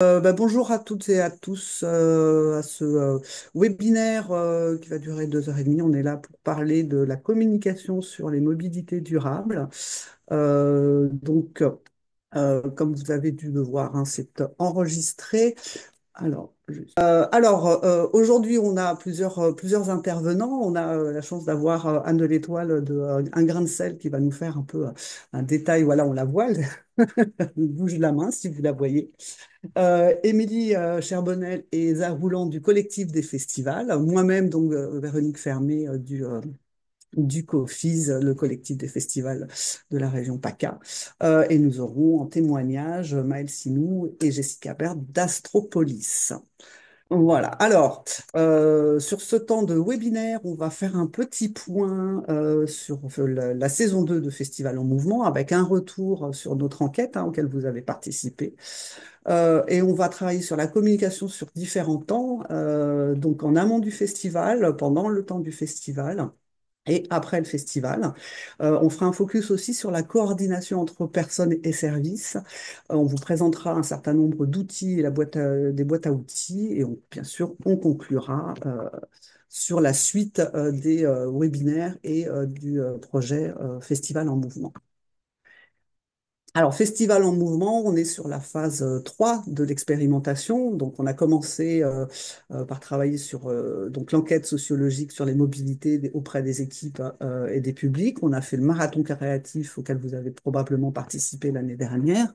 Bonjour à toutes et à tous à ce webinaire qui va durer 2h30. On est là pour parler de la communication sur les mobilités durables. Comme vous avez dû le voir, hein, c'est enregistré. Aujourd'hui, on a plusieurs intervenants. On a la chance d'avoir Anne de l'Étoile de Un grain de sel qui va nous faire un peu un détail. Voilà, on la voit, elle bouge la main si vous la voyez. Émilie Cherbonnel et Zah Rouland du collectif des festivals. Moi-même, donc Véronique Fermé du COFIS, le collectif des festivals de la région PACA. Et nous aurons en témoignage Maëlle Sinou et Jessica Baird d'Astropolis. Voilà. Alors, sur ce temps de webinaire, on va faire un petit point sur la saison 2 de Festival en Mouvement avec un retour sur notre enquête auquel vous avez participé. Et on va travailler sur la communication sur différents temps, donc en amont du festival, pendant le temps du festival. Et après le festival, on fera un focus aussi sur la coordination entre personnes et services. On vous présentera un certain nombre d'outils et des boîtes à outils. Et bien sûr, on conclura sur la suite des webinaires et du projet Festival en Mouvement. Alors, Festival en Mouvement, on est sur la phase 3 de l'expérimentation. Donc, on a commencé par travailler sur donc l'enquête sociologique sur les mobilités auprès des équipes et des publics. On a fait le marathon créatif auquel vous avez probablement participé l'année dernière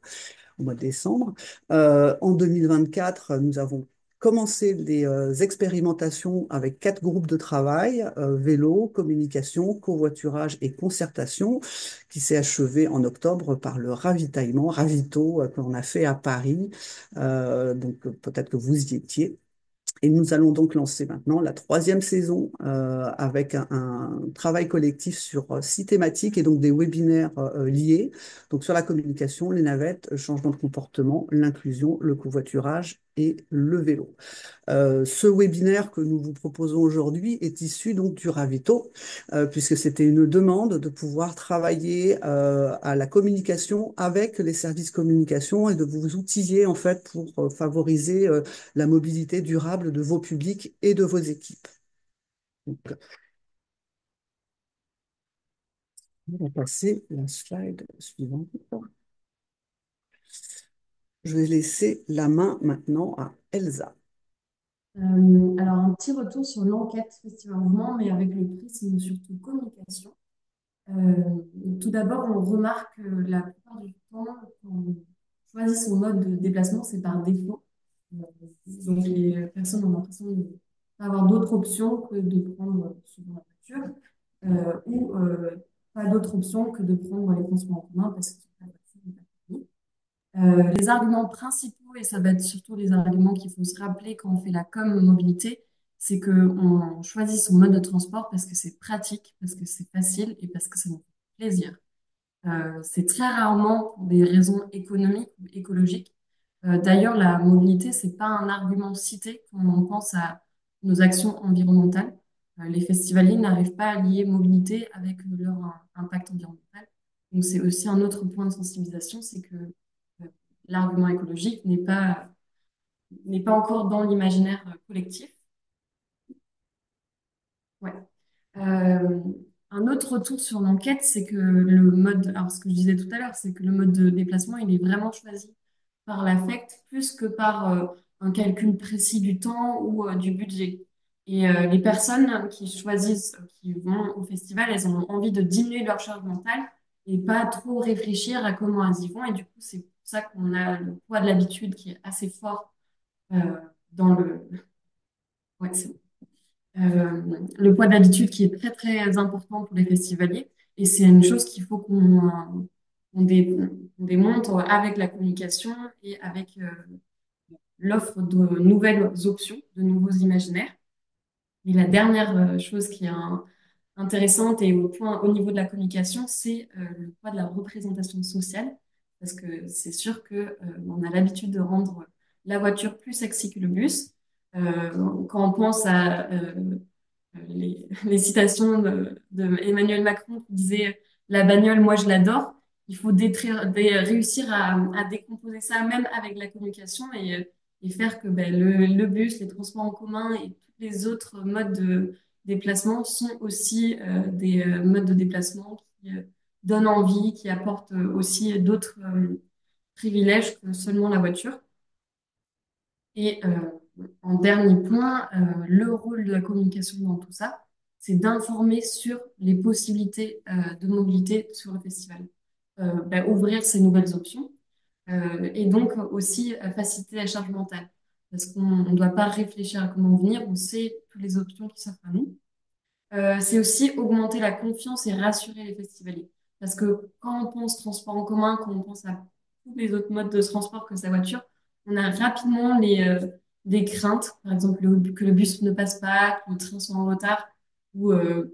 au mois de décembre. En 2024, nous avons commencé des expérimentations avec 4 groupes de travail, vélo, communication, covoiturage et concertation, qui s'est achevé en octobre par le ravitaillement, ravito, qu'on a fait à Paris. Donc peut-être que vous y étiez. Et nous allons donc lancer maintenant la troisième saison avec un travail collectif sur 6 thématiques et donc des webinaires liés, donc sur la communication, les navettes, le changement de comportement, l'inclusion, le covoiturage et le vélo. Ce webinaire que nous vous proposons aujourd'hui est issu donc du Ravito, puisque c'était une demande de pouvoir travailler à la communication avec les services communication et de vous outiller en fait pour favoriser la mobilité durable de vos publics et de vos équipes. Donc, on va passer la slide suivante. Je vais laisser la main maintenant à Elsa. Alors, un petit retour sur l'enquête Festival Mouvement, mais avec le prisme surtout communication. Euh, Tout d'abord, on remarque que la plupart du temps, quand on choisit son mode de déplacement, c'est par défaut. Donc, les personnes ont l'impression de ne pas avoir d'autre option que de prendre souvent la voiture ou pas d'autre option que de prendre les transports en commun parce que la voiture n'est pas permis. Les arguments principaux, et ça va être surtout les arguments qu'il faut se rappeler quand on fait la com mobilité, c'est qu'on choisit son mode de transport parce que c'est pratique, parce que c'est facile et parce que ça nous fait plaisir. C'est très rarement pour des raisons économiques ou écologiques. D'ailleurs, la mobilité, c'est pas un argument cité quand on pense à nos actions environnementales. Les festivaliers n'arrivent pas à lier mobilité avec leur impact environnemental. Donc, c'est aussi un autre point de sensibilisation, c'est que l'argument écologique n'est pas encore dans l'imaginaire collectif. Ouais. Euh, un autre retour sur l'enquête, c'est que le mode, alors ce que je disais tout à l'heure, c'est que le mode de déplacement, il est vraiment choisi par l'affect plus que par un calcul précis du temps ou du budget. Et les personnes qui choisissent, qui vont au festival, elles ont envie de diminuer leur charge mentale et pas trop réfléchir à comment elles y vont. Et du coup, c'est pour ça qu'on a le poids de l'habitude qui est assez fort euh, dans le... Ouais, c'est le poids d'habitude qui est très très important pour les festivaliers. Et c'est une chose qu'il faut qu'on démontre avec la communication et avec l'offre de nouvelles options, de nouveaux imaginaires. Et la dernière chose qui est intéressante et au niveau de la communication, c'est le poids de la représentation sociale. Parce que c'est sûr que, on a l'habitude de rendre la voiture plus sexy que le bus. Quand on pense à les citations de Emmanuel Macron qui disait la bagnole, moi je l'adore. il faut réussir à décomposer ça même avec la communication et faire que ben, le bus, les transports en commun et tous les autres modes de déplacement sont aussi des modes de déplacement qui donnent envie, qui apportent aussi d'autres privilèges que seulement la voiture. Et en dernier point, le rôle de la communication dans tout ça, c'est d'informer sur les possibilités de mobilité sur le festival. Ben, ouvrir ces nouvelles options et donc aussi faciliter la charge mentale. Parce qu'on ne doit pas réfléchir à comment venir, on sait toutes les options qui s'offrent à nous. C'est aussi augmenter la confiance et rassurer les festivaliers. Parce que quand on pense transport en commun, quand on pense à tous les autres modes de transport que sa voiture, on a rapidement des craintes, par exemple que le bus ne passe pas, que le train soit en retard ou on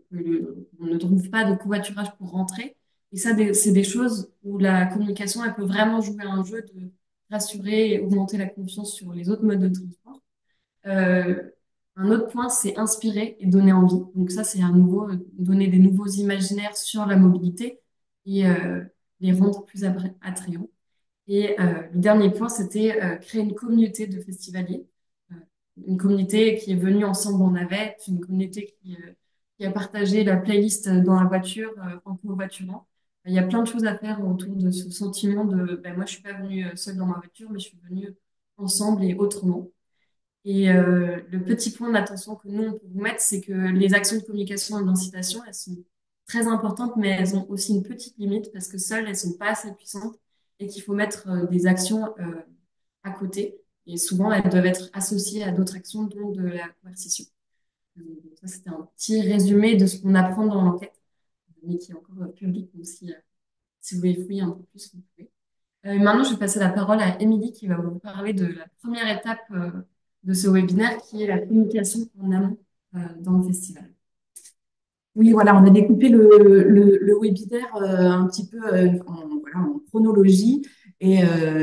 ne trouve pas de covoiturage pour rentrer. Et ça, c'est des choses où la communication, elle peut vraiment jouer un jeu de rassurer et augmenter la confiance sur les autres modes de transport. Euh, un autre point, c'est inspirer et donner envie. Donc ça, c'est à nouveau donner des nouveaux imaginaires sur la mobilité et les rendre plus attrayants. Et le dernier point, c'était créer une communauté de festivaliers, Euh, une communauté qui est venue ensemble en navette, une communauté qui a partagé la playlist dans la voiture en covoiturant. Il y a plein de choses à faire autour de ce sentiment de ben, moi, je suis pas venue seule dans ma voiture, mais je suis venue ensemble et autrement. Et le petit point d'attention que nous, on peut vous mettre, c'est que les actions de communication et d'incitation, elles sont très importantes, mais elles ont aussi une petite limite parce que seules, elles sont pas assez puissantes et qu'il faut mettre des actions à côté. Et souvent, elles doivent être associées à d'autres actions, dont de la coercition. Donc ça, c'était un petit résumé de ce qu'on apprend dans l'enquête, mais qui est encore public. Donc si vous voulez fouiller un peu plus, vous pouvez. Maintenant, je vais passer la parole à Émilie qui va vous parler de la première étape de ce webinaire qui est la communication en amont dans le festival. Oui, voilà, on a découpé le webinaire un petit peu voilà, en chronologie. Et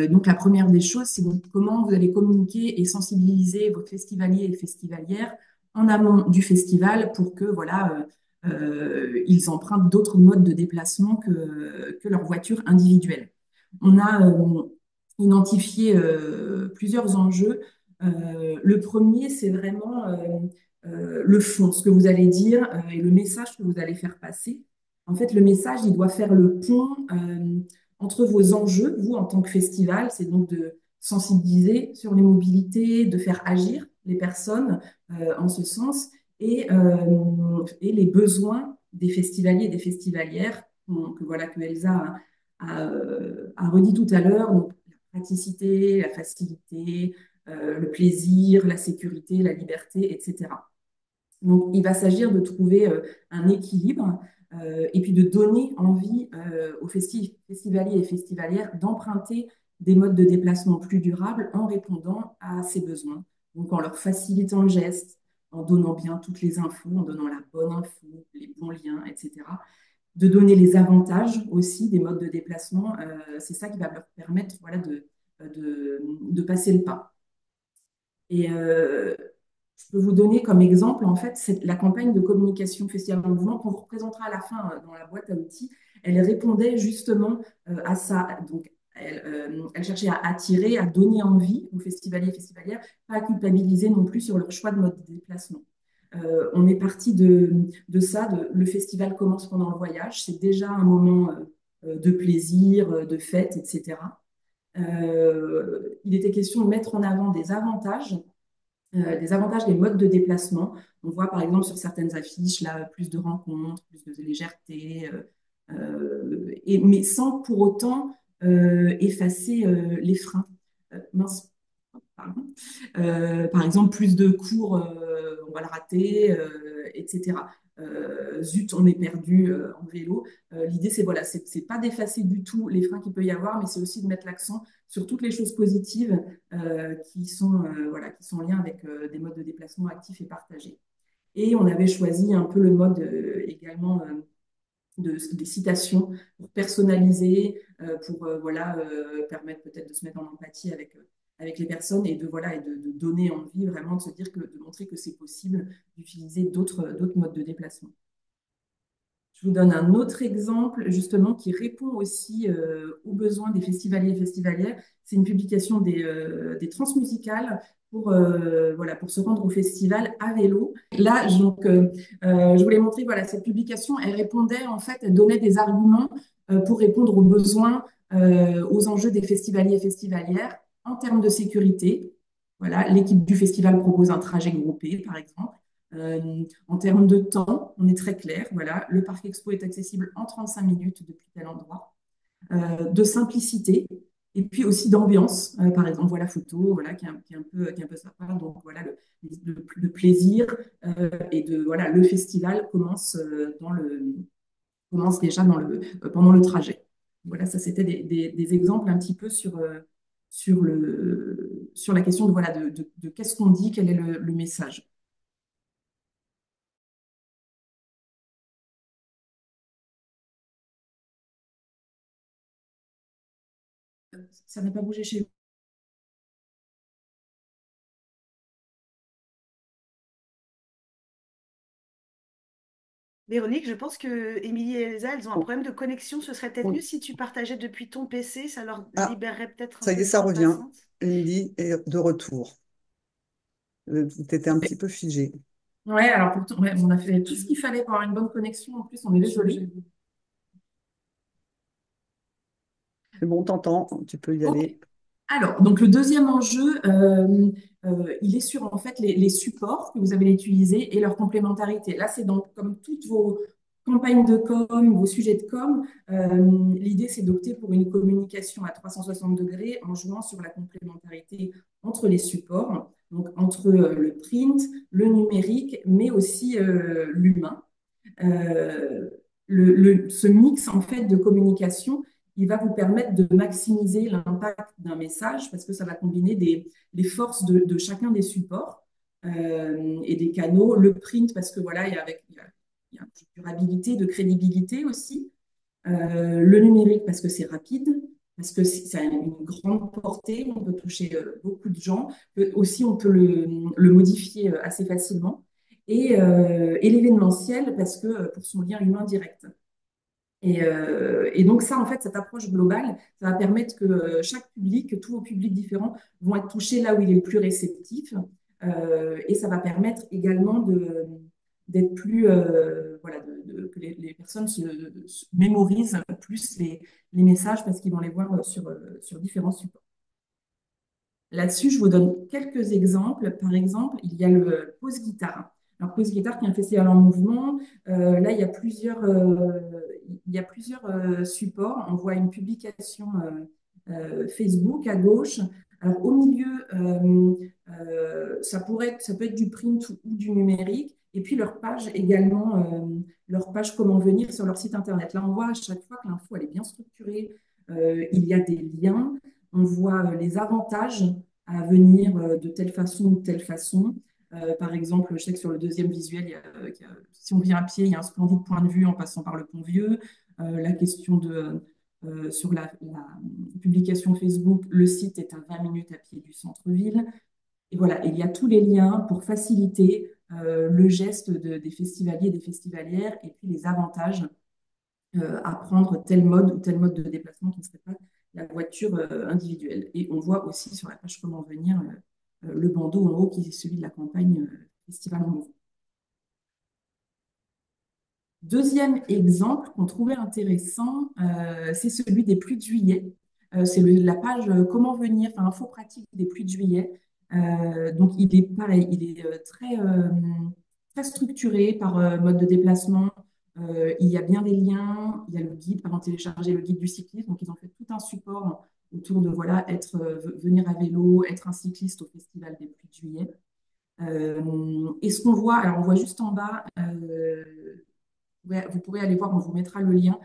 donc, la première des choses, c'est donc comment vous allez communiquer et sensibiliser vos festivaliers et festivalières en amont du festival pour que voilà, ils empruntent d'autres modes de déplacement que leur voiture individuelle. On a identifié plusieurs enjeux. Le premier, c'est vraiment le fond, ce que vous allez dire et le message que vous allez faire passer. En fait, le message, il doit faire le pont entre vos enjeux, vous en tant que festival, c'est donc de sensibiliser sur les mobilités, de faire agir les personnes en ce sens et les besoins des festivaliers et des festivalières voilà, que Elsa a redit tout à l'heure, donc la praticité, la facilité, le plaisir, la sécurité, la liberté, etc. Donc, il va s'agir de trouver un équilibre et puis de donner envie aux festivaliers et festivalières d'emprunter des modes de déplacement plus durables en répondant à ces besoins. Donc, en leur facilitant le geste, en donnant bien toutes les infos, en donnant la bonne info, les bons liens, etc. De donner les avantages aussi des modes de déplacement. C'est ça qui va leur permettre voilà, de passer le pas. Et je peux vous donner comme exemple, en fait, c'est la campagne de communication Festival en Mouvement qu'on vous représentera à la fin dans la boîte à outils. Elle répondait justement à ça. Donc, elle cherchait à attirer, à donner envie aux festivaliers et festivalières, pas à culpabiliser non plus sur leur choix de mode de déplacement. On est parti de ça, le festival commence pendant le voyage, c'est déjà un moment de plaisir, de fête, etc. Il était question de mettre en avant des avantages des modes de déplacement. On voit par exemple sur certaines affiches là plus de rencontres, plus de légèreté, mais sans pour autant effacer les freins. Mince, pardon. Par exemple, plus de cours, on va le rater, etc. Zut, on est perdu en vélo. L'idée, c'est voilà, c'est pas d'effacer du tout les freins qu'il peut y avoir, mais c'est aussi de mettre l'accent sur toutes les choses positives voilà, qui sont en lien avec des modes de déplacement actifs et partagés. Et on avait choisi un peu le mode également des citations pour personnaliser, pour voilà, permettre peut-être de se mettre en empathie avec les personnes et voilà, de donner envie vraiment de se dire de montrer que c'est possible d'utiliser d'autres modes de déplacement. Je vous donne un autre exemple, justement, qui répond aussi aux besoins des festivaliers et festivalières. C'est une publication des Transmusicales voilà, pour se rendre au festival à vélo. Là, je voulais montrer, voilà, cette publication, elle répondait, en fait, elle donnait des arguments pour répondre aux besoins, aux enjeux des festivaliers et festivalières en termes de sécurité. Voilà, l'équipe du festival propose un trajet groupé, par exemple. En termes de temps, on est très clair. Voilà, le parc expo est accessible en 35 minutes depuis tel endroit. De simplicité et puis aussi d'ambiance. Par exemple, voilà photo, voilà qui est un peu sympa. Donc voilà le plaisir et de voilà le festival commence déjà pendant le trajet. Voilà, ça c'était des exemples un petit peu sur la question de voilà de qu'est-ce qu'on dit, quel est le message. Ça n'a pas bougé chez vous. Véronique, je pense que Émilie et Elsa, elles ont un Bon, problème de connexion. Ce serait peut-être mieux oui. si tu partageais depuis ton PC, ça leur Ah, libérerait peut-être un ça y peu est, de ça bande revient. passante. Lydie est de retour. Tu étais un petit peu figée. Ouais, alors pourtant, ouais, on a fait tout ce qu'il fallait pour avoir une bonne connexion. En plus, on est désolé. C'est bon, t'entends, tu peux y Ok. aller. Alors, donc le deuxième enjeu, il est sur en fait les supports que vous avez utilisés et leur complémentarité. Là, c'est donc comme toutes vos campagnes de com, vos sujets de com, l'idée c'est d'opter pour une communication à 360 degrés en jouant sur la complémentarité entre les supports, donc entre le print, le numérique, mais aussi l'humain. Euh, ce mix en fait de communication, il va vous permettre de maximiser l'impact d'un message parce que ça va combiner les forces de chacun des supports et des canaux. Le print parce que voilà, il y a un peu de durabilité, de crédibilité aussi. Le numérique parce que c'est rapide, parce que ça a une grande portée, on peut toucher beaucoup de gens. Aussi, on peut le modifier assez facilement. Et l'événementiel parce que pour son lien humain direct. Et donc ça, en fait, cette approche globale, ça va permettre que chaque public, que tous vos publics différents vont être touchés là où il est le plus réceptif. Et ça va permettre également d'être plus, voilà, que les personnes se mémorisent plus les messages parce qu'ils vont les voir sur différents supports. Là-dessus, je vous donne quelques exemples. Par exemple, il y a le Pause Guitare. Alors, Pause Guitare, qui est un festival en mouvement. Là, il y a plusieurs supports. On voit une publication Facebook à gauche. Alors, au milieu, ça peut être du print ou du numérique. Et puis, leur page également, leur page comment venir sur leur site Internet. Là, on voit à chaque fois que l'info, elle est bien structurée. Il y a des liens. On voit les avantages à venir de telle façon ou de telle façon. Par exemple, je sais que sur le deuxième visuel, si on vient à pied, il y a un splendide point de vue en passant par le pont Vieux. La question sur la publication Facebook, le site est à 20 minutes à pied du centre-ville. Et voilà, il y a tous les liens pour faciliter le geste des festivaliers et des festivalières et puis les avantages à prendre tel mode ou tel mode de déplacement qui ne serait pas la voiture individuelle. Et on voit aussi sur la page Comment venir le bandeau en haut qui est celui de la campagne Festival en mouvement. Deuxième exemple qu'on trouvait intéressant, c'est celui des pluies de juillet. C'est la page Comment venir, enfin, info pratique des pluies de juillet. Donc, il est pareil, il est très structuré par mode de déplacement. Il y a bien des liens, il y a le guide, par exemple, télécharger le guide du cycliste. Donc, ils ont fait tout un support autour de voilà, venir à vélo, être un cycliste au Festival des pluies de juillet. Et ce qu'on voit, alors on voit juste en bas, vous pourrez aller voir, on vous mettra le lien.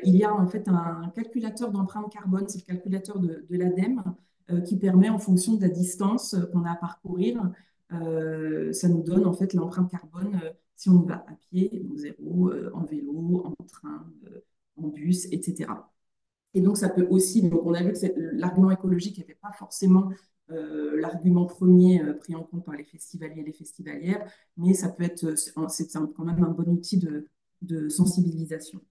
Il y a en fait un calculateur d'empreinte carbone, c'est le calculateur de l'ADEME, qui permet en fonction de la distance qu'on a à parcourir, ça nous donne en fait l'empreinte carbone si on y va à pied, donc zéro, en vélo, en train, en bus, etc. Et donc ça peut aussi, donc on a vu que l'argument écologique n'était pas forcément l'argument premier pris en compte par les festivaliers et les festivalières, mais ça peut être, c'est quand même un bon outil de sensibilisation.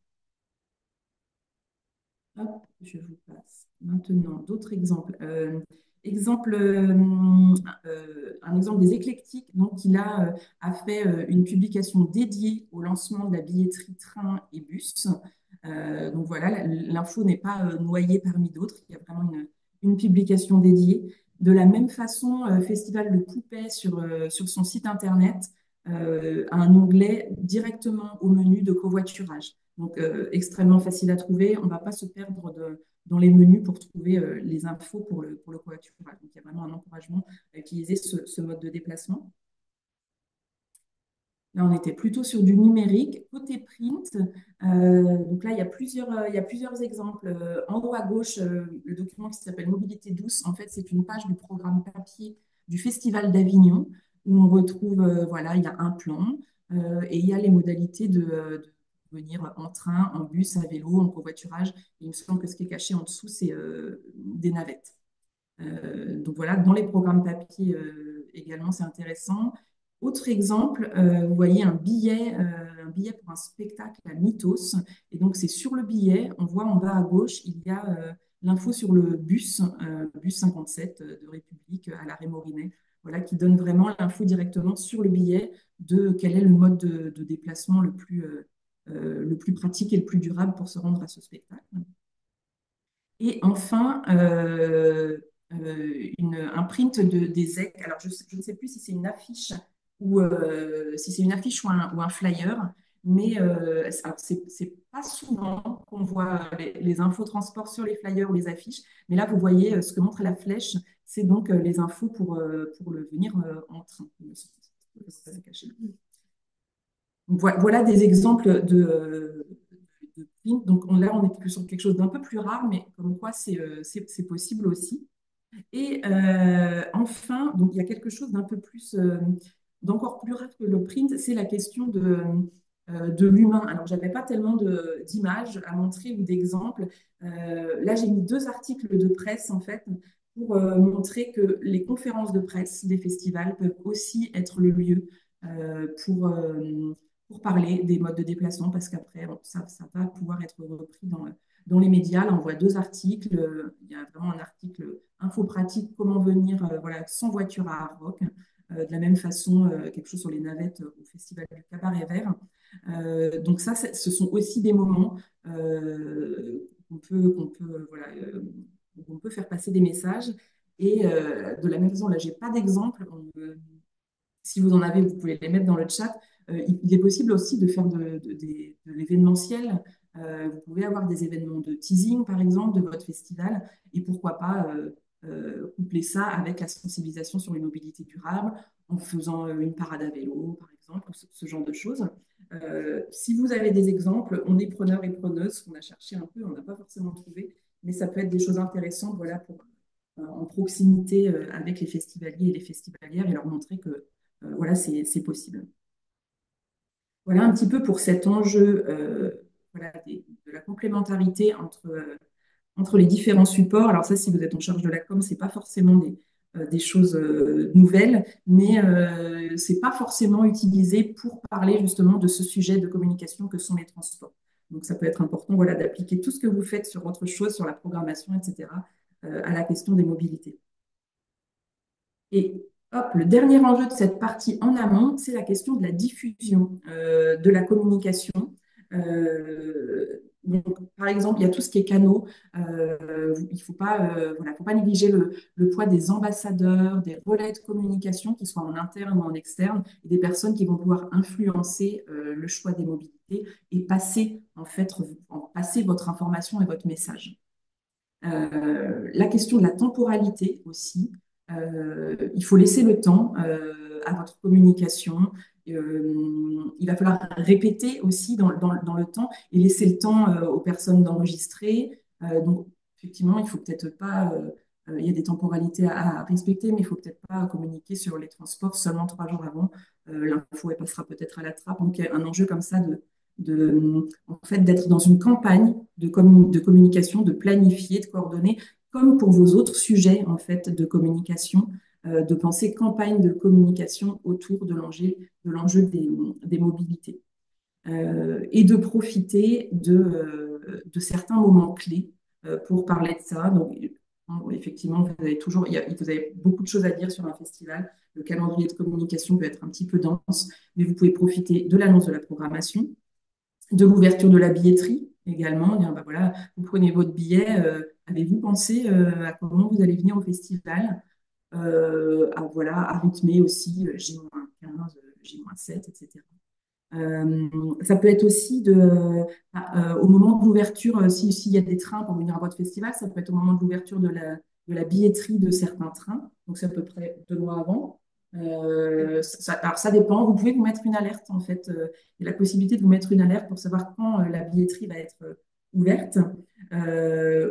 Hop, je vous passe maintenant d'autres exemples. Un exemple des éclectiques. Donc, a fait une publication dédiée au lancement de la billetterie train et bus. Donc voilà, l'info n'est pas noyée parmi d'autres. Il y a vraiment une publication dédiée. De la même façon, Festival de Poupée sur son site internet a un onglet directement au menu de covoiturage. Donc, extrêmement facile à trouver. On ne va pas se perdre dans les menus pour trouver les infos pour le covoiturage. Donc, il y a vraiment un encouragement à utiliser ce mode de déplacement. Là, on était plutôt sur du numérique. Côté print, donc là, il y a plusieurs exemples. En haut à gauche, le document qui s'appelle Mobilité douce, en fait, c'est une page du programme papier du Festival d'Avignon où on retrouve, voilà, il y a un plan et il y a les modalités de venir en train, en bus, à vélo, en covoiturage. Et il me semble que ce qui est caché en dessous, c'est des navettes. Donc voilà, dans les programmes papier également, c'est intéressant. Autre exemple, vous voyez un billet pour un spectacle à Mythos. Et donc, c'est sur le billet, on voit en bas à gauche, il y a l'info sur le bus 57 de République à l'arrêt Morinet, voilà, qui donne vraiment l'info directement sur le billet de quel est le mode de déplacement le plus pratique et le plus durable pour se rendre à ce spectacle. Et enfin, un print des EC. Alors, je ne sais plus si c'est une affiche ou un flyer, mais c'est pas souvent qu'on voit les infos transport sur les flyers ou les affiches. Mais là, vous voyez ce que montre la flèche, c'est donc les infos pour le venir en train. C'est caché. Donc, voilà des exemples de print. Donc là, on est plus sur quelque chose d'un peu plus rare, mais comme quoi c'est possible aussi. Et enfin, donc il y a quelque chose d'encore plus rare que le print, c'est la question de l'humain. Alors, j'avais pas tellement d'images à montrer ou d'exemples. Là, j'ai mis 2 articles de presse, en fait, pour montrer que les conférences de presse des festivals peuvent aussi être le lieu pour parler des modes de déplacement, parce qu'après, ça va pouvoir être repris dans les médias. Là, on voit 2 articles. Il y a vraiment un article info pratique, comment venir voilà, sans voiture à Arroc. De la même façon, quelque chose sur les navettes au Festival du Cabaret Vert. Donc ça, ce sont aussi des moments on peut faire passer des messages. Et de la même façon, là, j'ai pas d'exemple. Si vous en avez, vous pouvez les mettre dans le chat. Il est possible aussi de faire de l'événementiel. Vous pouvez avoir des événements de teasing, par exemple, de votre festival, et pourquoi pas coupler ça avec la sensibilisation sur les mobilités durables, en faisant une parade à vélo, par exemple, ou ce genre de choses. Si vous avez des exemples, on est preneurs et preneuses. On a cherché un peu, on n'a pas forcément trouvé, mais ça peut être des choses intéressantes, voilà, en proximité avec les festivaliers et les festivalières, et leur montrer que voilà, c'est possible. Voilà un petit peu pour cet enjeu voilà, de la complémentarité entre les différents supports. Alors ça, si vous êtes en charge de la com, c'est pas forcément des choses nouvelles, mais c'est pas forcément utilisé pour parler justement de ce sujet de communication que sont les transports. Donc ça peut être important, voilà, d'appliquer tout ce que vous faites sur autre chose, sur la programmation, etc., à la question des mobilités. Et hop, le dernier enjeu de cette partie en amont, c'est la question de la diffusion de la communication. Donc, par exemple, il y a tout ce qui est canaux. Il ne faut pas négliger le poids des ambassadeurs, des relais de communication, qu'ils soient en interne ou en externe, et des personnes qui vont pouvoir influencer le choix des mobilités et passer votre information et votre message. La question de la temporalité aussi. Il faut laisser le temps à votre communication. Il va falloir répéter aussi dans le temps et laisser le temps aux personnes d'enregistrer. Donc, effectivement, il faut peut-être pas. Il y a des temporalités à respecter, mais il faut peut-être pas communiquer sur les transports seulement 3 jours avant. L'info, elle passera peut-être à la trappe. Donc, il y a un enjeu comme ça en fait, d'être dans une campagne de communication, de planifier, de coordonner, comme pour vos autres sujets en fait de communication, de penser campagne de communication autour de l'enjeu des mobilités. et de profiter de certains moments clés pour parler de ça. Donc, effectivement, vous avez beaucoup de choses à dire sur un festival. Le calendrier de communication peut être un petit peu dense, mais vous pouvez profiter de l'annonce de la programmation, de l'ouverture de la billetterie également. Dire, bah voilà, vous prenez votre billet, avez-vous pensé à comment vous allez venir au festival, voilà, à rythmer aussi J-15, J-7, etc. Ça peut être aussi au moment de l'ouverture, s'il y a des trains pour venir à votre festival, ça peut être au moment de l'ouverture de la billetterie de certains trains, donc c'est à peu près 2 mois avant. Alors ça dépend, vous pouvez vous mettre une alerte en fait, il y a la possibilité de vous mettre une alerte pour savoir quand la billetterie va être ouverte,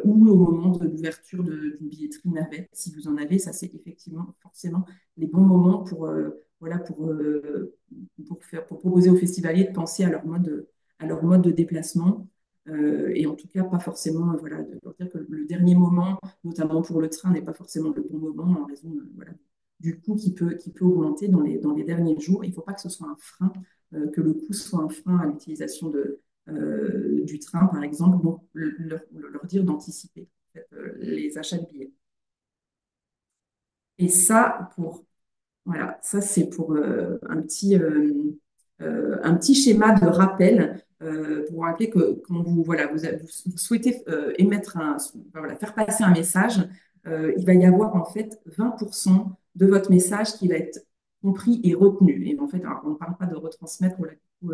ou au moment de l'ouverture d'une billetterie navette, si vous en avez, ça c'est effectivement forcément les bons moments voilà, pour proposer aux festivaliers de penser à leur mode de déplacement. Et en tout cas, pas forcément, voilà, de leur dire que le dernier moment, notamment pour le train, n'est pas forcément le bon moment en raison voilà, du coût qui peut augmenter dans les derniers jours. Il ne faut pas que ce soit un frein, que le coût soit un frein à l'utilisation du train, par exemple. Donc, leur dire d'anticiper en fait, les achats de billets. Et ça, voilà, ça c'est pour un petit schéma de rappel pour vous rappeler que quand vous souhaitez voilà, faire passer un message, il va y avoir en fait 20% de votre message qui va être compris et retenu. Et en fait, alors, on ne parle pas de retransmettre, là, du coup,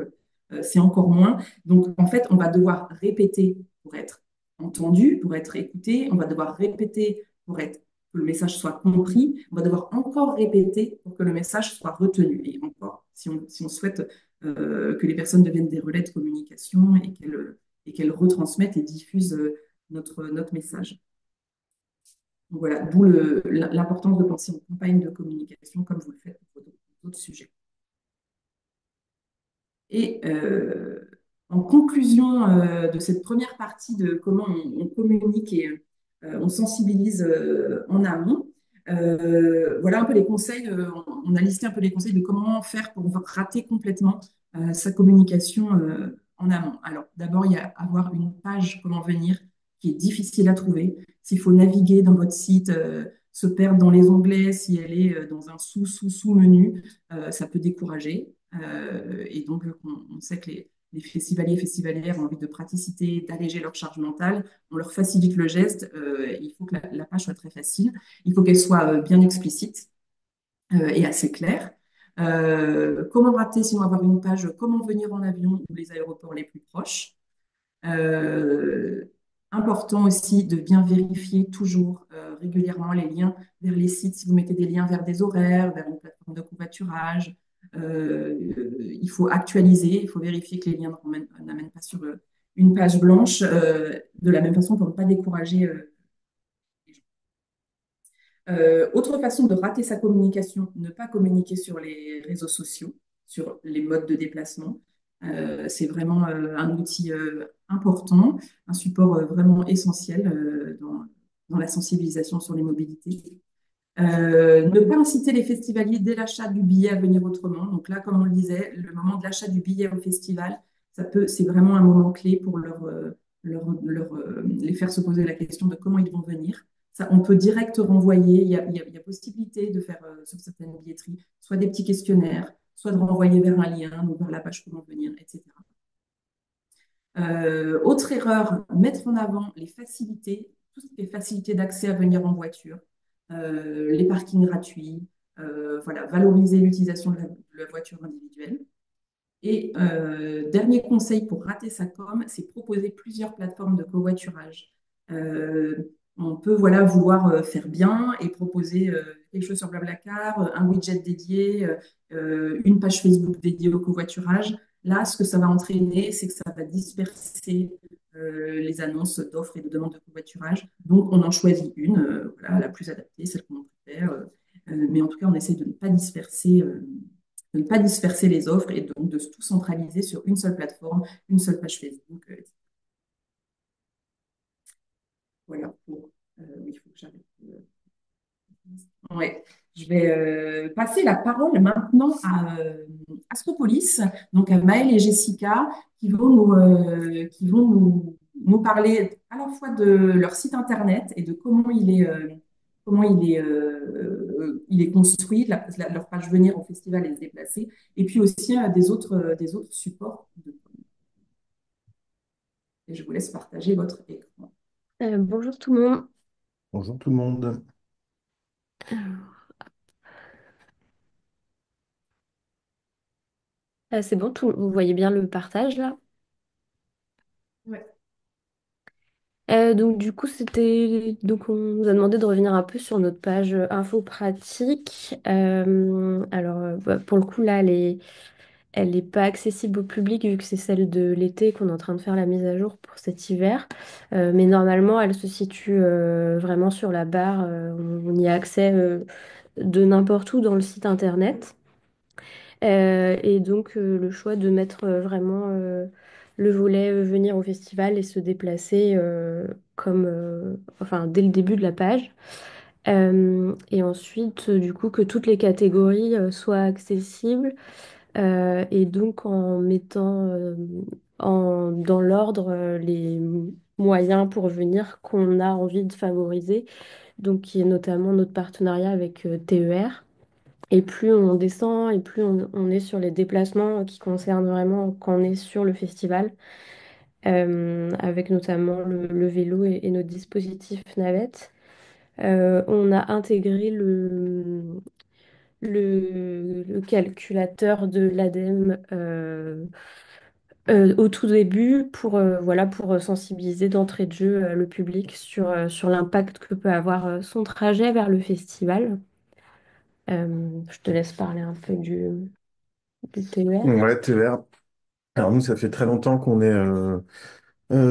c'est encore moins. Donc en fait, on va devoir répéter pour être entendu, pour être écouté, on va devoir répéter pour être que le message soit compris, on va devoir encore répéter pour que le message soit retenu. Et encore, si on souhaite que les personnes deviennent des relais de communication et qu'elles retransmettent et diffusent notre message. Donc voilà, d'où l'importance de penser en campagne de communication comme vous le faites pour d'autres sujets. Et en conclusion de cette première partie de comment on communique et on sensibilise en amont, voilà un peu les conseils. On a listé un peu les conseils de comment faire pour rater complètement sa communication en amont. Alors, d'abord, il y a avoir une page comment venir qui est difficile à trouver. S'il faut naviguer dans votre site, se perdre dans les onglets, si elle est dans un sous-menu, ça peut décourager. Et donc, on sait que les festivaliers et festivalières ont envie de praticité, d'alléger leur charge mentale. On leur facilite le geste. Il faut que la page soit très facile. Il faut qu'elle soit bien explicite et assez claire. Comment rater sinon avoir une page? Comment venir en avion ou les aéroports les plus proches? Euh, Important aussi de bien vérifier toujours régulièrement les liens vers les sites. Si vous mettez des liens vers des horaires, vers une plateforme de covoiturage, il faut actualiser, il faut vérifier que les liens n'amènent pas sur une page blanche, de la même façon pour ne pas décourager les gens. Autre façon de rater sa communication, ne pas communiquer sur les réseaux sociaux, sur les modes de déplacement. C'est vraiment un outil important, un support vraiment essentiel dans la sensibilisation sur les mobilités. Ne pas inciter les festivaliers dès l'achat du billet à venir autrement. Donc là, comme on le disait, le moment de l'achat du billet au festival, c'est vraiment un moment clé pour les faire se poser la question de comment ils vont venir. Ça, on peut direct renvoyer. Il y a possibilité de faire sur certaines billetteries soit des petits questionnaires, soit de renvoyer vers un lien, donc vers la page comment venir, etc. Autre erreur, mettre en avant les facilités, toutes les facilités d'accès à venir en voiture, les parkings gratuits, voilà, valoriser l'utilisation de la voiture individuelle. Et dernier conseil pour rater sa com, c'est proposer plusieurs plateformes de covoiturage. On peut voilà, vouloir faire bien et proposer quelque chose sur Blablacar, un widget dédié, une page Facebook dédiée au covoiturage. Là, ce que ça va entraîner, c'est que ça va disperser les annonces d'offres et de demandes de covoiturage. Donc, on en choisit une, voilà, la plus adaptée, celle qu'on préfère. Mais en tout cas, on essaie de ne pas disperser les offres et donc de tout centraliser sur une seule plateforme, une seule page Facebook. Voilà. Oui, il faut que j'arrête. Ouais. Je vais passer la parole maintenant à Astropolis, donc à Maëlle et Jessica, qui vont nous parler à la fois de leur site internet et de il est construit, leur page venir au festival et se déplacer, et puis aussi des autres supports. Et je vous laisse partager votre écran. Bonjour tout le monde. Bonjour tout le monde. C'est bon, vous voyez bien le partage là? Ouais. Donc du coup, on nous a demandé de revenir un peu sur notre page info pratique. Pour le coup là, elle est pas accessible au public vu que c'est celle de l'été qu'on est en train de faire la mise à jour pour cet hiver. Mais normalement, elle se situe vraiment sur la barre. On y a accès de n'importe où dans le site internet. Le choix de mettre vraiment le volet venir au festival et se déplacer enfin, dès le début de la page. Et ensuite, du coup, que toutes les catégories soient accessibles et donc en mettant dans l'ordre les moyens pour venir qu'on a envie de favoriser, donc qui est notamment notre partenariat avec TER. Et plus on descend et plus on est sur les déplacements qui concernent vraiment quand on est sur le festival, avec notamment le vélo et nos dispositifs navettes. On a intégré le calculateur de l'ADEME au tout début pour sensibiliser d'entrée de jeu le public sur l'impact que peut avoir son trajet vers le festival. Je te laisse parler un peu du TER. Ouais, TER. Alors nous, ça fait très longtemps qu'on est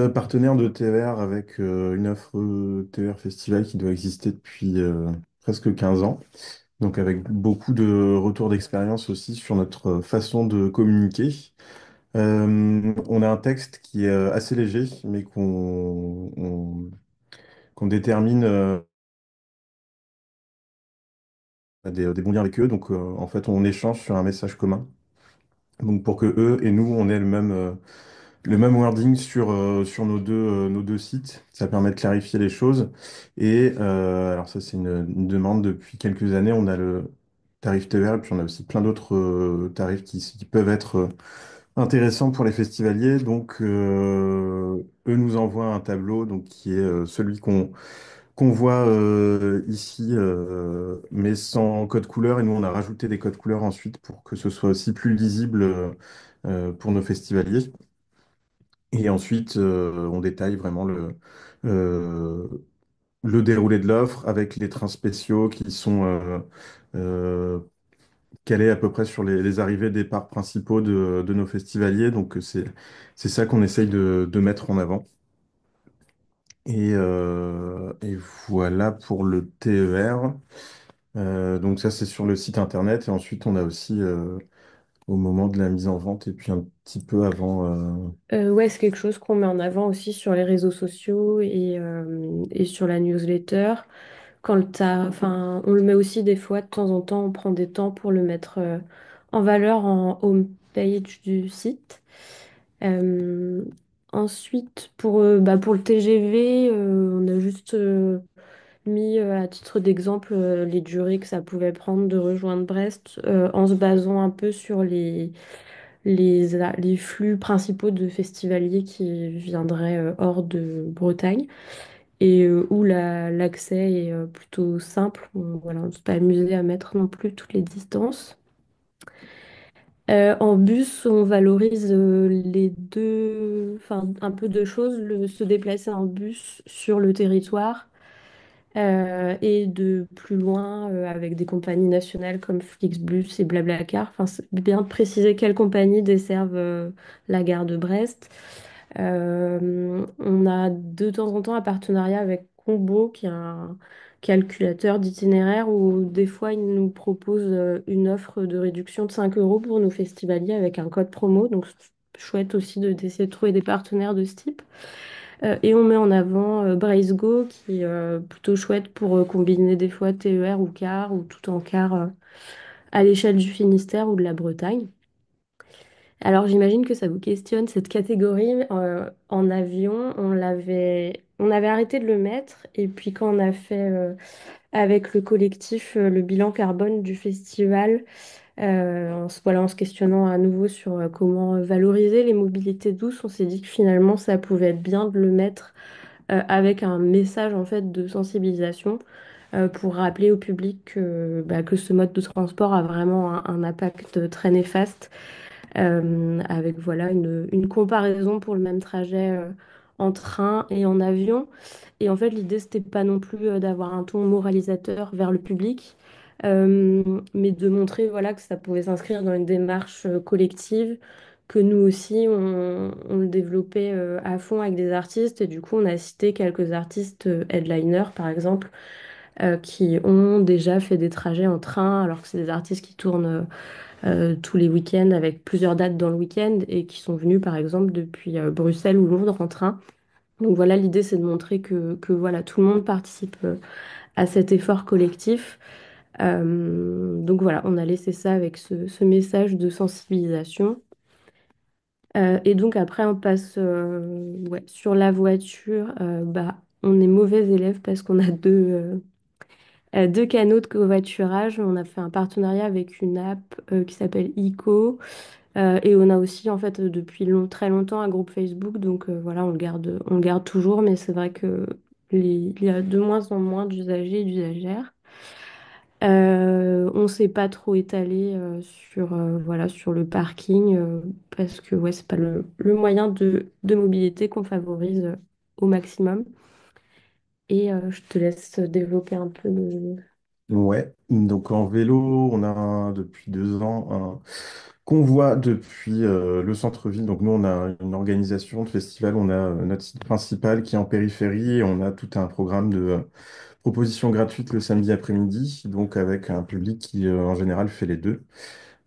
partenaire de TER avec une offre TER Festival qui doit exister depuis presque 15 ans. Donc avec beaucoup de retours d'expérience aussi sur notre façon de communiquer. On a un texte qui est assez léger, mais qu'on détermine des bons liens avec eux. Donc en fait, on échange sur un message commun. Donc pour que eux et nous, on ait le même wording sur nos deux sites. Ça permet de clarifier les choses. Et alors ça, c'est une demande depuis quelques années. On a le tarif TER et puis on a aussi plein d'autres tarifs qui peuvent être intéressants pour les festivaliers. Donc eux nous envoient un tableau donc, qui est celui qu'on voit ici, mais sans code couleur. Et nous, on a rajouté des codes couleurs ensuite pour que ce soit aussi plus lisible pour nos festivaliers. Et ensuite, on détaille vraiment euh, le déroulé de l'offre avec les trains spéciaux qui sont euh, calés à peu près sur les arrivées et départs principaux de nos festivaliers. Donc, c'est ça qu'on essaye de mettre en avant. Et voilà pour le TER. Donc ça, c'est sur le site internet. Et ensuite, on a aussi au moment de la mise en vente et puis un petit peu avant. Ouais, c'est quelque chose qu'on met en avant aussi sur les réseaux sociaux et sur la newsletter. Enfin, on le met aussi des fois, de temps en temps, on prend des temps pour le mettre en valeur en home page du site. Euh, Ensuite, pour le TGV, on a juste mis à titre d'exemple les durées que ça pouvait prendre de rejoindre Brest en se basant un peu sur les flux principaux de festivaliers qui viendraient hors de Bretagne et où l'accès est plutôt simple. Voilà, on ne s'est pas amusé à mettre non plus toutes les distances. En bus, on valorise les deux, enfin un peu deux choses, se déplacer en bus sur le territoire et de plus loin avec des compagnies nationales comme Flixbus et Blablacar. Enfin, c'est bien de préciser quelles compagnies desservent la gare de Brest. On a de temps en temps un partenariat avec Combo, qui est un calculateur d'itinéraire où des fois ils nous proposent une offre de réduction de 5 euros pour nos festivaliers avec un code promo. Donc c'est chouette aussi d'essayer de trouver des partenaires de ce type. Et on met en avant Brace Go, qui est plutôt chouette pour combiner des fois TER ou car, ou tout en car à l'échelle du Finistère ou de la Bretagne. Alors j'imagine que ça vous questionne cette catégorie. En avion, on avait arrêté de le mettre. Et puis quand on a fait avec le collectif le bilan carbone du festival, voilà, en se questionnant à nouveau sur comment valoriser les mobilités douces, on s'est dit que finalement ça pouvait être bien de le mettre avec un message en fait de sensibilisation pour rappeler au public que ce mode de transport a vraiment un impact très néfaste, avec voilà une comparaison pour le même trajet en train et en avion. Et en fait, l'idée, c'était pas non plus d'avoir un ton moralisateur vers le public, mais de montrer voilà, que ça pouvait s'inscrire dans une démarche collective, que nous aussi, on le développait à fond avec des artistes. Et du coup, on a cité quelques artistes headliners, par exemple, qui ont déjà fait des trajets en train, alors que c'est des artistes qui tournent tous les week-ends avec plusieurs dates dans le week-end et qui sont venus, par exemple, depuis Bruxelles ou Londres en train. Donc voilà, l'idée, c'est de montrer que voilà, tout le monde participe à cet effort collectif. Donc voilà, on a laissé ça avec ce message de sensibilisation. Et donc après, on passe ouais, sur la voiture. On est mauvais élèves parce qu'on a deux canaux de covoiturage. On a fait un partenariat avec une app qui s'appelle ICO. Et on a aussi, en fait, depuis très longtemps, un groupe Facebook. Donc voilà, on le garde toujours. Mais c'est vrai que il y a de moins en moins d'usagers et d'usagères. On s'est pas trop étalé voilà, sur le parking parce que ouais, c'est pas le moyen de mobilité qu'on favorise au maximum. Et je te laisse développer un peu le... Ouais, donc en vélo, on a depuis 2 ans un convoi depuis le centre-ville. Donc nous, on a une organisation de festival, on a notre site principal qui est en périphérie et on a tout un programme de propositions gratuites le samedi après-midi, donc avec un public qui en général fait les deux.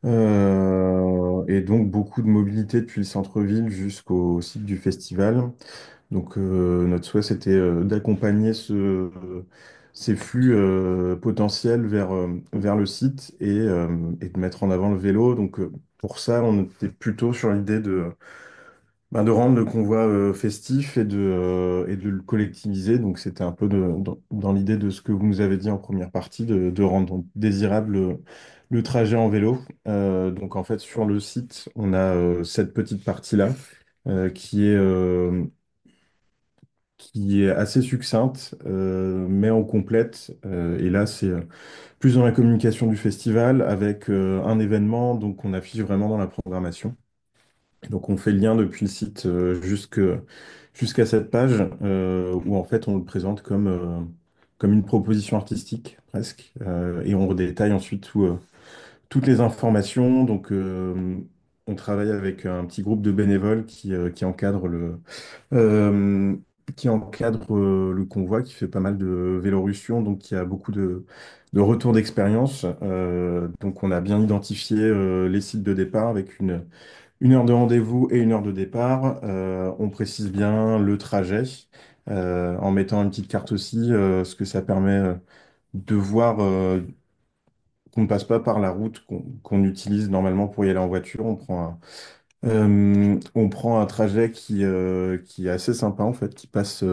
Et donc beaucoup de mobilité depuis le centre-ville jusqu'au site du festival. Donc notre souhait, c'était d'accompagner ces flux potentiels vers le site et de mettre en avant le vélo. Donc pour ça, on était plutôt sur l'idée de rendre le convoi festif et de le collectiviser. Donc c'était un peu dans l'idée de ce que vous nous avez dit en première partie, de rendre désirable le trajet en vélo. Donc en fait, sur le site, on a cette petite partie-là euh, qui est, euh, qui est assez succincte, mais en complète. Et là, c'est plus dans la communication du festival avec un événement, donc on affiche vraiment dans la programmation. Donc on fait le lien depuis le site jusqu'à cette page où en fait on le présente comme une proposition artistique presque. Et on redétaille ensuite toutes les informations. Donc on travaille avec un petit groupe de bénévoles qui encadre euh, le convoi, qui fait pas mal de Vélorussion, donc qui a beaucoup de retours d'expérience. Donc on a bien identifié les sites de départ avec une heure de rendez-vous et une heure de départ. On précise bien le trajet en mettant une petite carte aussi, ce que ça permet de voir qu'on ne passe pas par la route qu'on utilise normalement pour y aller en voiture. On prend un trajet qui est assez sympa en fait, qui passe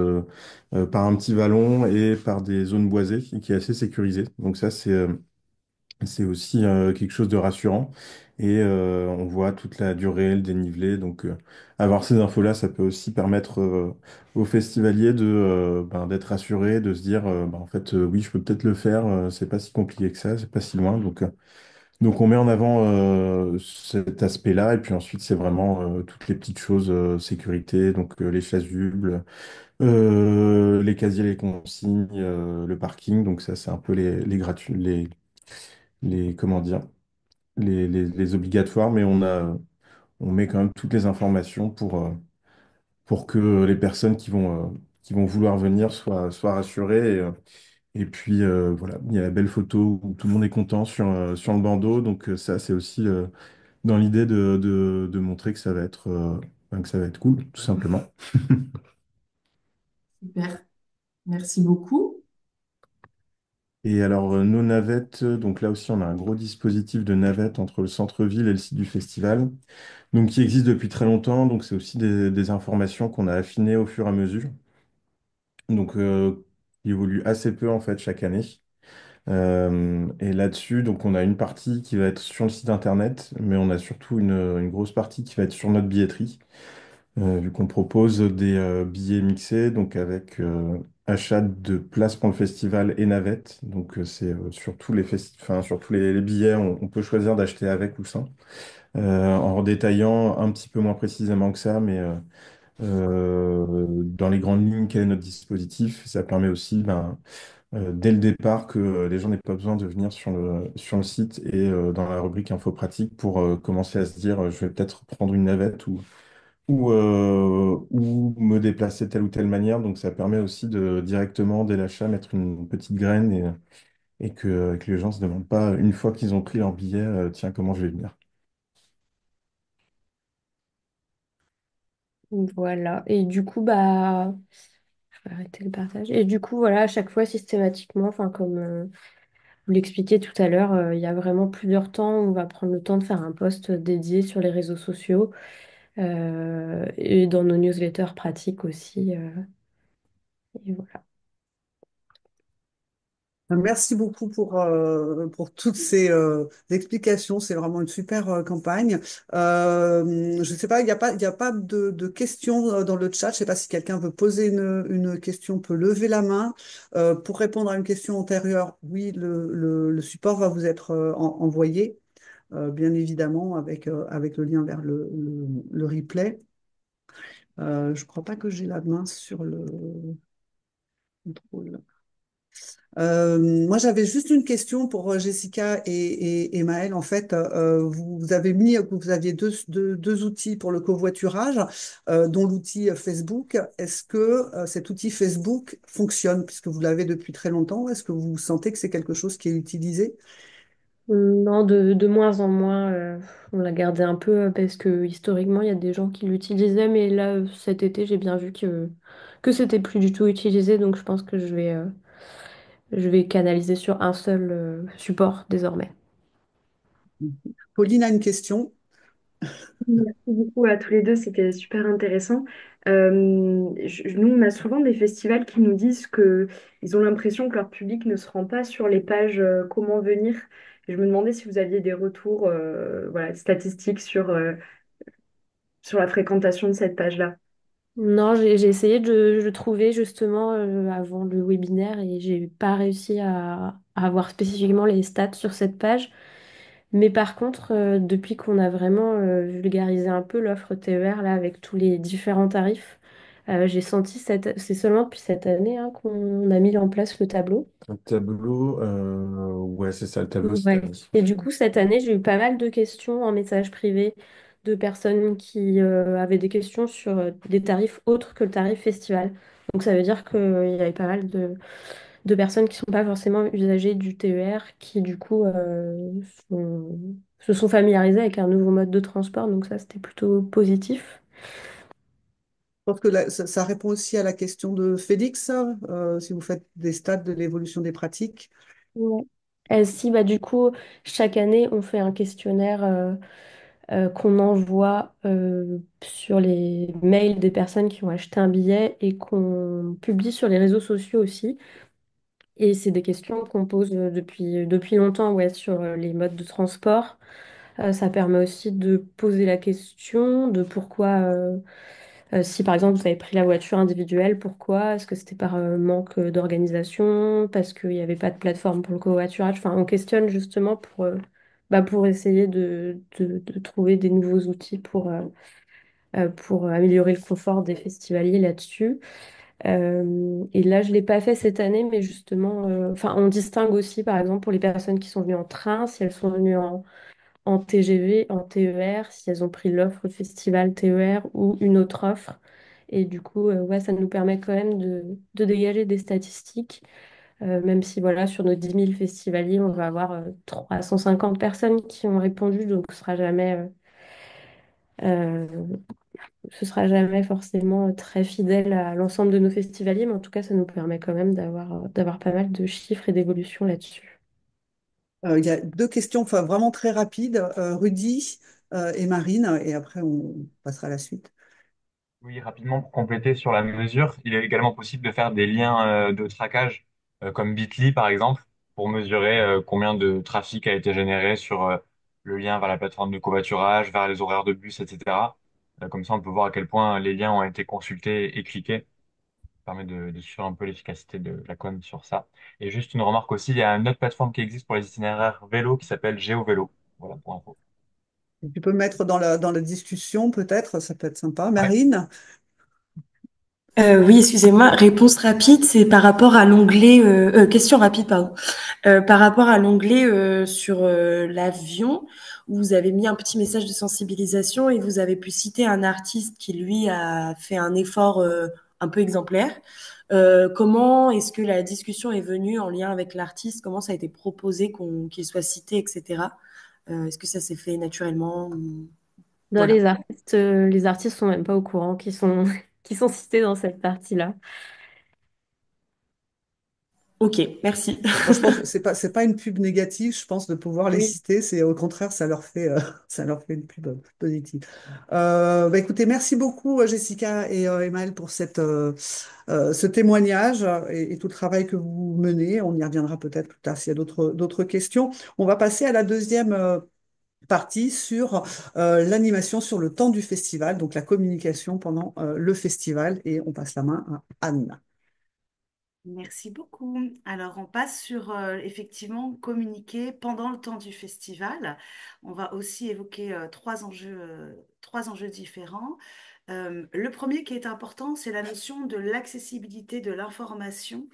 par un petit vallon et par des zones boisées et qui est assez sécurisé. Donc ça, c'est aussi quelque chose de rassurant. Et on voit toute la durée, le dénivelé. Donc, avoir ces infos-là, ça peut aussi permettre aux festivaliers d'être rassurés, de se dire, en fait, oui, je peux peut-être le faire. C'est pas si compliqué que ça, c'est pas si loin. Donc, on met en avant cet aspect-là. Et puis ensuite, c'est vraiment toutes les petites choses, sécurité, donc les chasubles, les casiers, les consignes, le parking. Donc ça, c'est un peu les gratuits, comment dire, les obligatoires, mais on met quand même toutes les informations pour que les personnes qui vont vouloir venir soient rassurées. Et puis, voilà, il y a la belle photo où tout le monde est content sur le bandeau. Donc, ça, c'est aussi dans l'idée de montrer que ça va être cool, tout simplement. Super. Merci beaucoup. Et alors, nos navettes, donc là aussi, on a un gros dispositif de navettes entre le centre-ville et le site du festival, donc qui existe depuis très longtemps. Donc, c'est aussi des informations qu'on a affinées au fur et à mesure, donc qui évoluent assez peu en fait chaque année. Et là-dessus, donc, on a une partie qui va être sur le site internet, mais on a surtout une grosse partie qui va être sur notre billetterie. Vu qu'on propose des billets mixés, donc avec achat de places pour le festival et navette. Donc c'est sur tous enfin, sur tous les billets, on peut choisir d'acheter avec ou sans. En détaillant un petit peu moins précisément que ça, mais dans les grandes lignes, quel est notre dispositif? Ça permet aussi, ben, dès le départ, que les gens n'aient pas besoin de venir sur le site et dans la rubrique info pratique pour commencer à se dire, je vais peut-être prendre une navette ou me déplacer de telle ou telle manière. Donc ça permet aussi de directement, dès l'achat, mettre une petite graine et que les gens ne se demandent pas, une fois qu'ils ont pris leur billet, tiens, comment je vais venir. Voilà. Et du coup, bah, je vais arrêter le partage. Et du coup, voilà, à chaque fois, systématiquement, enfin, comme vous l'expliquiez tout à l'heure, il y a vraiment plusieurs temps où on va prendre le temps de faire un post dédié sur les réseaux sociaux et dans nos newsletters pratiques aussi. Et voilà. Merci beaucoup pour toutes ces explications. C'est vraiment une super campagne. Je ne sais pas, il y a pas de questions dans le chat. Je ne sais pas si quelqu'un veut poser une question, peut lever la main. Pour répondre à une question antérieure, oui, le support va vous être envoyé, bien évidemment, avec le lien vers le replay. Je ne crois pas que j'ai la main sur le contrôle. Moi, j'avais juste une question pour Jessica et Maëlle. En fait, vous avez mis que vous aviez deux outils pour le covoiturage, dont l'outil Facebook. Est-ce que cet outil Facebook fonctionne puisque vous l'avez depuis très longtemps? Est-ce que vous sentez que c'est quelque chose qui est utilisé? Non, de moins en moins, on l'a gardé un peu parce que historiquement, il y a des gens qui l'utilisaient, mais là, cet été, j'ai bien vu que c'était plus du tout utilisé, donc je pense que je vais canaliser sur un seul support désormais. Pauline a une question. Merci beaucoup à tous les deux, c'était super intéressant. Nous, on a souvent des festivals qui nous disent que ils ont l'impression que leur public ne se rend pas sur les pages comment venir. Et je me demandais si vous aviez des retours voilà, statistiques sur la fréquentation de cette page-là. Non, j'ai essayé de le trouver justement avant le webinaire et j'ai pas réussi à avoir spécifiquement les stats sur cette page. Mais par contre, depuis qu'on a vraiment vulgarisé un peu l'offre TER là avec tous les différents tarifs, j'ai senti c'est seulement depuis cette année hein, qu'on a mis en place le tableau. Un tableau, ouais, c'est ça, le tableau cette Ouais. année. Et du coup, cette année, j'ai eu pas mal de questions en message privé de personnes qui avaient des questions sur des tarifs autres que le tarif festival. Donc ça veut dire qu'il y avait pas mal de personnes qui sont pas forcément usagers du TER, qui du coup sont- se sont familiarisées avec un nouveau mode de transport. Donc ça, c'était plutôt positif. Je pense que ça répond aussi à la question de Félix, si vous faites des stats de l'évolution des pratiques. Ouais. Si, bah, du coup, chaque année, on fait un questionnaire qu'on envoie sur les mails des personnes qui ont acheté un billet et qu'on publie sur les réseaux sociaux aussi. Et c'est des questions qu'on pose depuis longtemps ouais, sur les modes de transport. Ça permet aussi de poser la question de pourquoi, si par exemple vous avez pris la voiture individuelle, pourquoi? Est-ce que c'était par manque d'organisation? Parce qu'il n'y avait pas de plateforme pour le covoiturage? Enfin, on questionne justement pour essayer de trouver des nouveaux outils pour améliorer le confort des festivaliers là-dessus. Et là, je ne l'ai pas fait cette année, mais justement, enfin, on distingue aussi, par exemple, pour les personnes qui sont venues en train, si elles sont venues en TGV, en TER, si elles ont pris l'offre festival TER ou une autre offre. Et du coup, ouais, ça nous permet quand même de dégager des statistiques, même si voilà, sur nos 10 000 festivaliers, on va avoir 350 personnes qui ont répondu, donc ce sera jamais Ce sera jamais forcément très fidèle à l'ensemble de nos festivaliers, mais en tout cas, ça nous permet quand même d'avoir pas mal de chiffres et d'évolutions là-dessus. Il y a deux questions enfin, vraiment très rapides, Rudy et Marine, et après on passera à la suite. Oui, rapidement pour compléter sur la mesure, il est également possible de faire des liens de traquage comme Bitly par exemple pour mesurer combien de trafic a été généré sur le lien vers la plateforme de covoiturage, vers les horaires de bus, etc. Comme ça, on peut voir à quel point les liens ont été consultés et cliqués. Ça permet de suivre un peu l'efficacité de la com sur ça. Et juste une remarque aussi, il y a une autre plateforme qui existe pour les itinéraires vélo qui s'appelle GeoVélo. Voilà pour info. Tu peux mettre dans la discussion, peut-être, ça peut être sympa. Ouais. Marine? Oui, excusez-moi, réponse rapide, c'est par rapport à l'onglet, question rapide, pardon. Par rapport à l'onglet sur l'avion, où vous avez mis un petit message de sensibilisation et vous avez pu citer un artiste qui, lui, a fait un effort un peu exemplaire. Comment est-ce que la discussion est venue en lien avec l'artiste? Comment ça a été proposé qu'il soit cité, etc. Est-ce que ça s'est fait naturellement? Dans Voilà. les artistes sont même pas au courant qui sont, qui sont cités dans cette partie-là. Ok, merci. Franchement, c'est pas une pub négative, je pense, de pouvoir les Oui. citer. C'est au contraire, ça leur fait une pub positive. Bah, écoutez, merci beaucoup, Jessica et Emmaël, pour ce témoignage et tout le travail que vous menez. On y reviendra peut-être plus tard s'il y a d'autres questions. On va passer à la deuxième partie sur l'animation sur le temps du festival, donc la communication pendant le festival. Et on passe la main à Anne. Merci beaucoup. Alors, on passe sur effectivement communiquer pendant le temps du festival. On va aussi évoquer trois enjeux différents. Le premier qui est important, c'est la notion de l'accessibilité de l'information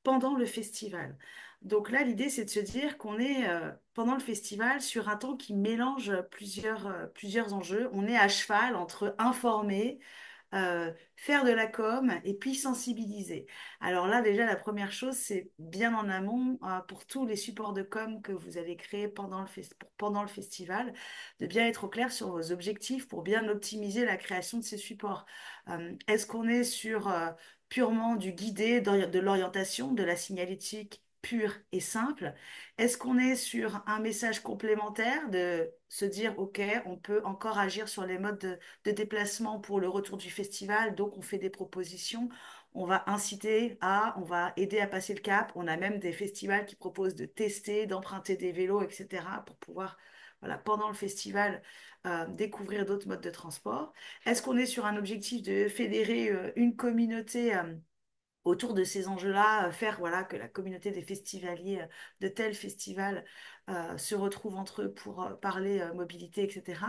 pendant le festival. Donc là, l'idée, c'est de se dire qu'on est pendant le festival sur un temps qui mélange plusieurs enjeux. On est à cheval entre informer, faire de la com et puis sensibiliser. Alors là, déjà, la première chose, c'est bien en amont pour tous les supports de com que vous allez créer pendant le festival, de bien être au clair sur vos objectifs pour bien optimiser la création de ces supports. Est-ce qu'on est sur purement du guidé, de l'orientation, de la signalétique pure et simple? Est-ce qu'on est sur un message complémentaire de se dire, OK, on peut encore agir sur les modes de déplacement pour le retour du festival, donc on fait des propositions, on va inciter à, on va aider à passer le cap, on a même des festivals qui proposent de tester, d'emprunter des vélos, etc., pour pouvoir, voilà, pendant le festival, découvrir d'autres modes de transport. Est-ce qu'on est sur un objectif de fédérer une communauté autour de ces enjeux-là, faire voilà, que la communauté des festivaliers de tel festival se retrouve entre eux pour parler mobilité, etc.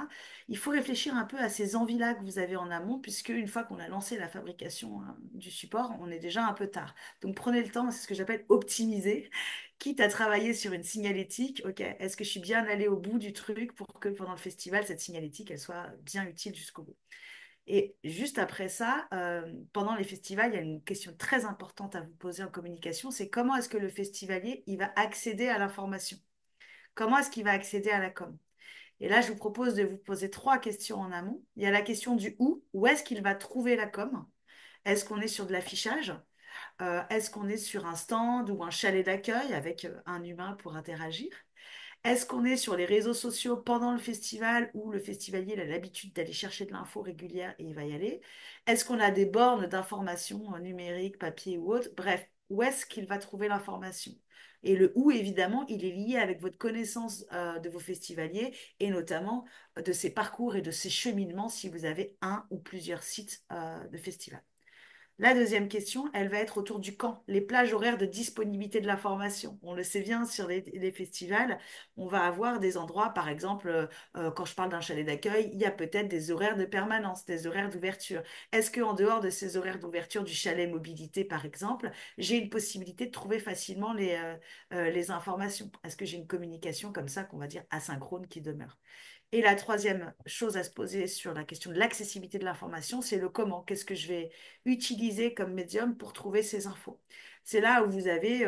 Il faut réfléchir un peu à ces envies-là que vous avez en amont, puisque une fois qu'on a lancé la fabrication du support, on est déjà un peu tard. Donc prenez le temps, c'est ce que j'appelle optimiser, quitte à travailler sur une signalétique. Ok, est-ce que je suis bien allé au bout du truc pour que pendant le festival, cette signalétique, elle soit bien utile jusqu'au bout? Et juste après ça, pendant les festivals, il y a une question très importante à vous poser en communication, c'est comment est-ce que le festivalier, il va accéder à l'information? Comment est-ce qu'il va accéder à la com? Et là, je vous propose de vous poser trois questions en amont. Il y a la question du où est-ce qu'il va trouver la com? Est-ce qu'on est sur de l'affichage? Est-ce qu'on est sur un stand ou un chalet d'accueil avec un humain pour interagir? Est-ce qu'on est sur les réseaux sociaux pendant le festival où le festivalier il a l'habitude d'aller chercher de l'info régulière et il va y aller? Est-ce qu'on a des bornes d'information numériques, papier ou autre? Bref, où est-ce qu'il va trouver l'information? Et le où, évidemment, il est lié avec votre connaissance de vos festivaliers et notamment de ces parcours et de ces cheminements si vous avez un ou plusieurs sites de festival. La deuxième question, elle va être autour du quand, les plages horaires de disponibilité de l'information. On le sait bien sur les festivals, on va avoir des endroits, par exemple, quand je parle d'un chalet d'accueil, il y a peut-être des horaires de permanence, des horaires d'ouverture. Est-ce qu'en dehors de ces horaires d'ouverture du chalet mobilité, par exemple, j'ai une possibilité de trouver facilement les informations? Est-ce que j'ai une communication comme ça, qu'on va dire asynchrone, qui demeure? Et la troisième chose à se poser sur la question de l'accessibilité de l'information, c'est le comment. Qu'est-ce que je vais utiliser comme médium pour trouver ces infos? C'est là où vous avez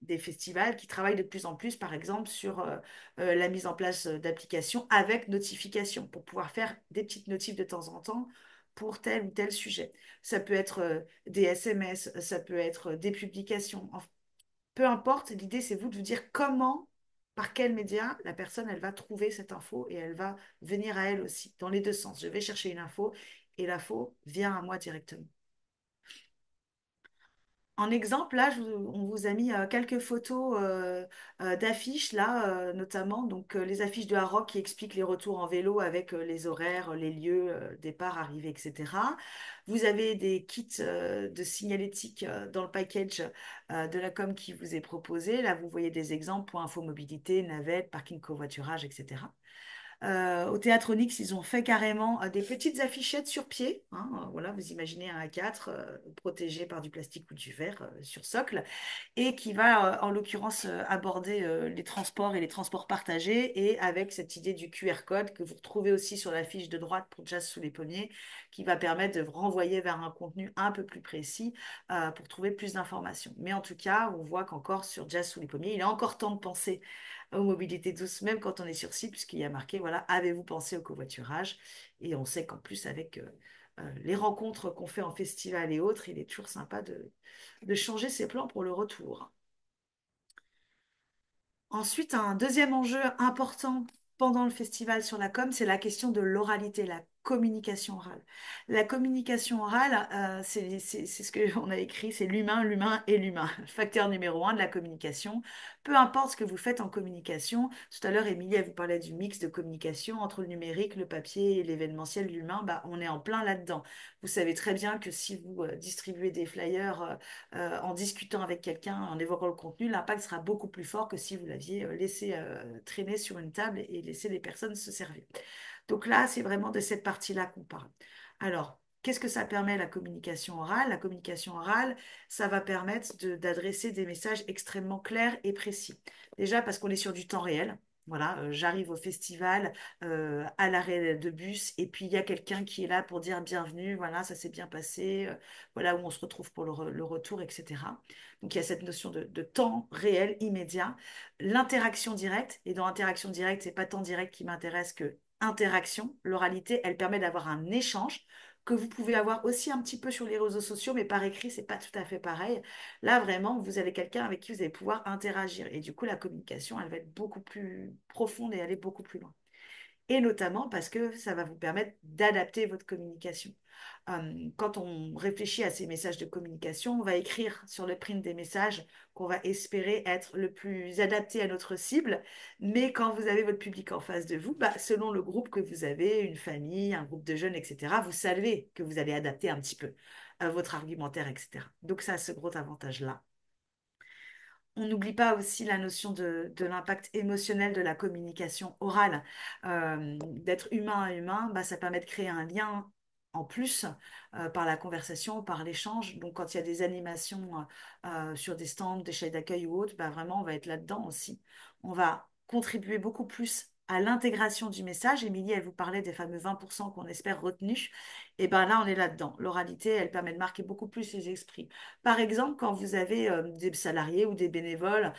des festivals qui travaillent de plus en plus, par exemple, sur la mise en place d'applications avec notification pour pouvoir faire des petites notifs de temps en temps pour tel ou tel sujet. Ça peut être des SMS, ça peut être des publications. Peu importe, l'idée, c'est vous de vous dire comment, par quel média, la personne, elle va trouver cette info et elle va venir à elle aussi, dans les deux sens. Je vais chercher une info et l'info vient à moi directement. En exemple, là, on vous a mis quelques photos d'affiches, là, notamment. Donc, les affiches de Harrock qui expliquent les retours en vélo avec les horaires, les lieux, départ, arrivée, etc. Vous avez des kits de signalétique dans le package de la com qui vous est proposé. Là, vous voyez des exemples pour infomobilité, navette, parking covoiturage, etc. Au Théâtre Onyx, ils ont fait carrément des petites affichettes sur pied. Hein, voilà, vous imaginez un A4 protégé par du plastique ou du verre sur socle et qui va en l'occurrence aborder les transports et les transports partagés et avec cette idée du QR code que vous retrouvez aussi sur la fiche de droite pour Jazz sous les pommiers qui va permettre de vous renvoyer vers un contenu un peu plus précis pour trouver plus d'informations. Mais en tout cas, on voit qu'encore sur Jazz sous les pommiers, il est encore temps de penser aux mobilités douces, même quand on est sur site, puisqu'il y a marqué, voilà, avez-vous pensé au covoiturage? Et on sait qu'en plus, avec les rencontres qu'on fait en festival et autres, il est toujours sympa de changer ses plans pour le retour. Ensuite, un deuxième enjeu important pendant le festival sur la com, c'est la question de l'oralité, la communication orale. La communication orale, c'est ce qu'on a écrit, c'est l'humain, l'humain et l'humain. Facteur numéro un de la communication. Peu importe ce que vous faites en communication. Tout à l'heure, Émilie, elle vous parlait du mix de communication entre le numérique, le papier et l'événementiel, l'humain. Bah, on est en plein là-dedans. Vous savez très bien que si vous distribuez des flyers en discutant avec quelqu'un, en évoquant le contenu, l'impact sera beaucoup plus fort que si vous l'aviez laissé traîner sur une table et laisser les personnes se servir. Donc là, c'est vraiment de cette partie-là qu'on parle. Alors, qu'est-ce que ça permet la communication orale? La communication orale, ça va permettre d'adresser des messages extrêmement clairs et précis. Déjà parce qu'on est sur du temps réel. Voilà, j'arrive au festival à l'arrêt de bus et puis il y a quelqu'un qui est là pour dire bienvenue, voilà, ça s'est bien passé, voilà où on se retrouve pour le retour, etc. Donc il y a cette notion de temps réel, immédiat, l'interaction directe, et dans l'interaction directe, c'est pas temps direct qui m'intéresse que interaction. L'oralité, elle permet d'avoir un échange que vous pouvez avoir aussi un petit peu sur les réseaux sociaux, mais par écrit, c'est pas tout à fait pareil. Là, vraiment, vous avez quelqu'un avec qui vous allez pouvoir interagir. Et du coup, la communication, elle va être beaucoup plus profonde et aller beaucoup plus loin et notamment parce que ça va vous permettre d'adapter votre communication. Quand on réfléchit à ces messages de communication, on va écrire sur le print des messages qu'on va espérer être le plus adapté à notre cible, mais quand vous avez votre public en face de vous, bah, selon le groupe que vous avez, une famille, un groupe de jeunes, etc., vous savez que vous allez adapter un petit peu votre argumentaire, etc. Donc ça a ce gros avantage-là. On n'oublie pas aussi la notion de l'impact émotionnel de la communication orale. D'être humain à humain, bah, ça permet de créer un lien en plus par la conversation, par l'échange. Donc, quand il y a des animations sur des stands, des chaises d'accueil ou autres, bah, vraiment, on va être là-dedans aussi. On va contribuer beaucoup plus à l'intégration du message. Émilie, elle vous parlait des fameux 20% qu'on espère retenus. Et ben là, on est là-dedans. L'oralité, elle permet de marquer beaucoup plus les esprits. Par exemple, quand vous avez des salariés ou des bénévoles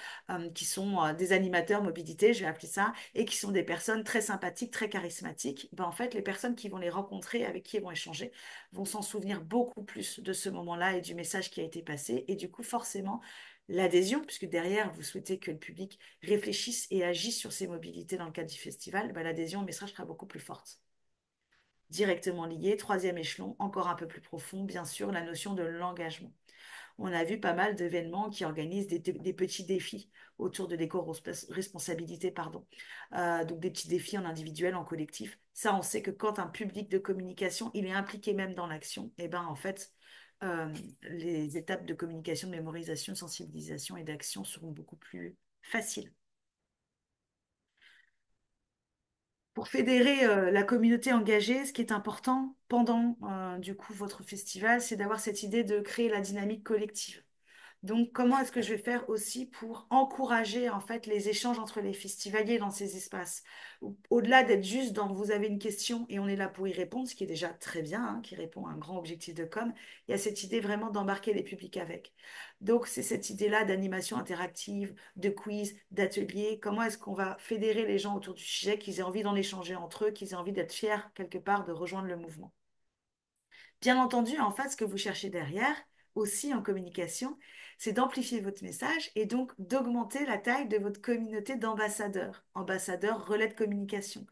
qui sont des animateurs mobilité, je vais appeler ça, et qui sont des personnes très sympathiques, très charismatiques, ben, en fait, les personnes qui vont les rencontrer, avec qui ils vont échanger, vont s'en souvenir beaucoup plus de ce moment-là et du message qui a été passé. Et du coup, forcément, l'adhésion, puisque derrière, vous souhaitez que le public réfléchisse et agisse sur ses mobilités dans le cadre du festival, ben, l'adhésion au message sera beaucoup plus forte. Directement lié, troisième échelon, encore un peu plus profond, bien sûr, la notion de l'engagement. On a vu pas mal d'événements qui organisent des petits défis autour de l'éco-responsabilité, pardon. Donc des petits défis en individuel, en collectif. Ça, on sait que quand un public de communication, il est impliqué même dans l'action, et ben en fait, les étapes de communication, de mémorisation, de sensibilisation et d'action seront beaucoup plus faciles. Pour fédérer la communauté engagée, ce qui est important pendant du coup votre festival, c'est d'avoir cette idée de créer la dynamique collective. Donc, comment est-ce que je vais faire aussi pour encourager en fait les échanges entre les festivaliers dans ces espaces? Au-delà d'être juste dans vous avez une question et on est là pour y répondre, ce qui est déjà très bien, hein, qui répond à un grand objectif de com, il y a cette idée vraiment d'embarquer les publics avec. Donc, c'est cette idée-là d'animation interactive, de quiz, d'atelier. Comment est-ce qu'on va fédérer les gens autour du sujet, qu'ils aient envie d'en échanger entre eux, qu'ils aient envie d'être fiers quelque part de rejoindre le mouvement? Bien entendu, en fait, ce que vous cherchez derrière, aussi en communication, c'est d'amplifier votre message et donc d'augmenter la taille de votre communauté d'ambassadeurs, ambassadeurs relais de communication.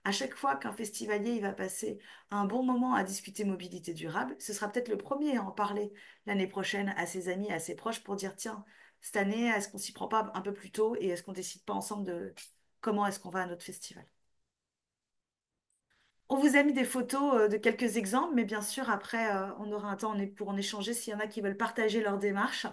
À chaque fois qu'un festivalier il va passer un bon moment à discuter mobilité durable, ce sera peut-être le premier à en parler l'année prochaine à ses amis, à ses proches pour dire, tiens, cette année, est-ce qu'on s'y prend pas un peu plus tôt et est-ce qu'on décide pas ensemble de comment est-ce qu'on va à notre festival? On vous a mis des photos de quelques exemples, mais bien sûr, après, on aura un temps pour en échanger s'il y en a qui veulent partager leur démarche.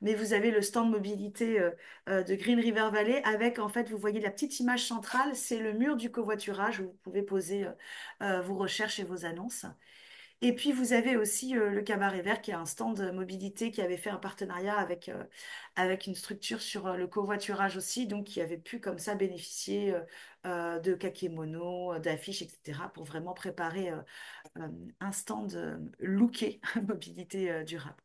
Mais vous avez le stand mobilité de Green River Valley avec, en fait, vous voyez la petite image centrale, c'est le mur du covoiturage où vous pouvez poser vos recherches et vos annonces. Et puis, vous avez aussi le Cabaret Vert, qui est un stand mobilité qui avait fait un partenariat avec une structure sur le covoiturage aussi, donc qui avait pu comme ça bénéficier de kakémono, d'affiches, etc., pour vraiment préparer un stand looké mobilité durable.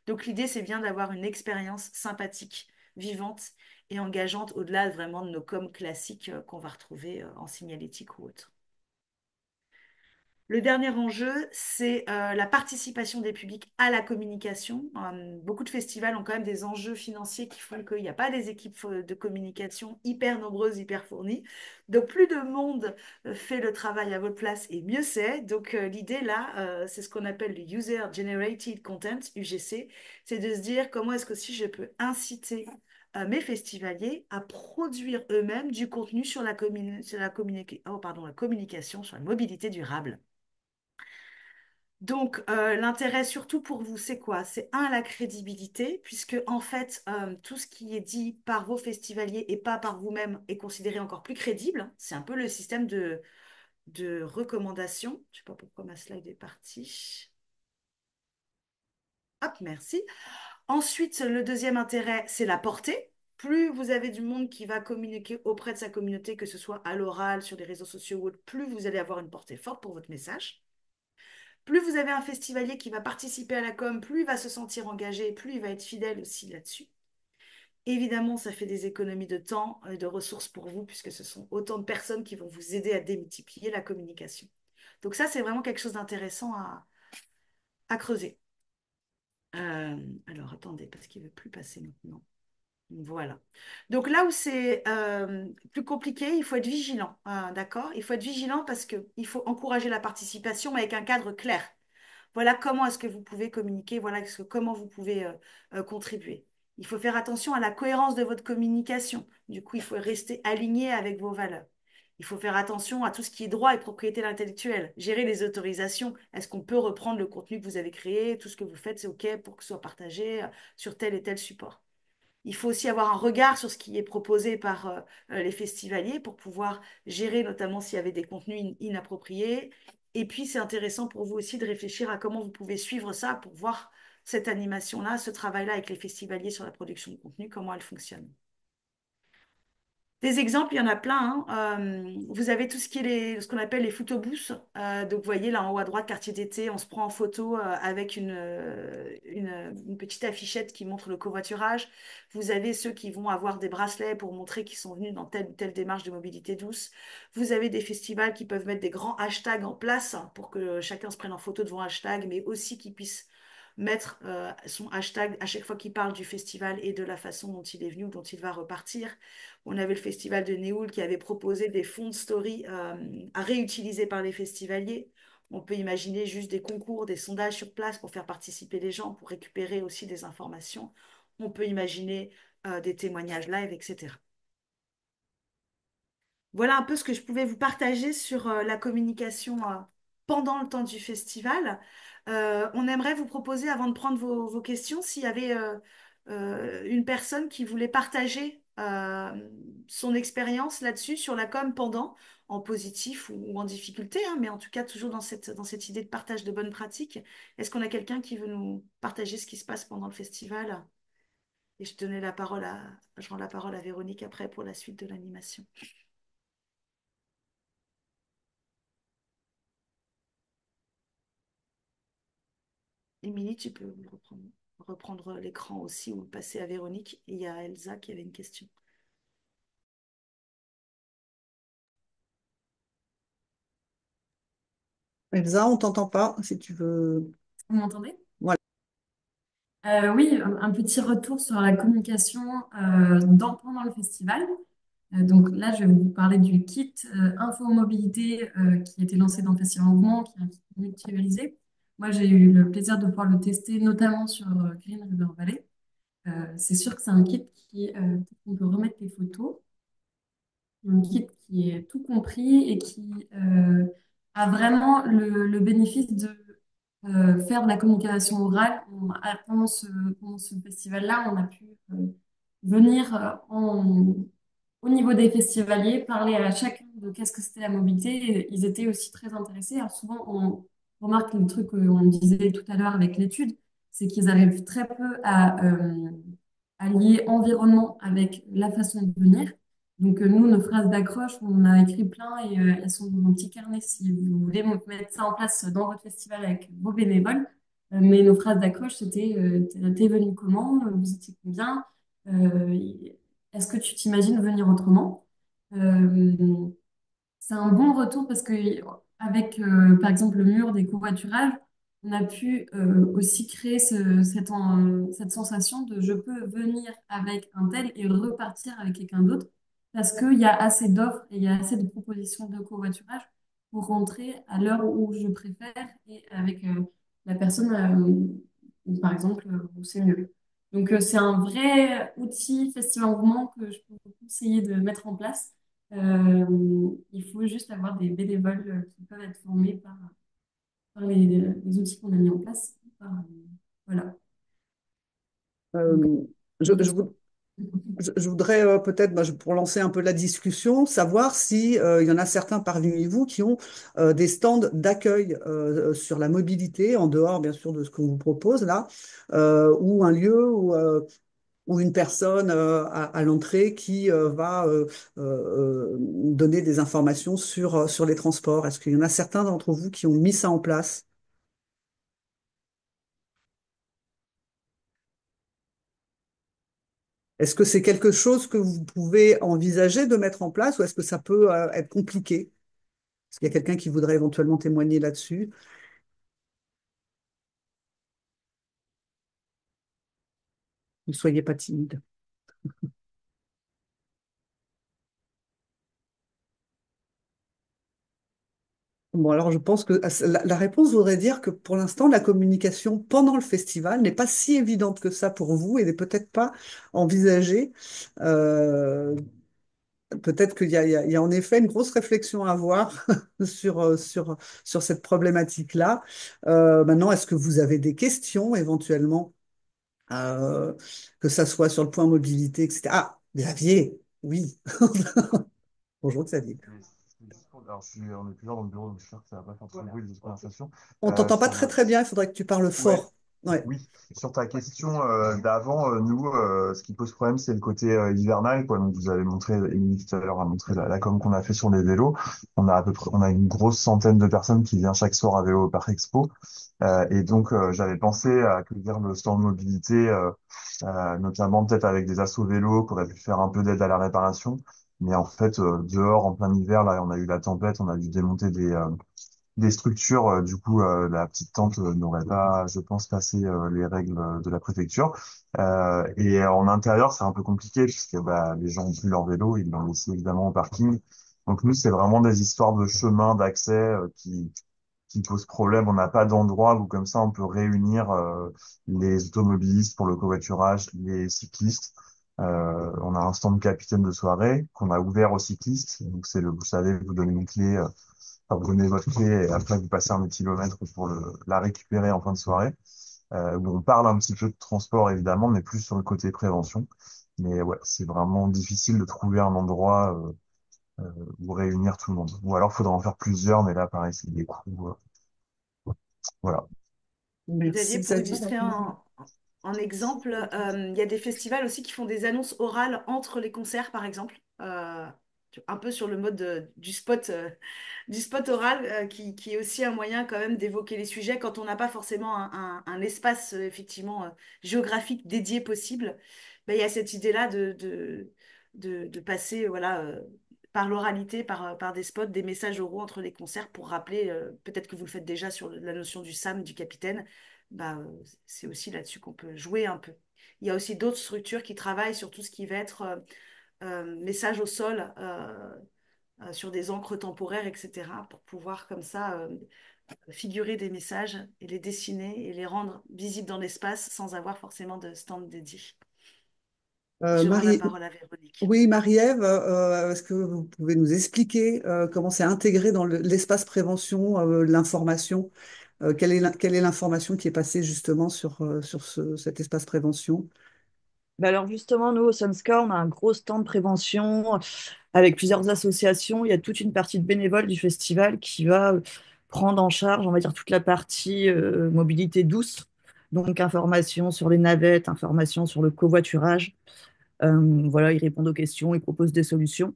Donc, l'idée, c'est bien d'avoir une expérience sympathique, vivante et engageante au-delà vraiment de nos coms classiques qu'on va retrouver en signalétique ou autre. Le dernier enjeu, c'est la participation des publics à la communication. Beaucoup de festivals ont quand même des enjeux financiers qui font qu'il n'y a pas des équipes de communication hyper nombreuses, hyper fournies. Donc plus de monde fait le travail à votre place et mieux c'est. Donc l'idée là, c'est ce qu'on appelle le User Generated Content, UGC. C'est de se dire comment est-ce que si je peux inciter mes festivaliers à produire eux-mêmes du contenu sur la communication, sur la mobilité durable. Donc, l'intérêt surtout pour vous, c'est quoi? C'est un, la crédibilité, puisque en fait, tout ce qui est dit par vos festivaliers et pas par vous-même est considéré encore plus crédible. C'est un peu le système de recommandation. Je ne sais pas pourquoi ma slide est partie. Hop, merci. Ensuite, le deuxième intérêt, c'est la portée. Plus vous avez du monde qui va communiquer auprès de sa communauté, que ce soit à l'oral, sur les réseaux sociaux ou autre, plus vous allez avoir une portée forte pour votre message. Plus vous avez un festivalier qui va participer à la com, plus il va se sentir engagé, plus il va être fidèle aussi là-dessus. Évidemment, ça fait des économies de temps et de ressources pour vous, puisque ce sont autant de personnes qui vont vous aider à démultiplier la communication. Donc ça, c'est vraiment quelque chose d'intéressant à creuser. Alors, attendez, parce qu'il ne veut plus passer maintenant. Voilà. Donc là où c'est plus compliqué, il faut être vigilant, d'accord? Il faut être vigilant parce qu'il faut encourager la participation, mais avec un cadre clair. Voilà comment est-ce que vous pouvez communiquer, voilà comment vous pouvez contribuer. Il faut faire attention à la cohérence de votre communication. Du coup, il faut rester aligné avec vos valeurs. Il faut faire attention à tout ce qui est droit et propriété intellectuelle. Gérer les autorisations. Est-ce qu'on peut reprendre le contenu que vous avez créé? Tout ce que vous faites, c'est OK pour que ce soit partagé sur tel et tel support. Il faut aussi avoir un regard sur ce qui est proposé par les festivaliers pour pouvoir gérer notamment s'il y avait des contenus inappropriés. Et puis, c'est intéressant pour vous aussi de réfléchir à comment vous pouvez suivre ça pour voir cette animation-là, ce travail-là avec les festivaliers sur la production de contenu, comment elle fonctionne. Des exemples, il y en a plein, hein. Vous avez tout ce qui est ce qu'on appelle les photobooths. Donc, vous voyez là en haut à droite, quartier d'été, on se prend en photo avec une petite affichette qui montre le covoiturage. Vous avez ceux qui vont avoir des bracelets pour montrer qu'ils sont venus dans telle ou telle démarche de mobilité douce. Vous avez des festivals qui peuvent mettre des grands hashtags en place pour que chacun se prenne en photo devant un hashtag, mais aussi qu'ils puissent mettre son hashtag à chaque fois qu'il parle du festival et de la façon dont il est venu ou dont il va repartir. On avait le festival de Néoul qui avait proposé des fonds de story à réutiliser par les festivaliers. On peut imaginer juste des concours, des sondages sur place pour faire participer les gens, pour récupérer aussi des informations. On peut imaginer des témoignages live, etc. Voilà un peu ce que je pouvais vous partager sur la communication pendant le temps du festival. On aimerait vous proposer, avant de prendre vos questions, s'il y avait une personne qui voulait partager son expérience là-dessus, sur la com pendant, en positif ou en difficulté, hein, mais en tout cas toujours dans cette idée de partage de bonnes pratiques. Est-ce qu'on a quelqu'un qui veut nous partager ce qui se passe pendant le festival? Et je rends la parole à Véronique après pour la suite de l'animation. Émilie, tu peux reprendre l'écran aussi ou le passer à Véronique. Et il y a Elsa qui avait une question. Elsa, on t'entend pas, si tu veux. Vous m'entendez? Voilà. Oui, un petit retour sur la communication pendant le festival. Donc là, je vais vous parler du kit Info Mobilité qui a été lancé dans le Festival en Mouvement, qui est un kit mutualisé. Moi, j'ai eu le plaisir de pouvoir le tester, notamment sur Green River Valley. C'est sûr que c'est un kit on peut remettre les photos, un kit qui est tout compris et qui a vraiment le bénéfice de faire de la communication orale. Pendant ce festival-là, on a pu venir au niveau des festivaliers, parler à chacun de qu'est-ce que c'était la mobilité. Et ils étaient aussi très intéressés. Alors souvent, on remarque le truc qu'on disait tout à l'heure avec l'étude, c'est qu'ils arrivent très peu à lier environnement avec la façon de venir. Donc nous, nos phrases d'accroche, on a écrit plein et elles sont dans mon petit carnet si vous voulez mettre ça en place dans votre festival avec vos bénévoles. Mais nos phrases d'accroche, c'était t'es venu comment? Vous étiez combien? Euh, Est-ce que tu t'imagines venir autrement? Euh, c'est un bon retour parce que avec par exemple le mur des covoiturages, on a pu aussi créer cette sensation de je peux venir avec un tel et repartir avec quelqu'un d'autre parce qu'il y a assez d'offres et il y a assez de propositions de covoiturage pour rentrer à l'heure où je préfère et avec la personne par exemple où c'est mieux. Donc c'est un vrai outil Festival Engouement que je peux vous conseiller de mettre en place. Il faut juste avoir des bénévoles qui peuvent être formés par les outils qu'on a mis en place. Voilà. Donc, Euh, je, une je question. vou- je voudrais peut-être, pour lancer un peu la discussion, savoir si il y en a certains parmi vous qui ont des stands d'accueil sur la mobilité, en dehors bien sûr de ce qu'on vous propose là, ou un lieu ou une personne à l'entrée qui va donner des informations sur les transports. Est-ce qu'il y en a certains d'entre vous qui ont mis ça en place? Est-ce que c'est quelque chose que vous pouvez envisager de mettre en place ou est-ce que ça peut être compliqué? Est-ce qu'il y a quelqu'un qui voudrait éventuellement témoigner là-dessus? Ne soyez pas timide. Bon, alors je pense que la réponse voudrait dire que pour l'instant, la communication pendant le festival n'est pas si évidente que ça pour vous et n'est peut-être pas envisagée. Euh, Peut-être qu'il y a, il y a en effet une grosse réflexion à avoir sur cette problématique-là. Maintenant, est-ce que vous avez des questions éventuellement, que ça soit sur le point mobilité, etc. Ah, Xavier, oui. Bonjour Xavier. Alors, on est plusieurs dans le bureau, donc je suis sûr que ça va pas faire trop de bruit de cette conversation. On t'entend pas Sur très très bien, il faudrait que tu parles Ouais, fort. Ouais. oui. Sur ta question d'avant, nous, ce qui pose problème, c'est le côté hivernal, quoi. Donc, vous avez montré, Émilie tout à l'heure a montré la com qu'on a fait sur les vélos. On a à peu près, on a une grosse centaine de personnes qui viennent chaque soir à vélo au Parc Expo. Et donc, j'avais pensé à accueillir le stand de mobilité, notamment peut-être avec des assos vélos, qu'on aurait pu faire un peu d'aide à la réparation. Mais en fait, dehors, en plein hiver, là, on a eu la tempête, on a dû démonter des structures. Du coup, la petite tente n'aurait pas, je pense, passé les règles de la préfecture. Et en intérieur, c'est un peu compliqué puisque bah, les gens ont plus leur vélo, ils l'ont laissé évidemment au parking. Donc nous, c'est vraiment des histoires de chemin, d'accès qui posent problème. On n'a pas d'endroit où comme ça on peut réunir les automobilistes pour le covoiturage, les cyclistes. On a un stand capitaine de soirée qu'on a ouvert aux cyclistes. Donc c'est vous savez, vous donnez une clé. Enfin, vous donnez votre clé et après vous passez un petit kilomètre pour la récupérer en fin de soirée. Où on parle un petit peu de transport évidemment, mais plus sur le côté prévention. Mais ouais, c'est vraiment difficile de trouver un endroit où réunir tout le monde. Ou alors faudra en faire plusieurs, mais là pareil, c'est des coûts. Voilà. Xavier, Merci pour Xavier. illustrer En exemple, il y a des festivals aussi qui font des annonces orales entre les concerts, par exemple. Un peu sur le mode du spot oral, qui est aussi un moyen quand même d'évoquer les sujets quand on n'a pas forcément un espace effectivement géographique dédié possible. Ben, il y a cette idée-là de passer voilà, par l'oralité, par des spots, des messages oraux entre les concerts pour rappeler, peut-être que vous le faites déjà sur la notion du SAM, du capitaine, bah, c'est aussi là-dessus qu'on peut jouer un peu. Il y a aussi d'autres structures qui travaillent sur tout ce qui va être message au sol, sur des encres temporaires, etc., pour pouvoir comme ça figurer des messages et les dessiner et les rendre visibles dans l'espace sans avoir forcément de stand dédié. Je rends la Marie, parole à Véronique. oui, Marie-Ève, est-ce que vous pouvez nous expliquer comment c'est intégré dans l'espace prévention, l'information? Quelle est l'information qui est passée justement sur cet espace prévention? Bah alors justement, nous, au Sunska, on a un gros stand prévention avec plusieurs associations. Il y a toute une partie de bénévoles du festival qui va prendre en charge, on va dire, toute la partie mobilité douce. Donc, information sur les navettes, information sur le covoiturage. Voilà, ils répondent aux questions, ils proposent des solutions.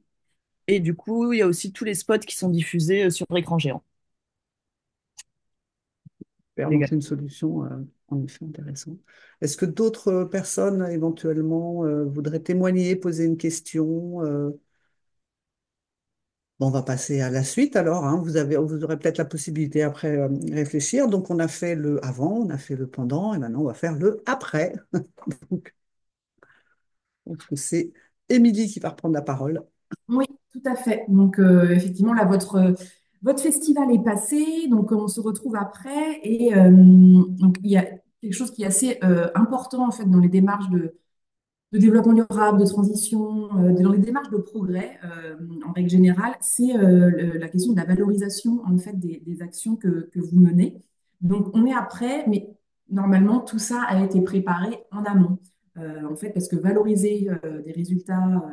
Et du coup, il y a aussi tous les spots qui sont diffusés sur écran géant. Super, donc Légal. c'est une solution en effet intéressante. Est-ce que d'autres personnes éventuellement voudraient témoigner, poser une question? Bon, on va passer à la suite alors, hein. Vous aurez peut-être la possibilité après réfléchir. Donc on a fait le avant, on a fait le pendant, et maintenant on va faire le après. Donc, je pense que c'est Émilie qui va reprendre la parole. Oui, tout à fait. Donc, effectivement, là, votre festival est passé, donc on se retrouve après. Et donc, il y a quelque chose qui est assez important, en fait, dans les démarches de développement durable, de transition, dans les démarches de progrès, en règle générale, c'est la question de la valorisation, en fait, des actions que vous menez. Donc, on est après, mais normalement, tout ça a été préparé en amont. En fait, parce que valoriser des résultats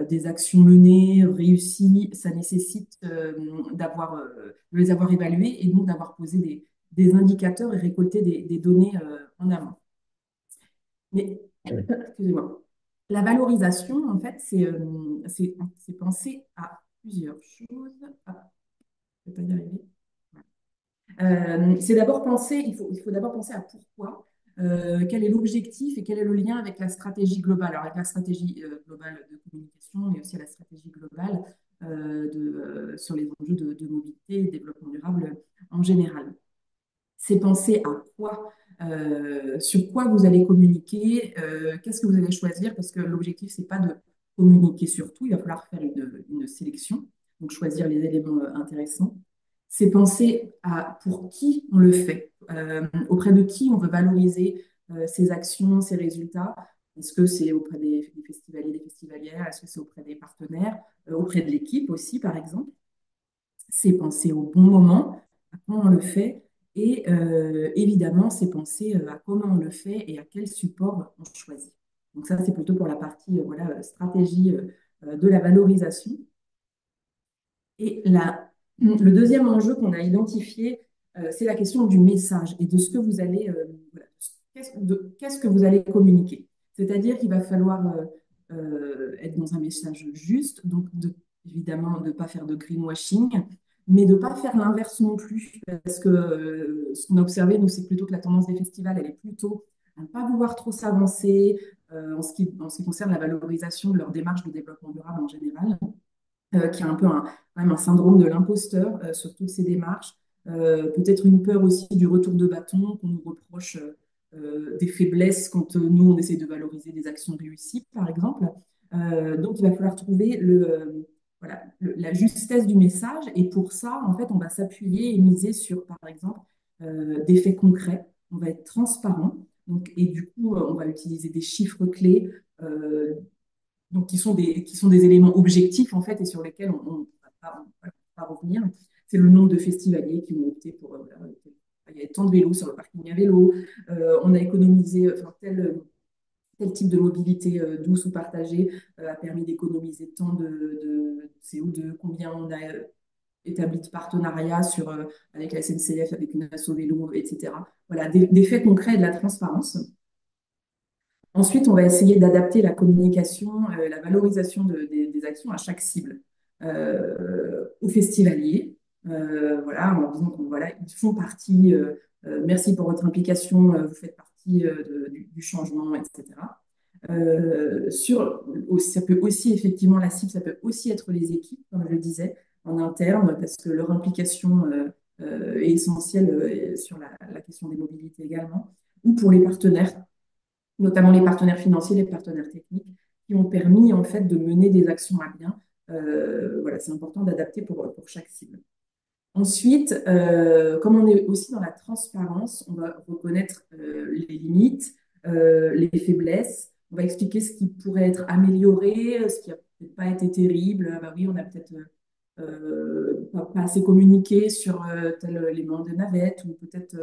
des actions menées, réussies, ça nécessite de les avoir évaluées et donc d'avoir posé des indicateurs et récolté des données en amont. Mais, excusez-moi, la valorisation, en fait, c'est penser à plusieurs choses. Ah, je ne vais pas y arriver. C'est d'abord penser, il faut d'abord penser à pourquoi, quel est l'objectif et quel est le lien avec la stratégie globale. Alors, avec la stratégie globale de communication, mais aussi à la stratégie globale sur les enjeux de mobilité et de développement durable en général. C'est penser à quoi, sur quoi vous allez communiquer, qu'est-ce que vous allez choisir, parce que l'objectif, c'est pas de communiquer sur tout, il va falloir faire une sélection, donc choisir les éléments intéressants. C'est penser à pour qui on le fait, auprès de qui on veut valoriser ces actions, ces résultats. Est-ce que c'est auprès des festivaliers, des festivalières? Est-ce que c'est auprès des partenaires, auprès de l'équipe aussi, par exemple? C'est penser au bon moment, à quand on le fait, et évidemment, c'est penser à comment on le fait et à quel support on choisit. Donc ça, c'est plutôt pour la partie voilà, stratégie de la valorisation. Et le deuxième enjeu qu'on a identifié, c'est la question du message et de ce que vous allez, voilà, qu'est-ce que vous allez communiquer. C'est-à-dire qu'il va falloir être dans un message juste, donc évidemment de ne pas faire de greenwashing, mais de ne pas faire l'inverse non plus, parce que ce qu'on a observé, nous, c'est plutôt que la tendance des festivals, elle est plutôt à ne pas vouloir trop s'avancer en ce qui concerne la valorisation de leur démarche de développement durable en général, qui a un peu quand même un syndrome de l'imposteur sur toutes ces démarches. Peut-être une peur aussi du retour de bâton, qu'on nous reproche des faiblesses quand nous, on essaie de valoriser des actions réussies, par exemple. Donc, il va falloir trouver voilà, la justesse du message. Et pour ça, en fait, on va s'appuyer et miser sur, par exemple, des faits concrets. On va être transparent. Donc, et du coup, on va utiliser des chiffres clés, donc qui sont des éléments objectifs en fait et sur lesquels on ne va pas revenir. C'est le nombre de festivaliers qui ont opté pour il y a tant de vélos sur le parking à vélo, on a économisé tel type de mobilité douce ou partagée a permis d'économiser tant de CO2, combien on a établi de partenariats avec la SNCF, avec une asso vélo, etc. Voilà, des faits concrets et de la transparence. Ensuite, on va essayer d'adapter la communication, la valorisation des actions à chaque cible. Aux festivaliers, voilà, en disant que voilà, ils font partie, merci pour votre implication, vous faites partie du changement, etc. Ça peut aussi, effectivement, la cible, ça peut aussi être les équipes, comme je le disais, en interne, parce que leur implication est essentielle sur la question des mobilités également, ou pour les partenaires, notamment les partenaires financiers, les partenaires techniques, qui ont permis en fait de mener des actions à bien. Voilà, c'est important d'adapter pour chaque cible. Ensuite, comme on est aussi dans la transparence, on va reconnaître les limites, les faiblesses. On va expliquer ce qui pourrait être amélioré, ce qui n'a peut-être pas été terrible. Ah bah oui, on a peut-être pas assez communiqué sur tel élément de navette, ou peut-être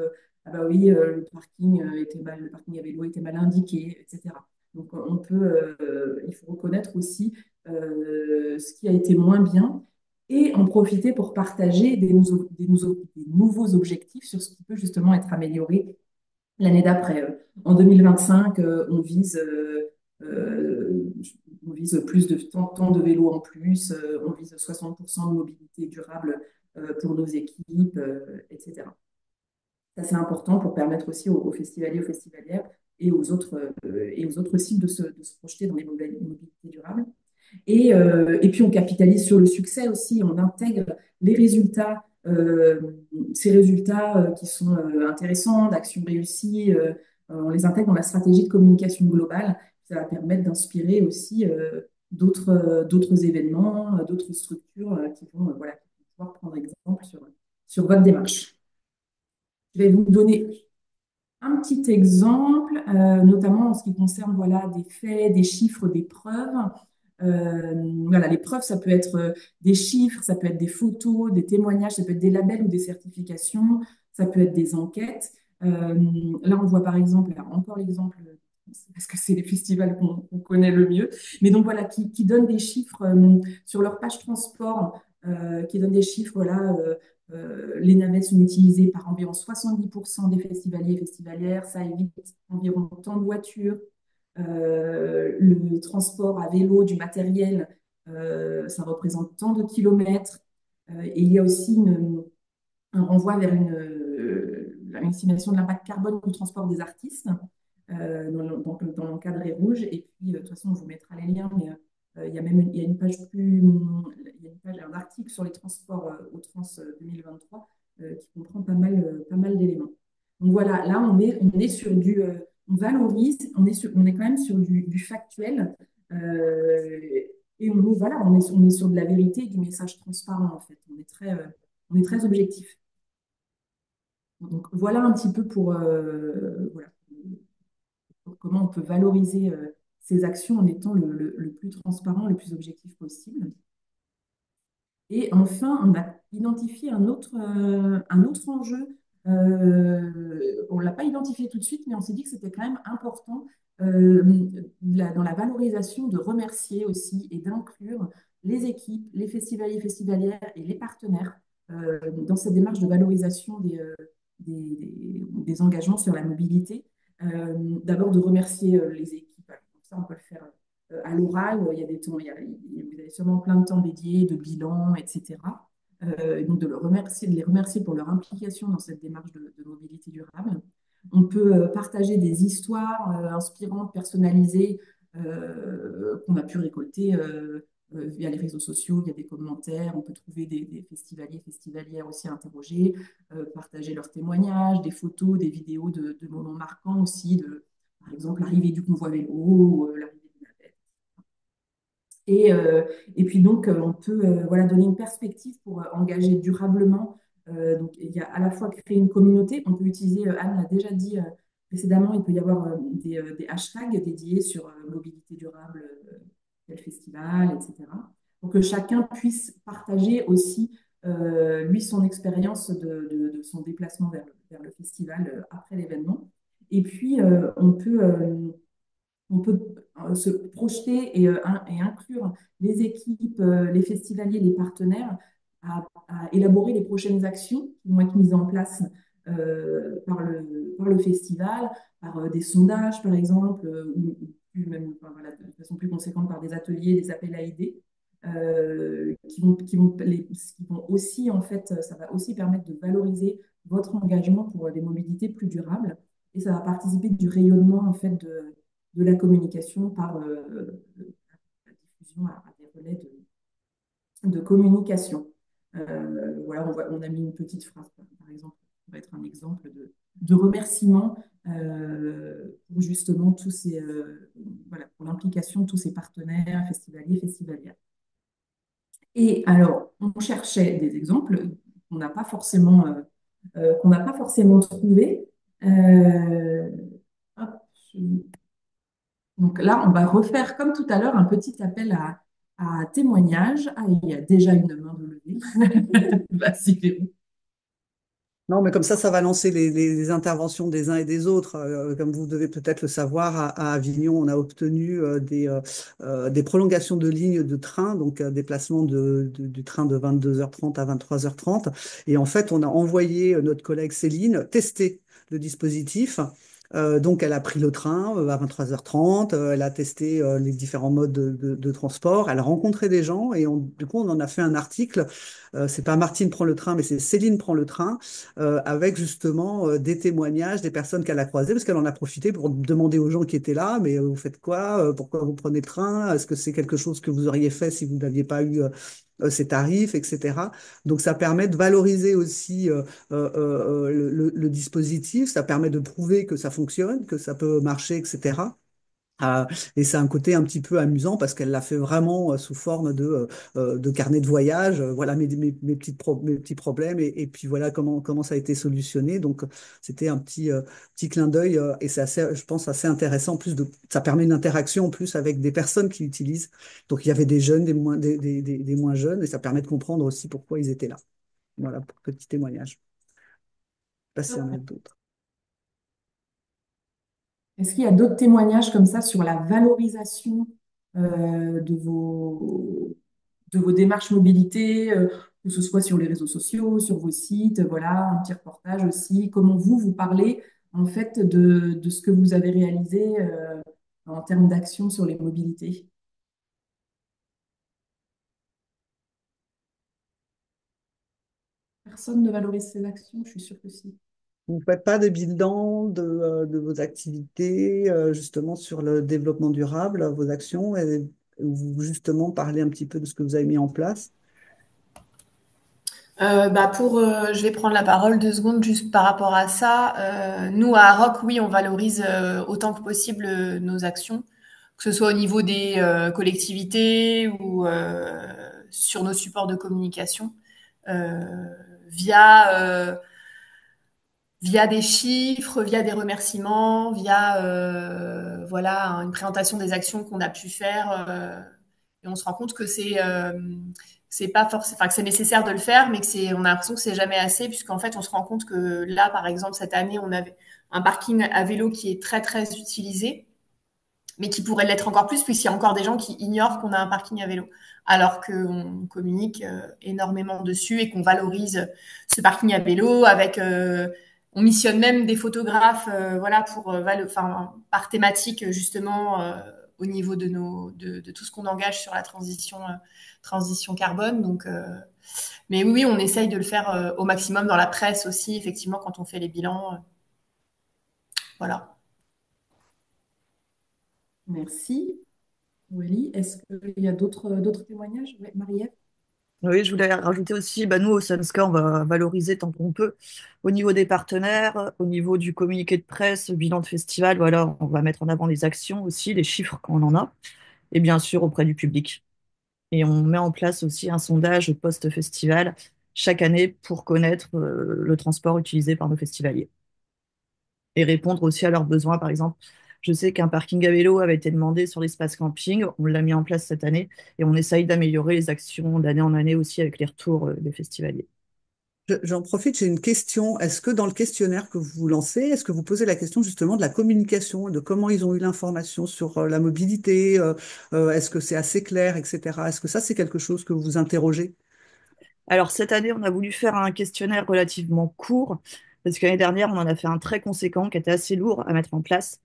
ah bah oui, le parking était mal, le parking à vélo était mal indiqué, etc. Donc il faut reconnaître aussi ce qui a été moins bien et en profiter pour partager des nouveaux objectifs sur ce qui peut justement être amélioré l'année d'après. En 2025, euh, on vise plus de temps de vélo en plus, on vise 60% de mobilité durable pour nos équipes, etc. Ça, c'est important pour permettre aussi aux festivaliers, aux festivalières et aux autres cibles de se projeter dans les mobilités durables. Et puis, on capitalise sur le succès aussi, on intègre les résultats, ces résultats qui sont intéressants, d'actions réussies, on les intègre dans la stratégie de communication globale. Ça va permettre d'inspirer aussi d'autres événements, d'autres structures qui vont voilà, qui vont pouvoir prendre exemple sur votre démarche. Je vais vous donner un petit exemple, notamment en ce qui concerne voilà, des faits, des chiffres, des preuves. Voilà, les preuves, ça peut être des chiffres, ça peut être des photos, des témoignages, ça peut être des labels ou des certifications, ça peut être des enquêtes. Là, on voit par exemple, là, encore l'exemple, parce que c'est les festivals qu'on connaît le mieux, mais donc voilà, qui donnent des chiffres sur leur page transport, qui donnent des chiffres, voilà, les navettes sont utilisées par environ 70% des festivaliers et festivalières, ça évite environ tant de voitures. Le transport à vélo du matériel, ça représente tant de kilomètres. Et il y a aussi un renvoi vers une estimation de l'impact carbone du transport des artistes dans l'encadré rouge. Et puis, de toute façon, on vous mettra les liens, mais il y a même il y a une page il y a une page, un article sur les transports au Trans 2023 qui comprend pas mal d'éléments. Donc voilà, là, on est sur on valorise, on est quand même sur du factuel. Et voilà, on est sur de la vérité et du message transparent, en fait. On est très objectif. Donc voilà un petit peu voilà, pour comment on peut valoriser ces actions en étant le plus transparent, le plus objectif possible. Et enfin, on a identifié un autre enjeu. On ne l'a pas identifié tout de suite, mais on s'est dit que c'était quand même important dans la valorisation de remercier aussi et d'inclure les équipes, les festivaliers, festivalières et les partenaires dans cette démarche de valorisation des engagements sur la mobilité. D'abord de remercier les équipes. Comme ça, on peut le faire à l'oral. Il y a des temps, vous avez sûrement plein de temps dédiés, de bilan, etc. Donc de les remercier pour leur implication dans cette démarche de mobilité durable. On peut partager des histoires inspirantes, personnalisées, qu'on a pu récolter via les réseaux sociaux, via des commentaires. On peut trouver des festivaliers, festivalières aussi interrogés, partager leurs témoignages, des photos, des vidéos de moments marquants aussi, par exemple l'arrivée du convoi vélo, l'arrivée de la navette. Et puis donc, on peut voilà, donner une perspective pour engager durablement. Donc, il y a à la fois créer une communauté. On peut utiliser, Anne l'a déjà dit précédemment, il peut y avoir des hashtags dédiés sur mobilité durable, tel festival, etc. Pour que chacun puisse partager aussi, lui, son expérience de son déplacement vers le festival après l'événement. Et puis, on peut se projeter et inclure les équipes, les festivaliers, les partenaires à élaborer les prochaines actions qui vont être mises en place par le festival, par des sondages, par exemple, ou même enfin, voilà, de façon plus conséquente par des ateliers, des appels à idées, qui vont aussi, en fait, ça va aussi permettre de valoriser votre engagement pour des mobilités plus durables. Et ça va participer du rayonnement, en fait, de la communication par la diffusion à des relais de communication. Voilà, on a mis une petite phrase, par exemple, ça va être un exemple de remerciement pour justement tous ces, voilà, pour l'implication de tous ces partenaires festivaliers, festivalières. Et alors, on cherchait des exemples qu'on n'a pas forcément trouvés. Euh, hop, je- donc là, on va refaire comme tout à l'heure un petit appel à témoignage. Ah, il y a déjà une main de levée. Vas-y, Véro. Non, mais comme ça va lancer les interventions des uns et des autres. Comme vous devez peut-être le savoir, à Avignon, on a obtenu des prolongations de lignes de train, donc déplacement du train de 22h30 à 23h30. Et en fait, on a envoyé notre collègue Céline tester le dispositif. Donc, elle a pris le train à 23h30, elle a testé les différents modes de transport, elle a rencontré des gens et du coup, on en a fait un article. C'est pas Martine prend le train, mais c'est Céline prend le train avec justement des témoignages des personnes qu'elle a croisées, parce qu'elle en a profité pour demander aux gens qui étaient là, mais vous faites quoi? Pourquoi vous prenez le train? Est-ce que c'est quelque chose que vous auriez fait si vous n'aviez pas eu ces tarifs, etc. Donc ça permet de valoriser aussi le dispositif, ça permet de prouver que ça fonctionne, que ça peut marcher, etc. Euh, et c'est un côté un petit peu amusant parce qu'elle l'a fait vraiment sous forme de carnet de voyage. Voilà mes petits problèmes et puis voilà comment ça a été solutionné. Donc c'était un petit clin d'œil et c'est assez, je pense, assez intéressant. En plus ça permet une interaction en plus avec des personnes qui l'utilisent. Donc il y avait des jeunes, des moins jeunes et ça permet de comprendre aussi pourquoi ils étaient là. Voilà, pour petit témoignage. Je sais pas s'il y en a d'autres. Est-ce qu'il y a d'autres témoignages comme ça sur la valorisation de vos démarches mobilité, que ce soit sur les réseaux sociaux, sur vos sites, voilà, un petit reportage aussi, comment vous parlez en fait de ce que vous avez réalisé en termes d'action sur les mobilités? Personne ne valorise ces actions, je suis sûre que si. Vous ne faites pas de bilan de vos activités, justement, sur le développement durable, vos actions, et vous, justement, parlez un petit peu de ce que vous avez mis en place. Je vais prendre la parole 2 secondes juste par rapport à ça. Nous, à Aroc, oui, on valorise autant que possible nos actions, que ce soit au niveau des collectivités ou sur nos supports de communication, euh, via, euh, via des chiffres, via des remerciements, via voilà une présentation des actions qu'on a pu faire. Et on se rend compte que c'est pas forcément, enfin que c'est nécessaire de le faire, mais que c'est, on a l'impression que c'est jamais assez, puisqu'en fait on se rend compte que là, par exemple, cette année, on avait un parking à vélo qui est très très utilisé, mais qui pourrait l'être encore plus, puisqu'il y a encore des gens qui ignorent qu'on a un parking à vélo, alors qu'on communique énormément dessus et qu'on valorise ce parking à vélo avec on missionne même des photographes, voilà, pour enfin, par thématique justement au niveau de tout ce qu'on engage sur la transition carbone. Donc, mais oui, on essaye de le faire au maximum dans la presse aussi, effectivement, quand on fait les bilans. Voilà. Merci. Wally, est-ce qu'il y a d'autres témoignages? Ouais, Marie-Ève? Oui, je voulais rajouter aussi, bah, nous, au Sunska, on va valoriser tant qu'on peut au niveau des partenaires, au niveau du communiqué de presse, bilan de festival, voilà, on va mettre en avant les actions aussi, les chiffres quand on en a, et bien sûr auprès du public. Et on met en place aussi un sondage post-festival chaque année pour connaître le transport utilisé par nos festivaliers et répondre aussi à leurs besoins. Par exemple, je sais qu'un parking à vélo avait été demandé sur l'espace camping, on l'a mis en place cette année et on essaye d'améliorer les actions d'année en année aussi avec les retours des festivaliers. J'en profite, j'ai une question. Est-ce que dans le questionnaire que vous lancez, est-ce que vous posez la question justement de la communication, de comment ils ont eu l'information sur la mobilité, est-ce que c'est assez clair, etc. Est-ce que ça, c'est quelque chose que vous interrogez? Alors cette année, on a voulu faire un questionnaire relativement court parce que l'année dernière, on en a fait un très conséquent qui était assez lourd à mettre en place.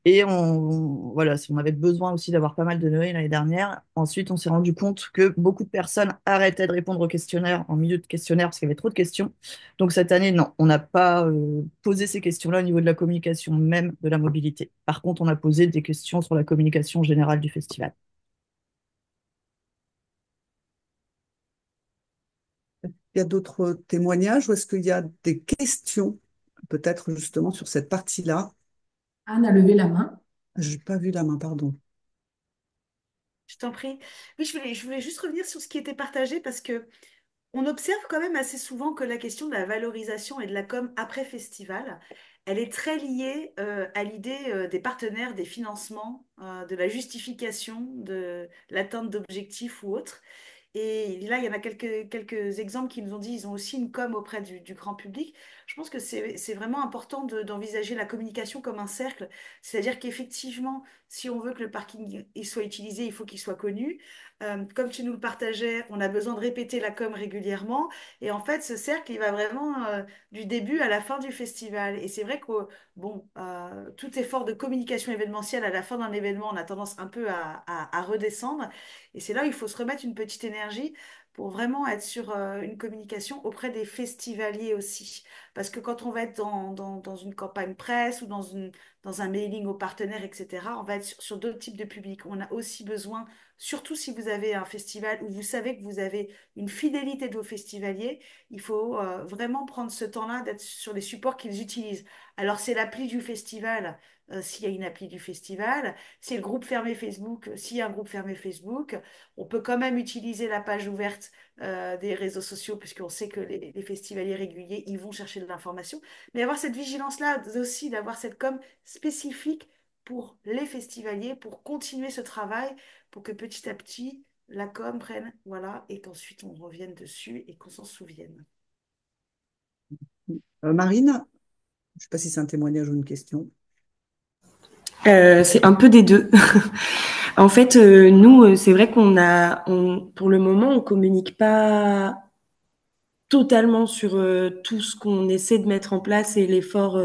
Et voilà, on avait besoin aussi d'avoir pas mal de Noé l'année dernière. Ensuite, on s'est rendu compte que beaucoup de personnes arrêtaient de répondre aux questionnaires en milieu de questionnaire parce qu'il y avait trop de questions. Donc cette année, non, on n'a pas posé ces questions-là au niveau de la communication même de la mobilité. Par contre, on a posé des questions sur la communication générale du festival. Il y a d'autres témoignages ou est-ce qu'il y a des questions, peut-être justement sur cette partie-là? Anne a levé la main. Je n'ai pas vu la main, pardon. Je t'en prie. Oui, je voulais juste revenir sur ce qui était partagé parce que on observe quand même assez souvent que la question de la valorisation et de la com après festival, elle est très liée à l'idée des partenaires, des financements, de la justification, de l'atteinte d'objectifs ou autres. Et là, il y en a quelques exemples qui nous ont dit ils ont aussi une com auprès du grand public. Je pense que c'est vraiment important d'envisager la communication comme un cercle. C'est-à-dire qu'effectivement, si on veut que le parking il soit utilisé, il faut qu'il soit connu. Comme tu nous le partageais, on a besoin de répéter la com régulièrement. Et en fait, ce cercle, il va vraiment du début à la fin du festival. Et c'est vrai que bon, tout effort de communication événementielle à la fin d'un événement, on a tendance un peu à redescendre. Et c'est là où il faut se remettre une petite énergie pour vraiment être sur une communication auprès des festivaliers aussi. Parce que quand on va être dans une campagne presse ou dans un mailing aux partenaires, etc., on va être sur d'autres types de publics. On a aussi besoin, surtout si vous avez un festival où vous savez que vous avez une fidélité de vos festivaliers, il faut vraiment prendre ce temps-là d'être sur les supports qu'ils utilisent. Alors c'est l'appli du festival, s'il y a une appli du festival, c'est le groupe fermé Facebook, s'il y a un groupe fermé Facebook, on peut quand même utiliser la page ouverte des réseaux sociaux, puisqu'on sait que les festivaliers réguliers, ils vont chercher de l'information. Mais avoir cette vigilance-là aussi, d'avoir cette com spécifique pour les festivaliers, pour continuer ce travail, pour que petit à petit, la com prenne, voilà, et qu'ensuite on revienne dessus et qu'on s'en souvienne. Marine, je ne sais pas si c'est un témoignage ou une question. C'est un peu des deux. En fait, nous, c'est vrai pour le moment, on communique pas totalement sur tout ce qu'on essaie de mettre en place et l'effort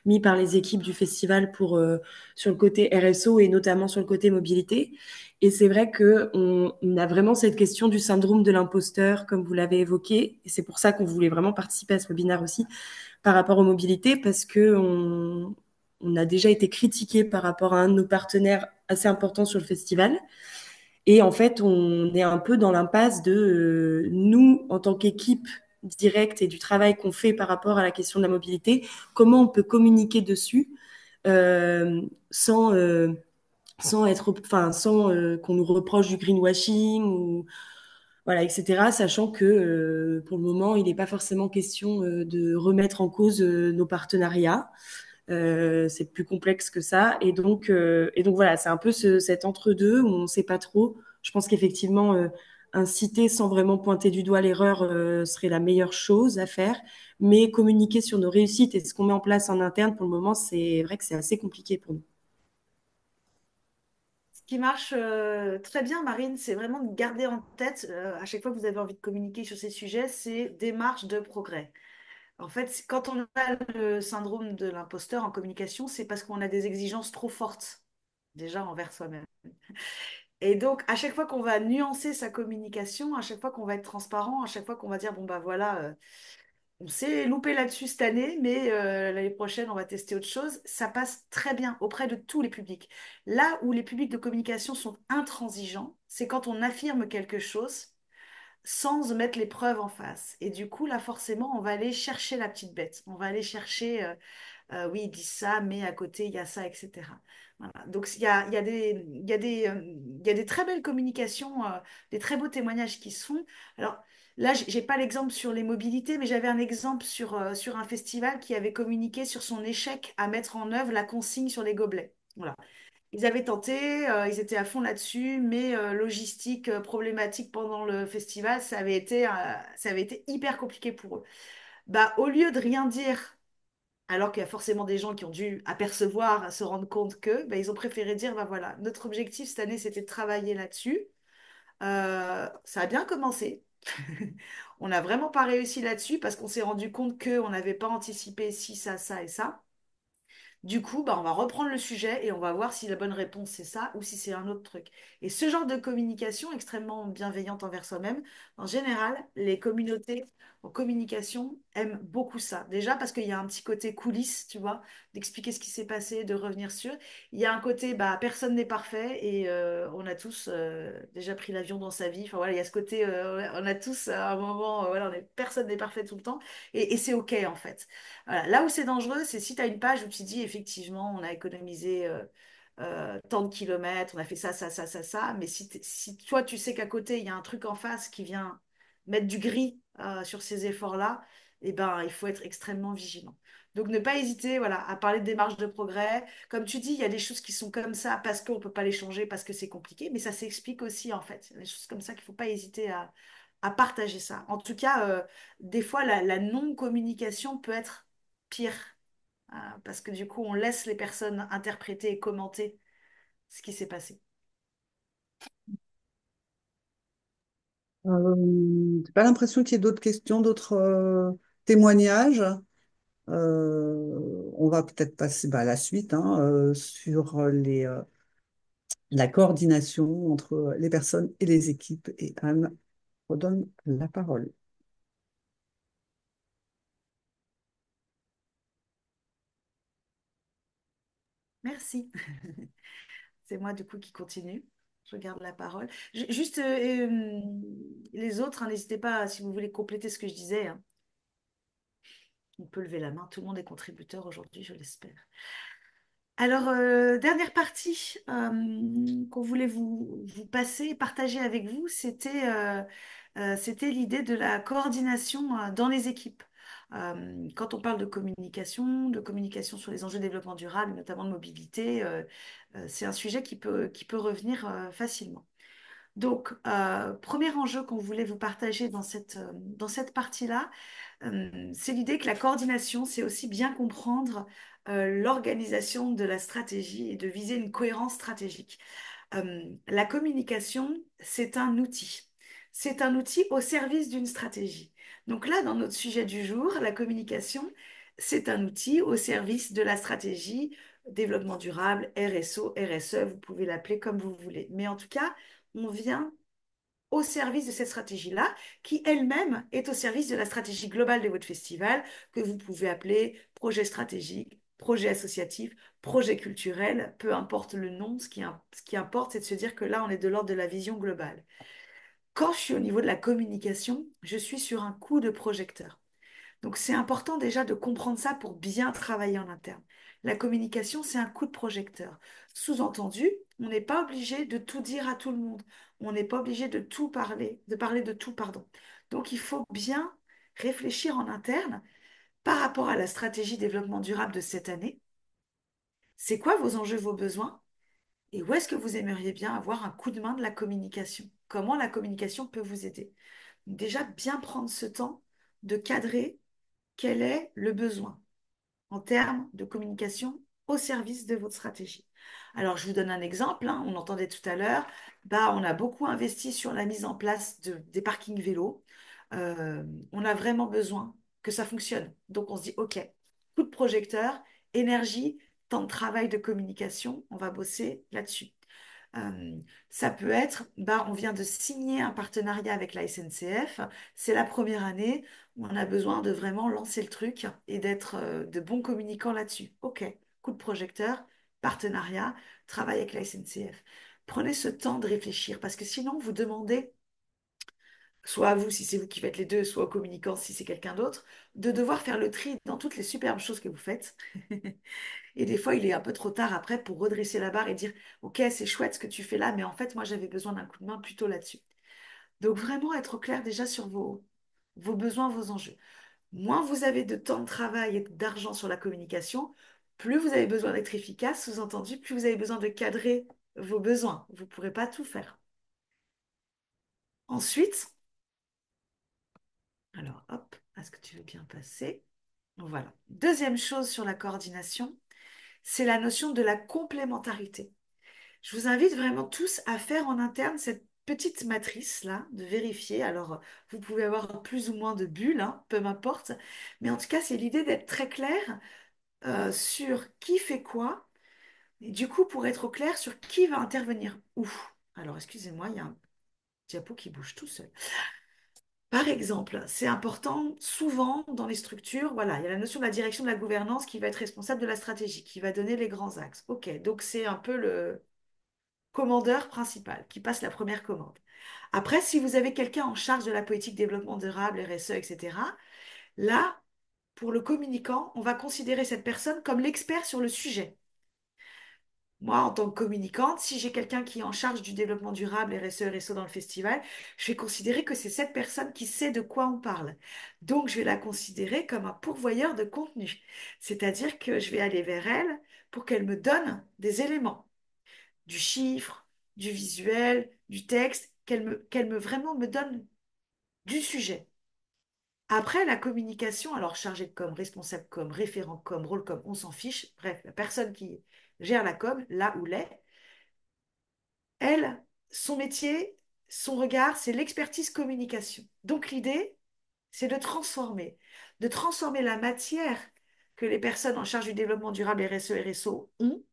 mis par les équipes du festival sur le côté RSO et notamment sur le côté mobilité. Et c'est vrai on a vraiment cette question du syndrome de l'imposteur, comme vous l'avez évoqué. Et c'est pour ça qu'on voulait vraiment participer à ce webinaire aussi par rapport aux mobilités, parce que on a déjà été critiqué par rapport à un de nos partenaires assez importants sur le festival. Et en fait, on est un peu dans l'impasse de nous, en tant qu'équipe directe et du travail qu'on fait par rapport à la question de la mobilité, comment on peut communiquer dessus euh, sans, euh, sans qu'on nous reproche du greenwashing ou voilà, etc. Sachant que pour le moment, il n'est pas forcément question de remettre en cause nos partenariats. C'est plus complexe que ça. Et donc voilà, c'est un peu cet entre-deux où on ne sait pas trop. Je pense qu'effectivement, inciter sans vraiment pointer du doigt l'erreur serait la meilleure chose à faire. Mais communiquer sur nos réussites et ce qu'on met en place en interne, pour le moment, c'est vrai que c'est assez compliqué pour nous. Ce qui marche très bien, Marine, c'est vraiment de garder en tête, à chaque fois que vous avez envie de communiquer sur ces sujets, c'est démarche de progrès. En fait, quand on a le syndrome de l'imposteur en communication, c'est parce qu'on a des exigences trop fortes, déjà envers soi-même. Et donc, à chaque fois qu'on va nuancer sa communication, à chaque fois qu'on va être transparent, à chaque fois qu'on va dire, bon, bah voilà, on s'est loupé là-dessus cette année, mais l'année prochaine, on va tester autre chose, ça passe très bien auprès de tous les publics. Là où les publics de communication sont intransigeants, c'est quand on affirme quelque chose sans mettre les preuves en face. Et du coup, là, forcément, on va aller chercher la petite bête. On va aller chercher oui, ils disent ça, mais à côté, il y a ça, etc. Voilà. Donc, il y a des très belles communications, des très beaux témoignages qui se font. Alors, là, j'ai pas l'exemple sur les mobilités, mais j'avais un exemple sur un festival qui avait communiqué sur son échec à mettre en œuvre la consigne sur les gobelets. Voilà. Ils avaient tenté, ils étaient à fond là-dessus, mais logistique, problématique pendant le festival, ça avait été hyper compliqué pour eux. Bah, au lieu de rien dire alors qu'il y a forcément des gens qui ont dû apercevoir, se rendre compte que, ben, ils ont préféré dire, ben voilà, notre objectif cette année, c'était de travailler là-dessus. Ça a bien commencé. On n'a vraiment pas réussi là-dessus parce qu'on s'est rendu compte qu'on n'avait pas anticipé ci, ça et ça. Du coup, bah, on va reprendre le sujet et on va voir si la bonne réponse c'est ça ou si c'est un autre truc. Et ce genre de communication extrêmement bienveillante envers soi-même, en général, les communautés en communication aiment beaucoup ça. Déjà parce qu'il y a un petit côté coulisses, tu vois, d'expliquer ce qui s'est passé, de revenir sur. Il y a un côté, bah, personne n'est parfait et on a tous déjà pris l'avion dans sa vie. Enfin voilà, il y a ce côté, on a tous à un moment, voilà, personne n'est parfait tout le temps et c'est OK en fait. Voilà. Là où c'est dangereux, c'est si tu as une page où tu dis effectivement, on a économisé tant de kilomètres, on a fait ça, mais si toi tu sais qu'à côté, il y a un truc en face qui vient mettre du gris sur ces efforts-là, eh ben, il faut être extrêmement vigilant. Donc ne pas hésiter voilà, à parler de démarche de progrès. Comme tu dis, il y a des choses qui sont comme ça parce qu'on ne peut pas les changer, parce que c'est compliqué, mais ça s'explique aussi en fait. Il y a des choses comme ça qu'il ne faut pas hésiter à partager ça. En tout cas, des fois, la non-communication peut être pire, parce que du coup, on laisse les personnes interpréter et commenter ce qui s'est passé. J'ai pas l'impression qu'il y ait d'autres questions, d'autres témoignages. On va peut-être passer à la suite hein, sur la coordination entre les personnes et les équipes. Et Anne redonne la parole. Merci. C'est moi du coup qui continue. Je garde la parole. Juste les autres, hein, n'hésitez pas si vous voulez compléter ce que je disais, hein. On peut lever la main. Tout le monde est contributeur aujourd'hui, je l'espère. Alors, dernière partie qu'on voulait vous passer et partager avec vous, c'était l'idée de la coordination dans les équipes. Quand on parle de communication sur les enjeux de développement durable, notamment de mobilité, c'est un sujet qui peut revenir facilement. Donc, premier enjeu qu'on voulait vous partager dans cette partie-là, c'est l'idée que la coordination, c'est aussi bien comprendre l'organisation de la stratégie et de viser une cohérence stratégique. La communication, c'est un outil. C'est un outil au service d'une stratégie. Donc là, dans notre sujet du jour, la communication, c'est un outil au service de la stratégie développement durable, RSO, RSE, vous pouvez l'appeler comme vous voulez. Mais en tout cas, on vient au service de cette stratégie-là, qui elle-même est au service de la stratégie globale de votre festival, que vous pouvez appeler projet stratégique, projet associatif, projet culturel, peu importe le nom, ce qui importe, c'est de se dire que là, on est de l'ordre de la vision globale. Quand je suis au niveau de la communication, je suis sur un coup de projecteur. Donc c'est important déjà de comprendre ça pour bien travailler en interne. La communication, c'est un coup de projecteur. Sous-entendu, on n'est pas obligé de tout dire à tout le monde. On n'est pas obligé de parler de tout, pardon. Donc il faut bien réfléchir en interne par rapport à la stratégie développement durable de cette année. C'est quoi vos enjeux, vos besoins? Et où est-ce que vous aimeriez bien avoir un coup de main de la communication? Comment la communication peut vous aider? Déjà, bien prendre ce temps de cadrer quel est le besoin en termes de communication au service de votre stratégie. Alors, je vous donne un exemple, hein, on entendait tout à l'heure, on a beaucoup investi sur la mise en place des parkings vélos. On a vraiment besoin que ça fonctionne. Donc, on se dit, OK, coup de projecteur, énergie, temps de travail de communication, on va bosser là-dessus. Euh, Ça peut être, on vient de signer un partenariat avec la SNCF, c'est la première année où on a besoin de vraiment lancer le truc et d'être de bons communicants là-dessus. OK, coup de projecteur, partenariat, travail avec la SNCF. Prenez ce temps de réfléchir parce que sinon vous demandez, soit à vous si c'est vous qui faites les deux, soit aux communicants si c'est quelqu'un d'autre, de devoir faire le tri dans toutes les superbes choses que vous faites. Et des fois, il est un peu trop tard après pour redresser la barre et dire, OK, c'est chouette ce que tu fais là, mais en fait, moi, j'avais besoin d'un coup de main plutôt là-dessus. Donc, vraiment être au clair déjà sur vos besoins, vos enjeux. Moins vous avez de temps de travail et d'argent sur la communication, plus vous avez besoin d'être efficace, sous-entendu, plus vous avez besoin de cadrer vos besoins. Vous ne pourrez pas tout faire. Ensuite, alors hop, est-ce que tu veux bien passer? Voilà. Deuxième chose sur la coordination, c'est la notion de la complémentarité. Je vous invite vraiment tous à faire en interne cette petite matrice là, de vérifier. Alors, vous pouvez avoir plus ou moins de bulles, hein, peu m'importe. Mais en tout cas, c'est l'idée d'être très clair sur qui fait quoi. Et du coup, pour être au clair sur qui va intervenir où. Alors, excusez-moi, il y a un diapo qui bouge tout seul. Par exemple, c'est important, souvent dans les structures, voilà, il y a la notion de la direction de la gouvernance qui va être responsable de la stratégie, qui va donner les grands axes. Ok, donc c'est un peu le commandeur principal qui passe la première commande. Après, si vous avez quelqu'un en charge de la politique développement durable, RSE, etc., là, pour le communicant, on va considérer cette personne comme l'expert sur le sujet. Moi, en tant que communicante, si j'ai quelqu'un qui est en charge du développement durable, RSE, RSO dans le festival, je vais considérer que c'est cette personne qui sait de quoi on parle. Donc, je vais la considérer comme un pourvoyeur de contenu. C'est-à-dire que je vais aller vers elle pour qu'elle me donne des éléments, du chiffre, du visuel, du texte, qu'elle me vraiment me donne du sujet. Après, la communication, alors chargé de com, responsable com, référent com, rôle com, on s'en fiche. Bref, la personne qui gère la com, là où l'est, elle, son métier, son regard, c'est l'expertise communication. Donc l'idée, c'est de transformer la matière que les personnes en charge du développement durable RSE, RSO ont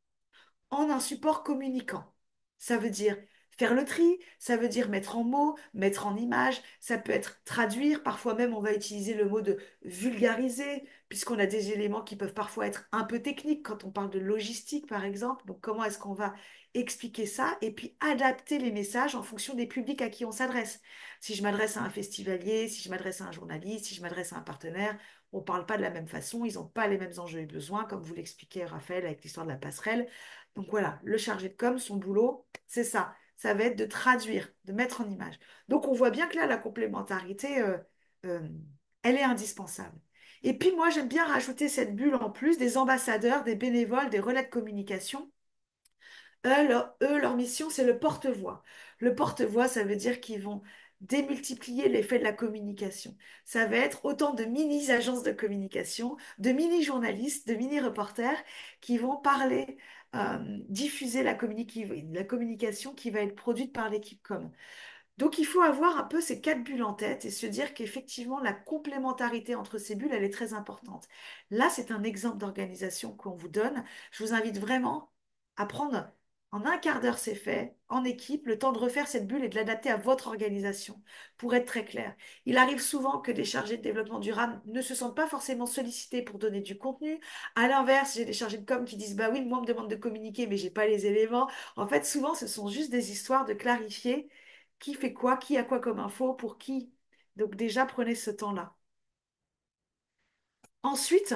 en un support communicant. Ça veut dire faire le tri, ça veut dire mettre en mots, mettre en images, ça peut être traduire, parfois même on va utiliser le mot de vulgariser, puisqu'on a des éléments qui peuvent parfois être un peu techniques quand on parle de logistique par exemple. Donc comment est-ce qu'on va expliquer ça et puis adapter les messages en fonction des publics à qui on s'adresse. Si je m'adresse à un festivalier, si je m'adresse à un journaliste, si je m'adresse à un partenaire, on ne parle pas de la même façon, ils n'ont pas les mêmes enjeux et besoins, comme vous l'expliquez Raphaël avec l'histoire de la passerelle. Donc voilà, le chargé de com, son boulot, c'est ça. Ça va être de traduire, de mettre en image. Donc on voit bien que là, la complémentarité, euh, elle est indispensable. Et puis moi, j'aime bien rajouter cette bulle en plus des ambassadeurs, des bénévoles, des relais de communication. Leur mission, c'est le porte-voix. Le porte-voix, ça veut dire qu'ils vont démultiplier l'effet de la communication. Ça va être autant de mini-agences de communication, de mini-journalistes, de mini-reporters qui vont parler, diffuser la communication qui va être produite par l'équipe com. Donc, il faut avoir un peu ces quatre bulles en tête et se dire qu'effectivement, la complémentarité entre ces bulles, elle est très importante. Là, c'est un exemple d'organisation qu'on vous donne. Je vous invite vraiment à prendre en un quart d'heure, c'est fait, en équipe, le temps de refaire cette bulle et de l'adapter à votre organisation, pour être très clair. Il arrive souvent que des chargés de développement durable ne se sentent pas forcément sollicités pour donner du contenu. À l'inverse, j'ai des chargés de com qui disent, bah oui, moi, on me demande de communiquer, mais j'ai pas les éléments. En fait, souvent, ce sont juste des histoires de clarifier qui fait quoi, qui a quoi comme info, pour qui. Donc déjà, prenez ce temps-là. Ensuite,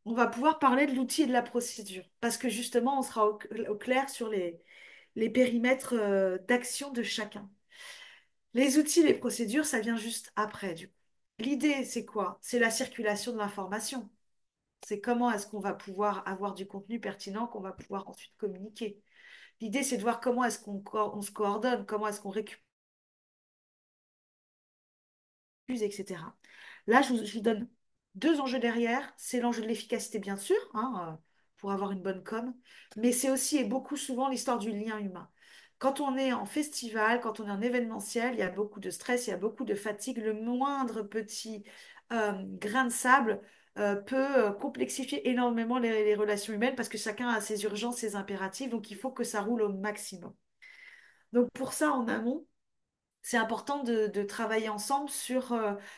on va pouvoir parler de l'outil et de la procédure, parce que justement, on sera au clair sur les périmètres d'action de chacun. Les outils, les procédures, ça vient juste après, du coup. L'idée, c'est quoi? C'est la circulation de l'information. C'est comment est-ce qu'on va pouvoir avoir du contenu pertinent qu'on va pouvoir ensuite communiquer. L'idée, c'est de voir comment est-ce on se coordonne, comment est-ce qu'on récupère etc. Là, je vous donne deux enjeux derrière. C'est l'enjeu de l'efficacité, bien sûr, hein, pour avoir une bonne com, mais c'est aussi et beaucoup souvent l'histoire du lien humain. Quand on est en festival, quand on est en événementiel, il y a beaucoup de stress, il y a beaucoup de fatigue. Le moindre petit grain de sable peut complexifier énormément les relations humaines parce que chacun a ses urgences, ses impératifs, donc il faut que ça roule au maximum. Donc pour ça, en amont, c'est important de travailler ensemble sur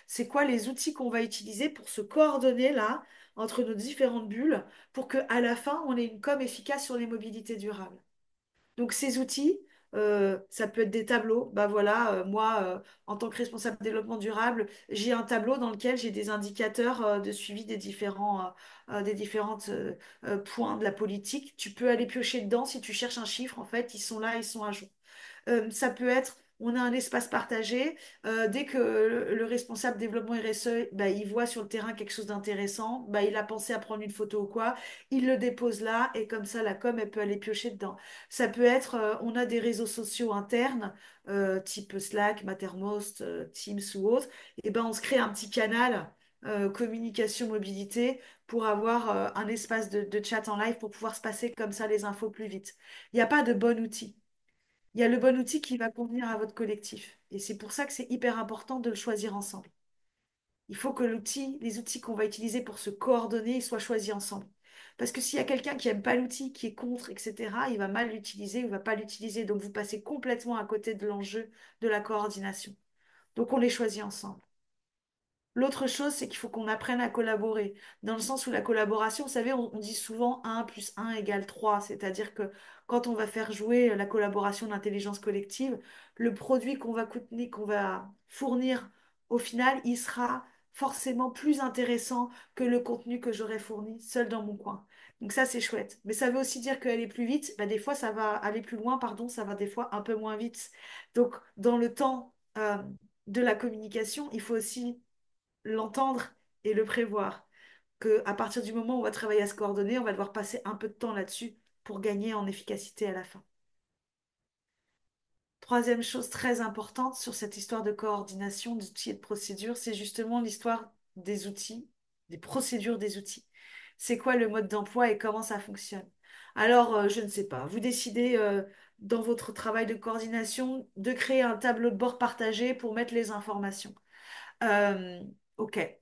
c'est quoi les outils qu'on va utiliser pour se coordonner là entre nos différentes bulles pour qu'à la fin, on ait une com efficace sur les mobilités durables. Donc ces outils, ça peut être des tableaux. Bah voilà, moi, en tant que responsable développement durable, j'ai un tableau dans lequel j'ai des indicateurs de suivi des différentes points de la politique. Tu peux aller piocher dedans si tu cherches un chiffre. En fait, ils sont là, ils sont à jour. Ça peut être, on a un espace partagé. Dès que le responsable développement RSE, bah, il voit sur le terrain quelque chose d'intéressant, bah, il a pensé à prendre une photo ou quoi, il le dépose là et comme ça, la com, elle peut aller piocher dedans. Ça peut être, on a des réseaux sociaux internes, type Slack, Mattermost, Teams ou autre. Et ben, on se crée un petit canal. Communication mobilité pour avoir un espace de chat en live pour pouvoir se passer comme ça les infos plus vite. Il n'y a pas de bon outil. Il il y a le bon outil qui va convenir à votre collectif. Et c'est pour ça que c'est hyper important de le choisir ensemble. Il faut que les outils qu'on va utiliser pour se coordonner, ils soient choisis ensemble. Parce que s'il y a quelqu'un qui n'aime pas l'outil, qui est contre, etc., il va mal l'utiliser ou il va pas l'utiliser. Donc vous passez complètement à côté de l'enjeu de la coordination. Donc on les choisit ensemble. L'autre chose, c'est qu'il faut qu'on apprenne à collaborer. Dans le sens où la collaboration, vous savez, on dit souvent 1 plus 1 égale 3. C'est-à-dire que quand on va faire jouer la collaboration d'intelligence collective, le produit qu'on va fournir, au final, il sera forcément plus intéressant que le contenu que j'aurais fourni seul dans mon coin. Donc ça, c'est chouette. Mais ça veut aussi dire qu'aller plus vite, bah, des fois, ça va aller plus loin, pardon, ça va des fois un peu moins vite. Donc, dans le temps de la communication, il faut aussi l'entendre et le prévoir. Que à partir du moment où on va travailler à se coordonner, on va devoir passer un peu de temps là-dessus pour gagner en efficacité à la fin. Troisième chose très importante sur cette histoire de coordination d'outils et de procédures, c'est justement l'histoire des outils, des procédures des outils. C'est quoi le mode d'emploi et comment ça fonctionne? Alors, je ne sais pas, vous décidez dans votre travail de coordination de créer un tableau de bord partagé pour mettre les informations. Euh, ok,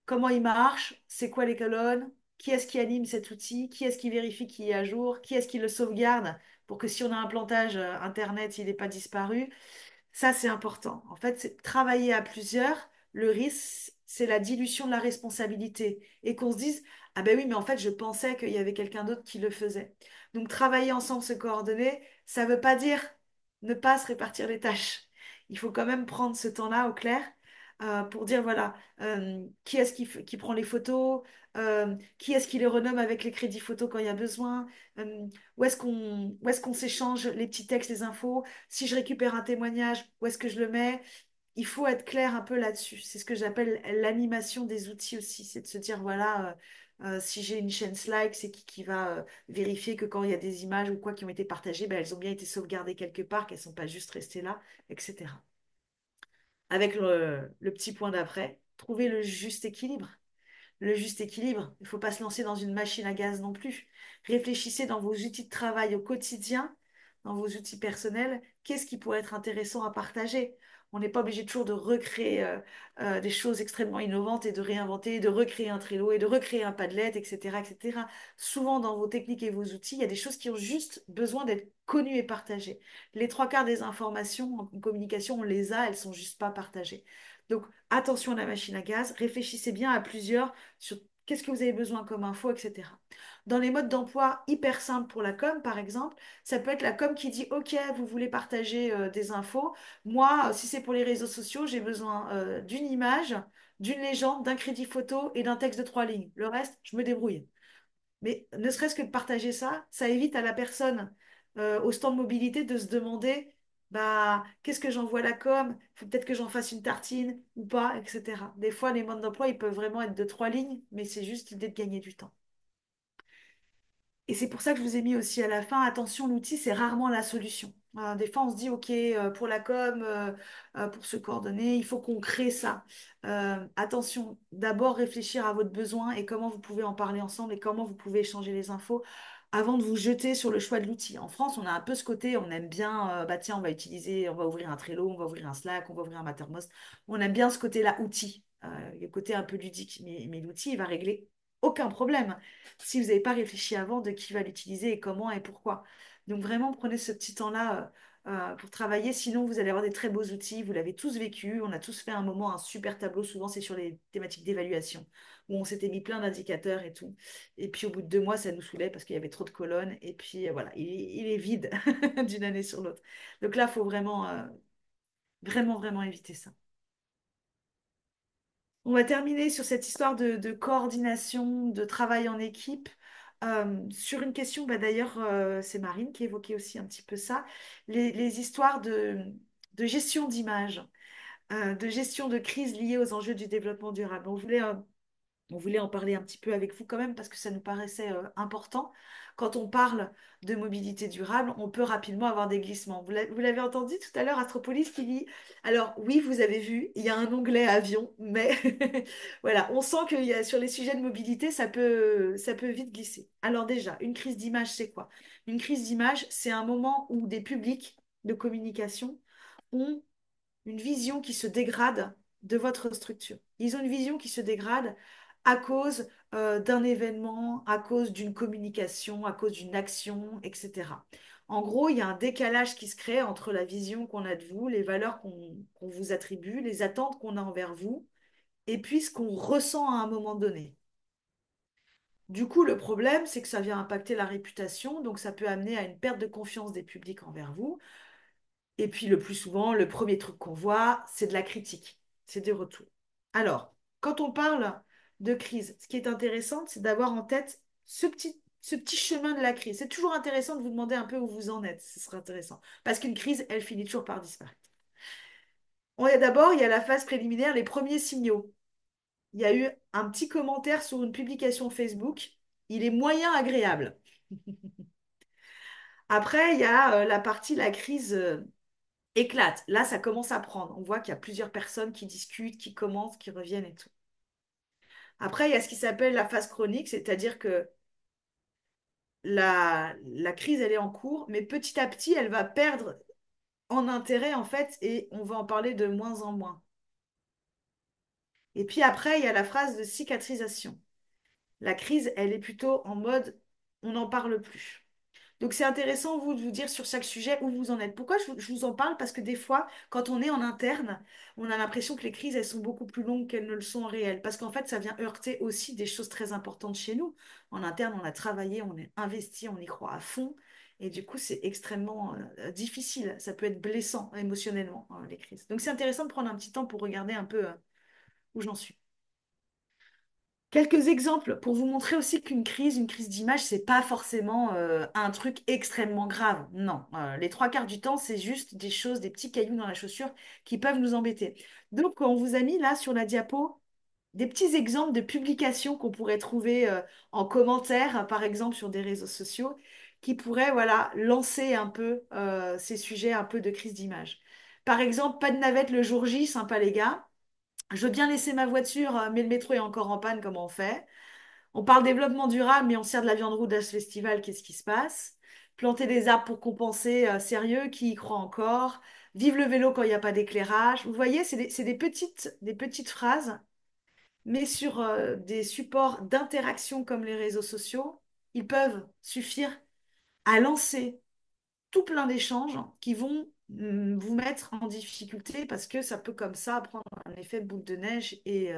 comment il marche, c'est quoi les colonnes, qui est-ce qui anime cet outil, qui est-ce qui vérifie qu'il est à jour, qui est-ce qui le sauvegarde pour que si on a un plantage Internet, il n'est pas disparu. Ça, c'est important. En fait, c'est travailler à plusieurs. Le risque, c'est la dilution de la responsabilité et qu'on se dise, ah ben oui, mais en fait, je pensais qu'il y avait quelqu'un d'autre qui le faisait. Donc, travailler ensemble, se coordonner, ça ne veut pas dire ne pas se répartir les tâches. Il faut quand même prendre ce temps-là au clair pour dire, voilà, qui est-ce qui prend les photos, qui est-ce qui les renomme avec les crédits photos quand il y a besoin, où est-ce qu'on s'échange les petits textes, les infos, si je récupère un témoignage, où est-ce que je le mets? Il faut être clair un peu là-dessus. C'est ce que j'appelle l'animation des outils aussi. C'est de se dire, voilà, si j'ai une chaîne Slack, c'est qui va vérifier que quand il y a des images ou quoi qui ont été partagées, ben, elles ont bien été sauvegardées quelque part, qu'elles ne sont pas juste restées là, etc. Avec le petit point d'après, trouver le juste équilibre. Le juste équilibre, il ne faut pas se lancer dans une machine à gaz non plus. Réfléchissez dans vos outils de travail au quotidien, dans vos outils personnels, qu'est-ce qui pourrait être intéressant à partager. On n'est pas obligé toujours de recréer des choses extrêmement innovantes et de réinventer, de recréer un Trello et de recréer un Padlet, etc., etc. Souvent, dans vos techniques et vos outils, il y a des choses qui ont juste besoin d'être connues et partagées. Les trois quarts des informations en communication, on les a, elles sont juste pas partagées. Donc, attention à la machine à gaz, réfléchissez bien à plusieurs sur qu'est-ce que vous avez besoin comme info, etc. Dans les modes d'emploi hyper simples pour la com, par exemple, ça peut être la com qui dit, OK, vous voulez partager des infos. Moi, si c'est pour les réseaux sociaux, j'ai besoin d'une image, d'une légende, d'un crédit photo et d'un texte de 3 lignes. Le reste, je me débrouille. Mais ne serait-ce que de partager ça, ça évite à la personne au stand de mobilité de se demander bah, qu'est-ce que j'envoie à la com? Il faut peut-être que j'en fasse une tartine ou pas, etc. Des fois, les modes d'emploi, ils peuvent vraiment être de 3 lignes, mais c'est juste l'idée de gagner du temps. Et c'est pour ça que je vous ai mis aussi à la fin, attention, l'outil, c'est rarement la solution. Des fois, on se dit, OK, pour la com, pour se coordonner, il faut qu'on crée ça. Attention, d'abord réfléchir à votre besoin et comment vous pouvez en parler ensemble et comment vous pouvez échanger les infos avant de vous jeter sur le choix de l'outil. En France, on a un peu ce côté, on aime bien, bah tiens, on va ouvrir un Trello, on va ouvrir un Slack, on va ouvrir un Mattermost. On aime bien ce côté-là, outil, le côté un peu ludique. Mais l'outil, il va régler aucun problème si vous n'avez pas réfléchi avant de qui va l'utiliser et comment et pourquoi. Donc vraiment, prenez ce petit temps-là pour travailler. Sinon, vous allez avoir des très beaux outils. Vous l'avez tous vécu. On a tous fait un moment, un super tableau. Souvent, c'est sur les thématiques d'évaluation où on s'était mis plein d'indicateurs et tout. Et puis, au bout de 2 mois, ça nous saoulait parce qu'il y avait trop de colonnes. Et puis, voilà, il est vide d'une année sur l'autre. Donc là, il faut vraiment, vraiment, vraiment éviter ça. On va terminer sur cette histoire de coordination, de travail en équipe. Sur une question, bah d'ailleurs, c'est Marine qui évoquait aussi un petit peu ça, les histoires de gestion d'image, de gestion de crise liée aux enjeux du développement durable. On voulait On voulait en parler un petit peu avec vous quand même parce que ça nous paraissait important. Quand on parle de mobilité durable, on peut rapidement avoir des glissements. Vous l'avez entendu tout à l'heure, Astropolis qui dit, alors oui, vous avez vu, il y a un onglet avion, mais voilà, on sent qu'il y a, sur les sujets de mobilité, ça peut vite glisser. Alors déjà, une crise d'image, c'est quoi? Une crise d'image, c'est un moment où des publics de communication ont une vision qui se dégrade de votre structure. Ils ont une vision qui se dégrade à cause d'un événement, à cause d'une communication, à cause d'une action, etc. En gros, il y a un décalage qui se crée entre la vision qu'on a de vous, les valeurs qu'on vous attribue, les attentes qu'on a envers vous, et puis ce qu'on ressent à un moment donné. Du coup, le problème, c'est que ça vient impacter la réputation, donc ça peut amener à une perte de confiance des publics envers vous. Et puis le plus souvent, le premier truc qu'on voit, c'est de la critique, c'est des retours. Alors, quand on parle de crise, ce qui est intéressant, c'est d'avoir en tête ce petit chemin de la crise. C'est toujours intéressant de vous demander un peu où vous en êtes, ce serait intéressant. Parce qu'une crise, elle finit toujours par disparaître. D'abord, il y a la phase préliminaire, les premiers signaux. Il y a eu un petit commentaire sur une publication Facebook. Il est moyen agréable. Après, il y a la partie, la crise éclate. Là, ça commence à prendre. On voit qu'il y a plusieurs personnes qui discutent, qui commentent, qui reviennent et tout. Après, il y a ce qui s'appelle la phase chronique, c'est-à-dire que la crise, elle est en cours, mais petit à petit, elle va perdre en intérêt, en fait, et on va en parler de moins en moins. Et puis après, il y a la phase de cicatrisation. La crise, elle est plutôt en mode, on n'en parle plus. Donc c'est intéressant, vous, de vous dire sur chaque sujet où vous en êtes. Pourquoi je vous en parle? Parce que des fois, quand on est en interne, on a l'impression que les crises, elles sont beaucoup plus longues qu'elles ne le sont en réel. Parce qu'en fait, ça vient heurter aussi des choses très importantes chez nous. En interne, on a travaillé, on est investi, on y croit à fond. Et du coup, c'est extrêmement difficile. Ça peut être blessant émotionnellement, les crises. Donc c'est intéressant de prendre un petit temps pour regarder un peu où j'en suis. Quelques exemples pour vous montrer aussi qu'une crise, une crise d'image, c'est pas forcément un truc extrêmement grave. Non, les trois quarts du temps, c'est juste des choses, des petits cailloux dans la chaussure qui peuvent nous embêter. Donc, on vous a mis là sur la diapo des petits exemples de publications qu'on pourrait trouver en commentaire, par exemple sur des réseaux sociaux, qui pourraient, voilà, lancer un peu ces sujets un peu de crise d'image. Par exemple, pas de navette le jour J, sympa les gars. Je veux bien laisser ma voiture, mais le métro est encore en panne, comment on fait? On parle développement durable, mais on sert de la viande rouge à ce festival, qu'est-ce qui se passe? Planter des arbres pour compenser, sérieux, qui y croit encore? Vive le vélo quand il n'y a pas d'éclairage. Vous voyez, c'est des petites phrases, mais sur des supports d'interaction comme les réseaux sociaux, ils peuvent suffire à lancer tout plein d'échanges qui vont vous mettre en difficulté parce que ça peut comme ça prendre un effet boule de neige et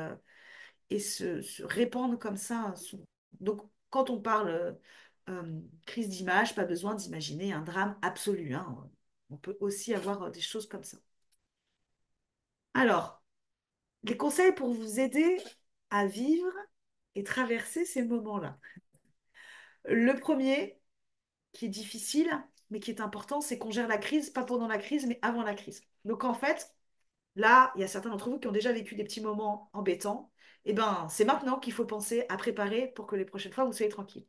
se répandre comme ça. Donc, quand on parle crise d'image, pas besoin d'imaginer un drame absolu, hein. On peut aussi avoir des choses comme ça. Alors, les conseils pour vous aider à vivre et traverser ces moments-là. Le premier, qui est difficile, mais qui est important, c'est qu'on gère la crise, pas pendant la crise, mais avant la crise. Donc, en fait, là, il y a certains d'entre vous qui ont déjà vécu des petits moments embêtants. Eh ben, c'est maintenant qu'il faut penser à préparer pour que les prochaines fois, vous soyez tranquille.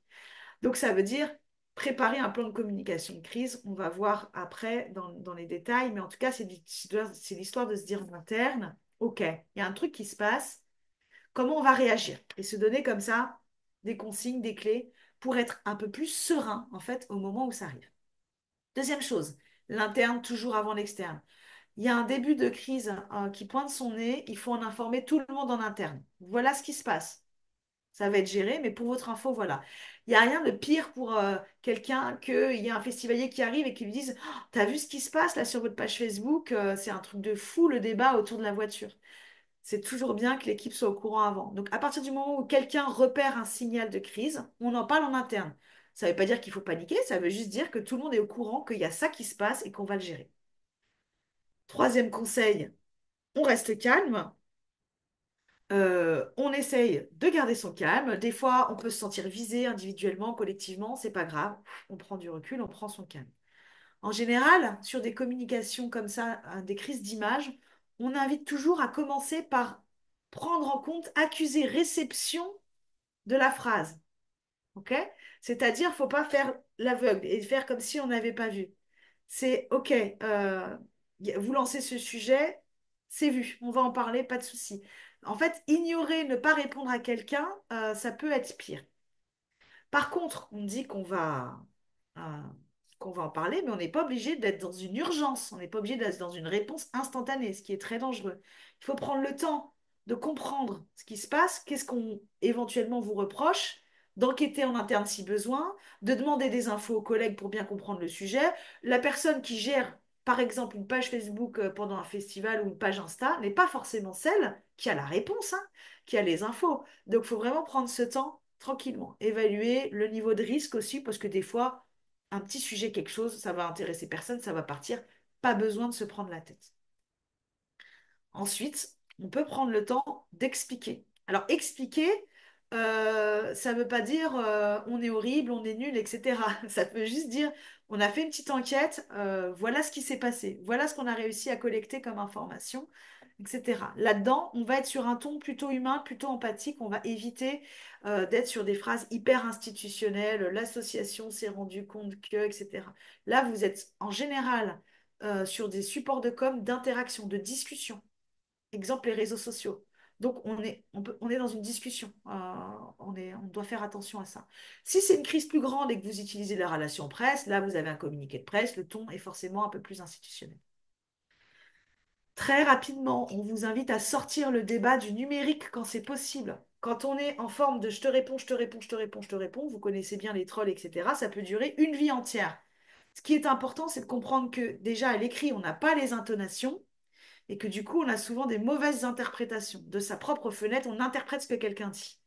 Donc, ça veut dire préparer un plan de communication de crise. On va voir après dans les détails, mais en tout cas, c'est l'histoire de se dire en interne, OK, il y a un truc qui se passe, comment on va réagir? Et se donner comme ça des consignes, des clés pour être un peu plus serein, en fait, au moment où ça arrive. Deuxième chose, l'interne toujours avant l'externe. Il y a un début de crise qui pointe son nez, il faut en informer tout le monde en interne. Voilà ce qui se passe. Ça va être géré, mais pour votre info, voilà. Il n'y a rien de pire pour quelqu'un qu'il y a un festivalier qui arrive et qui lui dise: «Oh, t'as vu ce qui se passe là sur votre page Facebook? C'est un truc de fou le débat autour de la voiture.» C'est toujours bien que l'équipe soit au courant avant. Donc, à partir du moment où quelqu'un repère un signal de crise, on en parle en interne. Ça ne veut pas dire qu'il faut paniquer, ça veut juste dire que tout le monde est au courant qu'il y a ça qui se passe et qu'on va le gérer. Troisième conseil, on reste calme. On essaye de garder son calme. Des fois, on peut se sentir visé individuellement, collectivement, c'est pas grave. On prend du recul, on prend son calme. En général, sur des communications comme ça, des crises d'image, on invite toujours à commencer par prendre en compte accusé réception de la phrase. OK? C'est-à-dire, faut pas faire l'aveugle et faire comme si on n'avait pas vu. C'est OK, vous lancez ce sujet, c'est vu, on va en parler, pas de souci. En fait, ignorer, ne pas répondre à quelqu'un, ça peut être pire. Par contre, on dit euh, qu'on va en parler, mais on n'est pas obligé d'être dans une urgence, on n'est pas obligé d'être dans une réponse instantanée, ce qui est très dangereux. Il faut prendre le temps de comprendre ce qui se passe, qu'est-ce qu'on éventuellement vous reproche, d'enquêter en interne si besoin, de demander des infos aux collègues pour bien comprendre le sujet. La personne qui gère, par exemple, une page Facebook pendant un festival ou une page Insta n'est pas forcément celle qui a la réponse, hein, qui a les infos. Donc, il faut vraiment prendre ce temps tranquillement. Évaluer le niveau de risque aussi, parce que des fois, un petit sujet, quelque chose, ça va intéresser personne, ça va partir. Pas besoin de se prendre la tête. Ensuite, on peut prendre le temps d'expliquer. Alors, expliquer, ça ne veut pas dire on est horrible, on est nul, etc. Ça peut juste dire on a fait une petite enquête, voilà ce qui s'est passé, voilà ce qu'on a réussi à collecter comme information, etc. Là-dedans, on va être sur un ton plutôt humain, plutôt empathique. On va éviter d'être sur des phrases hyper institutionnelles, l'association s'est rendu compte que, etc. Là, vous êtes en général sur des supports de com, d'interaction, de discussion. Exemple, les réseaux sociaux. Donc, on est dans une discussion. On doit faire attention à ça. Si c'est une crise plus grande et que vous utilisez la relation presse, là, vous avez un communiqué de presse, le ton est forcément un peu plus institutionnel. Très rapidement, on vous invite à sortir le débat du numérique quand c'est possible. Quand on est en forme de je te réponds, je te réponds, je te réponds, je te réponds, vous connaissez bien les trolls, etc., ça peut durer une vie entière. Ce qui est important, c'est de comprendre que déjà à l'écrit, on n'a pas les intonations et que du coup, on a souvent des mauvaises interprétations. De sa propre fenêtre, on interprète ce que quelqu'un dit.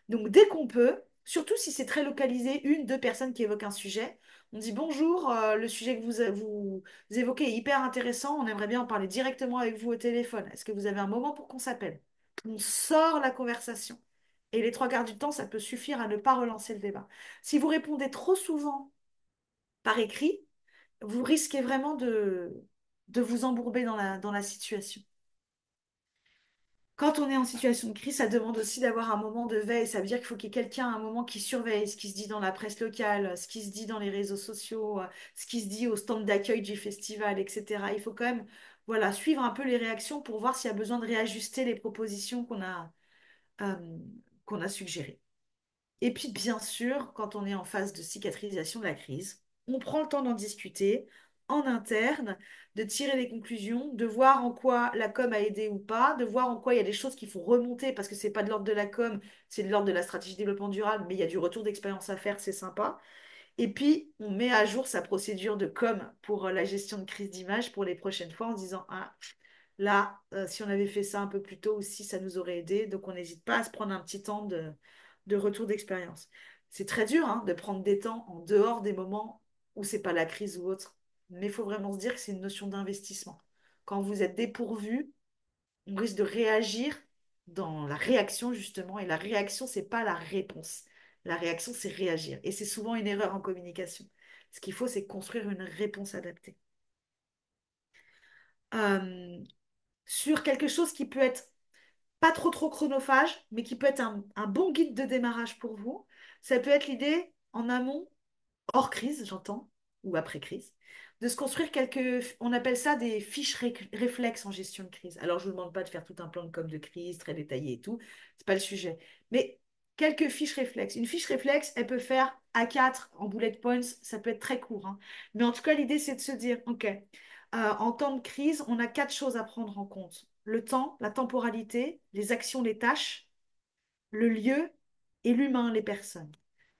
Donc, dès qu'on peut, surtout si c'est très localisé, une, deux personnes qui évoquent un sujet, on dit bonjour, le sujet que vous évoquez est hyper intéressant, on aimerait bien en parler directement avec vous au téléphone. Est-ce que vous avez un moment pour qu'on s'appelle? On sort la conversation. Et les trois quarts du temps, ça peut suffire à ne pas relancer le débat. Si vous répondez trop souvent par écrit, vous risquez vraiment de vous embourber dans la situation. Quand on est en situation de crise, ça demande aussi d'avoir un moment de veille. Ça veut dire qu'il faut qu'il y ait quelqu'un à un moment qui surveille ce qui se dit dans la presse locale, ce qui se dit dans les réseaux sociaux, ce qui se dit au stand d'accueil du festival, etc. Il faut quand même, voilà, suivre un peu les réactions pour voir s'il y a besoin de réajuster les propositions euh, qu'on a suggérées. Et puis, bien sûr, quand on est en phase de cicatrisation de la crise, on prend le temps d'en discuter en interne, de tirer des conclusions, de voir en quoi la com a aidé ou pas, de voir en quoi il y a des choses qu'il faut remonter parce que c'est pas de l'ordre de la com, c'est de l'ordre de la stratégie de développement durable, mais il y a du retour d'expérience à faire, c'est sympa. Et puis, on met à jour sa procédure de com pour la gestion de crise d'image pour les prochaines fois en disant, ah, là, si on avait fait ça un peu plus tôt aussi, ça nous aurait aidé. Donc, on n'hésite pas à se prendre un petit temps de retour d'expérience. C'est très dur hein, de prendre des temps en dehors des moments où c'est pas la crise ou autre. Mais il faut vraiment se dire que c'est une notion d'investissement. Quand vous êtes dépourvu, on risque de réagir dans la réaction, justement. Et la réaction, c'est pas la réponse. La réaction, c'est réagir. Et c'est souvent une erreur en communication. Ce qu'il faut, c'est construire une réponse adaptée. Euh, sur quelque chose qui peut être pas trop chronophage, mais qui peut être un bon guide de démarrage pour vous. Ça peut être l'idée en amont, hors crise, j'entends, ou après crise, de se construire quelques, on appelle ça des fiches réflexes en gestion de crise. Alors, je ne vous demande pas de faire tout un plan de com de crise très détaillé et tout, c'est pas le sujet. Mais quelques fiches réflexes. Une fiche réflexe, elle peut faire A4 en bullet points, ça peut être très court, hein. Mais en tout cas, l'idée, c'est de se dire, OK, en temps de crise, on a quatre choses à prendre en compte. Le temps, la temporalité, les actions, les tâches, le lieu et l'humain, les personnes.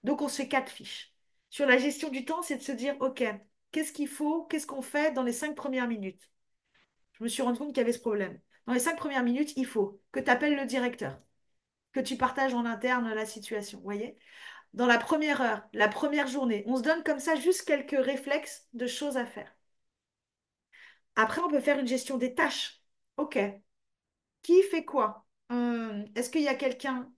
Donc, on se fait quatre fiches. Sur la gestion du temps, c'est de se dire, OK, qu'est-ce qu'il faut, qu'est-ce qu'on fait dans les 5 premières minutes? Je me suis rendu compte qu'il y avait ce problème. Dans les 5 premières minutes, il faut que tu appelles le directeur, que tu partages en interne la situation. Vous voyez? Dans la première heure, la première journée, on se donne comme ça juste quelques réflexes de choses à faire. Après, on peut faire une gestion des tâches. OK, qui fait quoi? Est-ce qu'il y a quelqu'un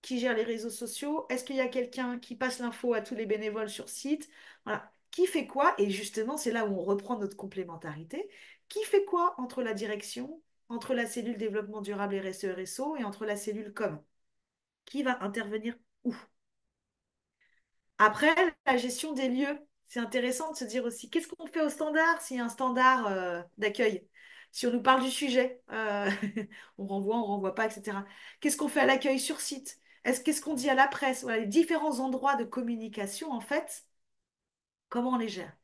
qui gère les réseaux sociaux? Est-ce qu'il y a quelqu'un qui passe l'info à tous les bénévoles sur site? Voilà. Qui fait quoi? Et justement, c'est là où on reprend notre complémentarité. Qui fait quoi entre la direction entre la cellule développement durable RSE RSO et entre la cellule com? Qui va intervenir où? Après, la gestion des lieux, c'est intéressant de se dire aussi, qu'est-ce qu'on fait au standard s'il y a un standard d'accueil? Si on nous parle du sujet, on renvoie pas, etc. Qu'est-ce qu'on fait à l'accueil sur site? Qu'est-ce qu'on dit à la presse? Voilà, les différents endroits de communication, en fait, comment on les gère?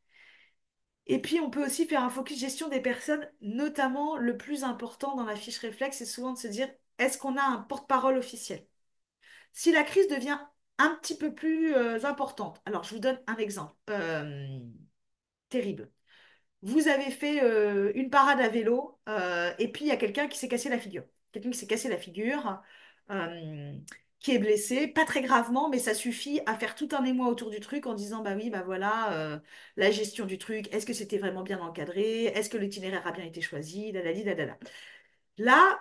Et puis, on peut aussi faire un focus gestion des personnes, notamment le plus important dans la fiche réflexe, c'est souvent de se dire, est-ce qu'on a un porte-parole officiel? Si la crise devient un petit peu plus importante, alors je vous donne un exemple terrible. Vous avez fait une parade à vélo et puis il y a quelqu'un qui s'est cassé la figure. Quelqu'un qui s'est cassé la figure, euh, qui est blessé, pas très gravement, mais ça suffit à faire tout un émoi autour du truc en disant, bah oui, bah voilà, la gestion du truc, est-ce que c'était vraiment bien encadré? Est-ce que l'itinéraire a bien été choisi? Dadali, dadala. Là,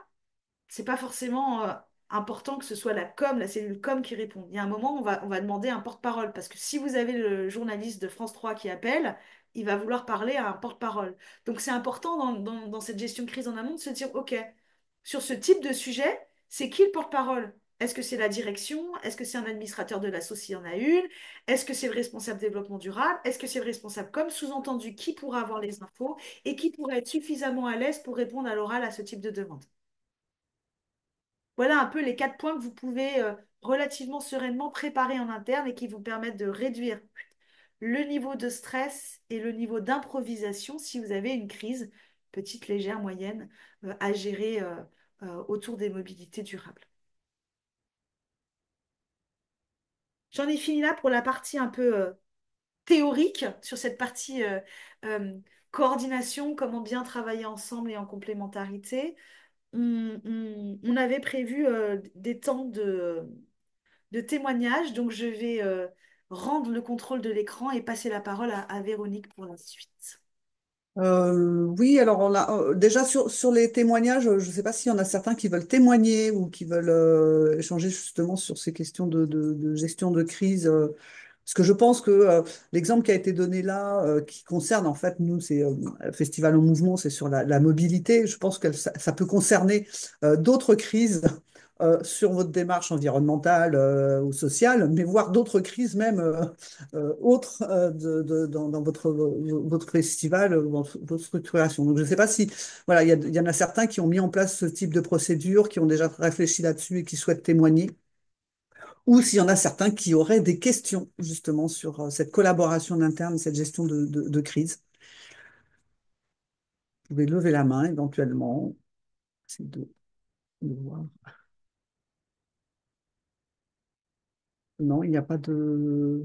c'est pas forcément important que ce soit la com, la cellule com qui répond. Il y a un moment, on va demander un porte-parole, parce que si vous avez le journaliste de France 3 qui appelle, il va vouloir parler à un porte-parole. Donc c'est important dans cette gestion de crise en amont de se dire, OK, sur ce type de sujet, c'est qui le porte-parole? Est-ce que c'est la direction? Est-ce que c'est un administrateur de l'asso s'il y en a une? Est-ce que c'est le responsable développement durable? Est-ce que c'est le responsable com? Sous-entendu, qui pourra avoir les infos et qui pourrait être suffisamment à l'aise pour répondre à l'oral à ce type de demande? Voilà un peu les 4 points que vous pouvez relativement sereinement préparer en interne et qui vous permettent de réduire le niveau de stress et le niveau d'improvisation si vous avez une crise, petite, légère, moyenne, à gérer autour des mobilités durables. J'en ai fini là pour la partie un peu théorique sur cette partie euh, coordination, comment bien travailler ensemble et en complémentarité. On avait prévu des temps de témoignages. Donc, je vais rendre le contrôle de l'écran et passer la parole à Véronique pour la suite. Oui, alors déjà sur les témoignages, je ne sais pas s'il y en a certains qui veulent témoigner ou qui veulent échanger justement sur ces questions de gestion de crise. Parce que je pense que l'exemple qui a été donné là, qui concerne en fait, nous, c'est Festival en mouvement, c'est sur la mobilité. Je pense que ça peut concerner d'autres crises sur votre démarche environnementale ou sociale, mais voire d'autres crises même autres dans votre festival ou dans votre structuration. Donc je ne sais pas si, voilà, il y en a certains qui ont mis en place ce type de procédure, qui ont déjà réfléchi là-dessus et qui souhaitent témoigner ou s'il y en a certains qui auraient des questions justement sur cette collaboration interne, cette gestion de crise. Vous pouvez lever la main éventuellement. C'est de voir. Non, il n'y a pas de...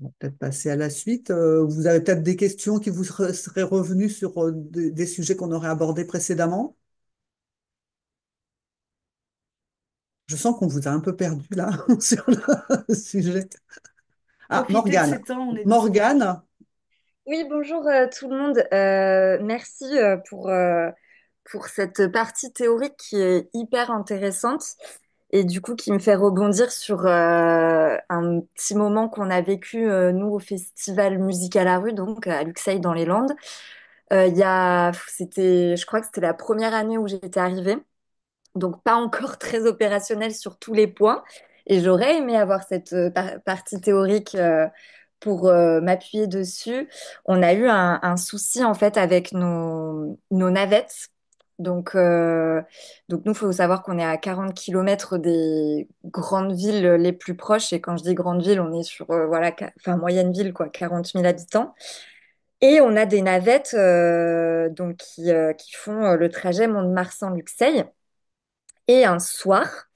On va peut-être passer à la suite. Vous avez peut-être des questions qui vous seraient revenues sur des sujets qu'on aurait abordés précédemment. Je sens qu'on vous a un peu perdu là sur le sujet. Ah, Profitez de Morgane. ces temps, on est dispo. Morgane, Oui, bonjour tout le monde. Merci pour cette partie théorique qui est hyper intéressante et du coup qui me fait rebondir sur un petit moment qu'on a vécu nous au Festival Musique à la rue, donc à Luxeuil dans les Landes. Je crois que c'était la première année où j'étais arrivée, donc pas encore très opérationnel sur tous les points. Et j'aurais aimé avoir cette partie théorique pour m'appuyer dessus. On a eu un souci en fait avec nos navettes. Donc nous, il faut savoir qu'on est à 40 kilomètres des grandes villes les plus proches. Et quand je dis grande ville, on est sur voilà, enfin, moyenne ville, quoi, 40 000 habitants. Et on a des navettes donc qui font le trajet Mont-de-Marsan-Luxeuil. Et un soir,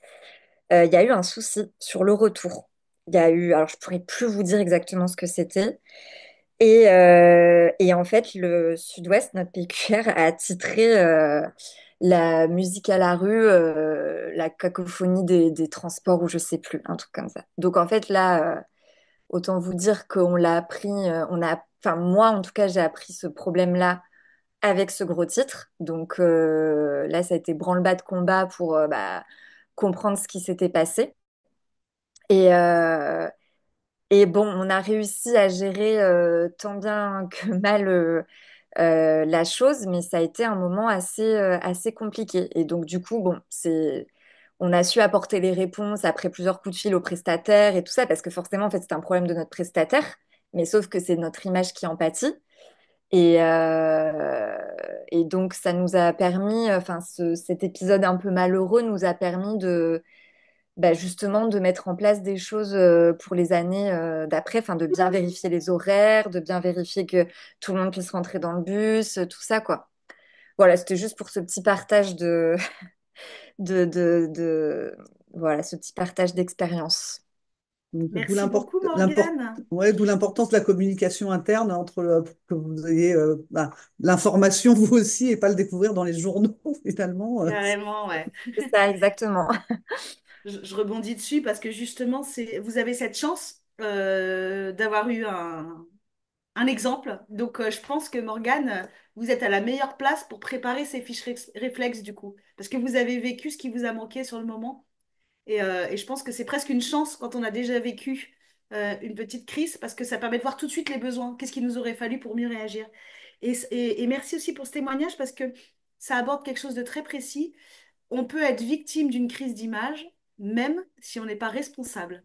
il y a eu un souci sur le retour. Il y a eu, alors je pourrais plus vous dire exactement ce que c'était. Et en fait, le Sud-Ouest, notre PQR, a titré la musique à la rue, la cacophonie des transports ou je sais plus, un truc comme ça. Donc en fait, là, autant vous dire qu'on l'a appris, enfin moi en tout cas, j'ai appris ce problème-là avec ce gros titre. Donc là, ça a été branle-bas de combat pour comprendre ce qui s'était passé. Et, Et bon, on a réussi à gérer tant bien que mal la chose, mais ça a été un moment assez compliqué. Et donc, du coup, bon, on a su apporter les réponses après plusieurs coups de fil au prestataire et tout ça, parce que forcément, en fait, c'est un problème de notre prestataire, mais sauf que c'est notre image qui en pâtit. Et, euh, et donc, ça nous a permis, enfin, cet épisode un peu malheureux nous a permis bah, justement de mettre en place des choses pour les années d'après, enfin, de bien vérifier les horaires, de bien vérifier que tout le monde puisse rentrer dans le bus, tout ça, quoi. Voilà, c'était juste pour ce petit partage de voilà, ce petit partage d'expérience. Donc, Merci beaucoup, Morgane. ouais, d'où l'importance de la communication interne entre pour que vous ayez l'information vous aussi et pas le découvrir dans les journaux finalement. Carrément, ouais. C'est ça, exactement. Je rebondis dessus parce que justement, vous avez cette chance d'avoir eu un exemple. Donc, je pense que Morgane, vous êtes à la meilleure place pour préparer ces fiches réflexes du coup. Parce que vous avez vécu ce qui vous a manqué sur le moment. Et je pense que c'est presque une chance quand on a déjà vécu une petite crise parce que ça permet de voir tout de suite les besoins. Qu'est-ce qu'il nous aurait fallu pour mieux réagir. Et merci aussi pour ce témoignage parce que ça aborde quelque chose de très précis. On peut être victime d'une crise d'image, même si on n'est pas responsable.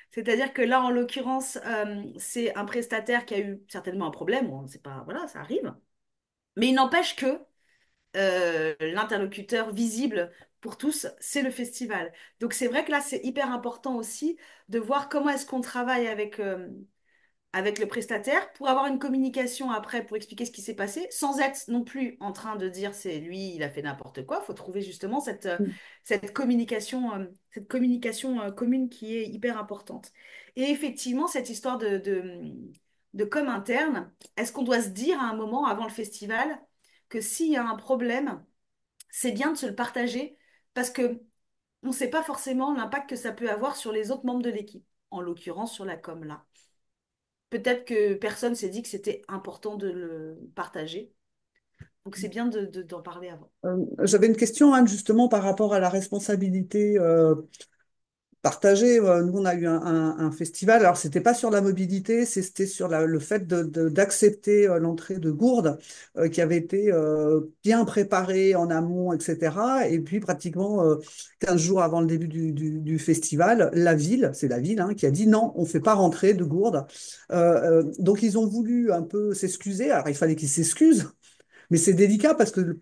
C'est-à-dire que là, en l'occurrence, c'est un prestataire qui a eu certainement un problème, on ne sait pas, voilà, ça arrive. Mais il n'empêche que l'interlocuteur visible pour tous, c'est le festival. Donc c'est vrai que là, c'est hyper important aussi de voir comment est-ce qu'on travaille avec le prestataire pour avoir une communication après, pour expliquer ce qui s'est passé, sans être non plus en train de dire c'est lui, il a fait n'importe quoi. Il faut trouver justement cette communication commune qui est hyper importante. Et effectivement, cette histoire de com interne, est-ce qu'on doit se dire à un moment avant le festival que s'il y a un problème, c'est bien de se le partager parce que on ne sait pas forcément l'impact que ça peut avoir sur les autres membres de l'équipe, en l'occurrence sur la com là. Peut-être que personne s'est dit que c'était important de le partager. Donc c'est bien d'en parler avant. J'avais une question, Anne, justement par rapport à la responsabilité partagée. Nous, on a eu un festival. Alors, c'était pas sur la mobilité, c'était sur le fait d'accepter l'entrée de gourdes qui avait été bien préparée en amont, etc. Et puis, pratiquement 15 jours avant le début du festival, la ville, c'est la ville hein, qui a dit non, on fait pas rentrer de gourdes. Donc, ils ont voulu un peu s'excuser. Alors, il fallait qu'ils s'excusent. Mais c'est délicat parce que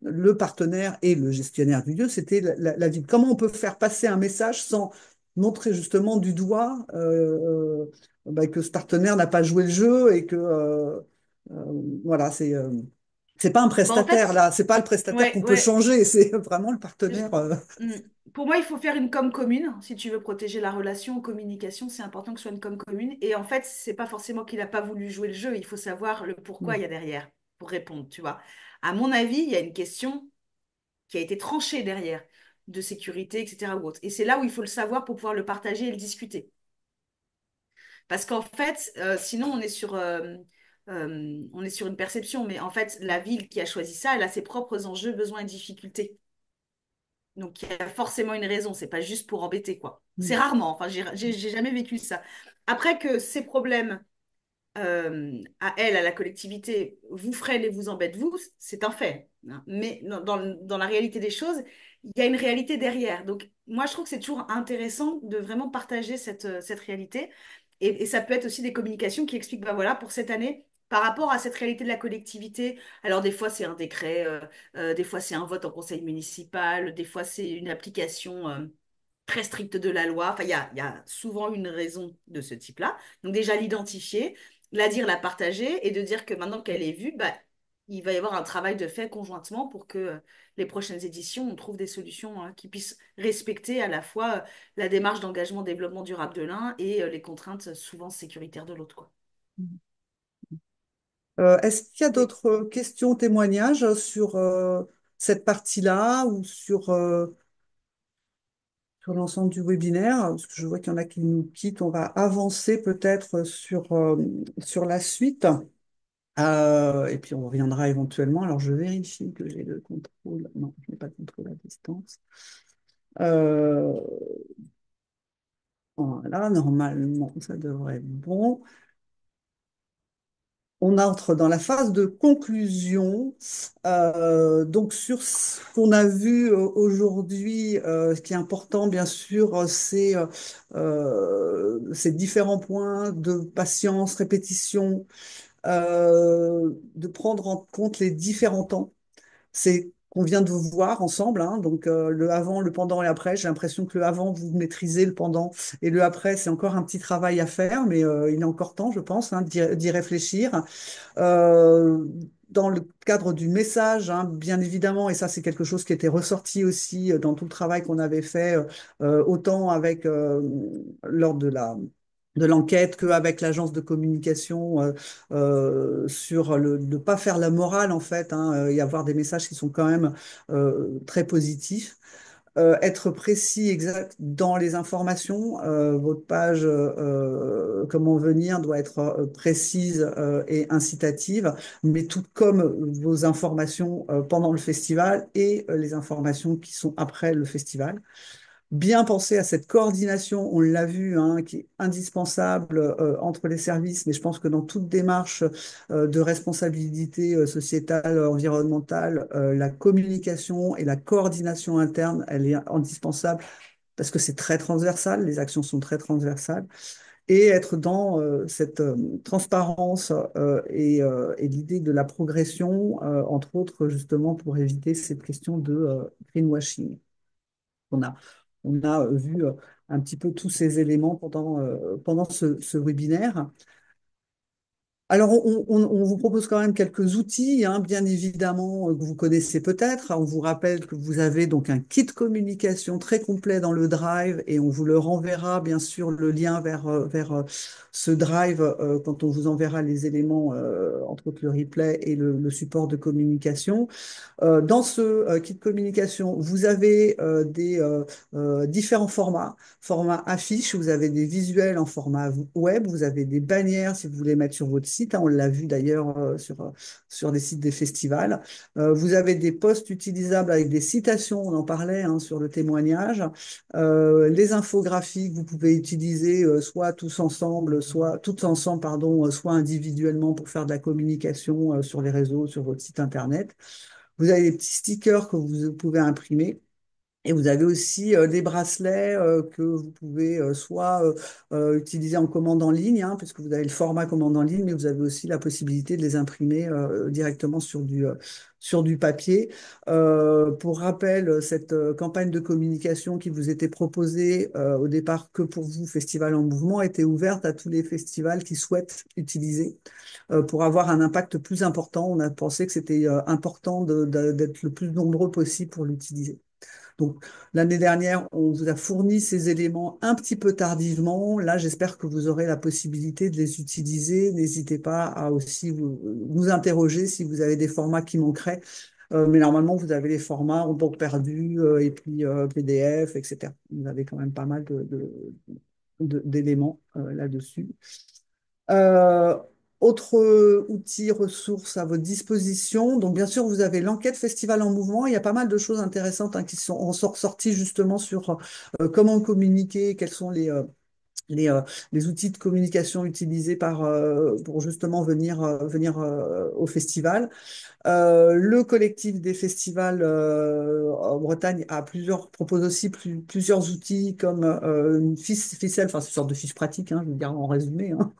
le partenaire et le gestionnaire du lieu, c'était la ville. Comment on peut faire passer un message sans montrer justement du doigt bah, que ce partenaire n'a pas joué le jeu et que voilà, c'est pas un Bon, en prestataire fait, là, c'est pas le prestataire ouais, qu'on peut ouais. changer, c'est vraiment le Je- partenaire. Hmm. Pour moi, il faut faire une com commune. Si tu veux protéger la relation en communication, c'est important que ce soit une com commune. Et en fait, c'est pas forcément qu'il n'a pas voulu jouer le jeu. Il faut savoir le pourquoi il y a derrière pour répondre, tu vois. À mon avis, il y a une question qui a été tranchée derrière, de sécurité, etc. ou autre. Et c'est là où il faut le savoir pour pouvoir le partager et le discuter. Parce qu'en fait, sinon, on est sur une perception. Mais en fait, la ville qui a choisi ça, elle a ses propres enjeux, besoins et difficultés. Donc, il y a forcément une raison. C'est pas juste pour embêter, quoi. C'est rarement. Enfin, j'ai jamais vécu ça. Après que ces problèmes à elle, à la collectivité, vous freinent et vous embêtent, vous, c'est un fait. Hein. Mais dans la réalité des choses, il y a une réalité derrière. Donc, moi, je trouve que c'est toujours intéressant de vraiment partager cette réalité. Et ça peut être aussi des communications qui expliquent, bah voilà, pour cette année, par rapport à cette réalité de la collectivité, alors des fois c'est un décret, des fois c'est un vote en conseil municipal, des fois c'est une application très stricte de la loi. Enfin, il y a souvent une raison de ce type-là. Donc déjà l'identifier, la dire, la partager et de dire que maintenant qu'elle est vue, bah, il va y avoir un travail de fait conjointement pour que les prochaines éditions, on trouve des solutions hein, qui puissent respecter à la fois la démarche d'engagement développement durable de l'un et les contraintes souvent sécuritaires de l'autre, quoi. Est-ce qu'il y a d'autres questions, témoignages sur cette partie-là ou sur l'ensemble du webinaire, parce que je vois qu'il y en a qui nous quittent. On va avancer peut-être sur la suite. Et puis on reviendra éventuellement. Alors je vérifie que j'ai le contrôle. Non, je n'ai pas de contrôle à distance. Euh, Voilà, normalement, ça devrait être bon. On entre dans la phase de conclusion. Donc, sur ce qu'on a vu aujourd'hui, ce qui est important, bien sûr, c'est ces différents points de patience, répétition, de prendre en compte les différents temps. C'est qu'on vient de voir ensemble, hein, donc le avant, le pendant et après. J'ai l'impression que le avant, vous maîtrisez, le pendant et le après, c'est encore un petit travail à faire, mais il est encore temps, je pense, hein, d'y réfléchir. Euh, Dans le cadre du message, hein, bien évidemment, et ça c'est quelque chose qui était ressorti aussi dans tout le travail qu'on avait fait, autant avec lors de l'enquête qu'avec l'agence de communication sur le ne pas faire la morale en fait, hein, y avoir des messages qui sont quand même très positifs. Être précis, exact dans les informations. Votre page comment venir doit être précise et incitative, mais tout comme vos informations pendant le festival et les informations qui sont après le festival. Bien penser à cette coordination, on l'a vu, hein, qui est indispensable entre les services, mais je pense que dans toute démarche de responsabilité sociétale, environnementale, la communication et la coordination interne, elle est indispensable parce que c'est très transversal, les actions sont très transversales, et être dans cette transparence et l'idée de la progression, entre autres justement pour éviter cette question de greenwashing. On a, on a vu un petit peu tous ces éléments pendant ce webinaire. Alors, on vous propose quand même quelques outils, hein, bien évidemment, que vous connaissez peut-être. On vous rappelle que vous avez donc un kit communication très complet dans le Drive et on vous le renverra, bien sûr, le lien vers ce Drive quand on vous enverra les éléments, entre autres le replay et le support de communication. Dans ce kit de communication, vous avez des différents formats. Format affiche, vous avez des visuels en format web, vous avez des bannières si vous voulez mettre sur votre site, hein, on l'a vu d'ailleurs sur des sites des festivals. Vous avez des posts utilisables avec des citations, on en parlait hein, sur le témoignage. Les infographies que vous pouvez utiliser soit tous ensemble, soit toutes ensemble, pardon, soit individuellement pour faire de la communication sur les réseaux, sur votre site internet. Vous avez des petits stickers que vous pouvez imprimer. Et vous avez aussi des bracelets que vous pouvez soit utiliser en commande en ligne, hein, puisque vous avez le format commande en ligne, mais vous avez aussi la possibilité de les imprimer directement sur du papier. Pour rappel, cette campagne de communication qui vous était proposée au départ que pour vous, Festival en Mouvement, était ouverte à tous les festivals qui souhaitent utiliser pour avoir un impact plus important. On a pensé que c'était important d'être le plus nombreux possible pour l'utiliser. Donc, l'année dernière, on vous a fourni ces éléments un petit peu tardivement. Là, j'espère que vous aurez la possibilité de les utiliser. N'hésitez pas à aussi nous interroger si vous avez des formats qui manqueraient. Mais normalement, vous avez les formats en banque perdue et puis PDF, etc. Vous avez quand même pas mal d'éléments là-dessus. Euh, Autre outil, ressource à votre disposition. Donc, bien sûr, vous avez l'enquête Festival en mouvement. Il y a pas mal de choses intéressantes hein, qui sont ressorties justement sur comment communiquer, quels sont les, euh, les outils de communication utilisés pour justement venir au festival. Le collectif des festivals en Bretagne propose aussi plusieurs outils comme une ficelle, enfin, c'est une sorte de fiche pratique, hein, je veux dire en résumé, hein.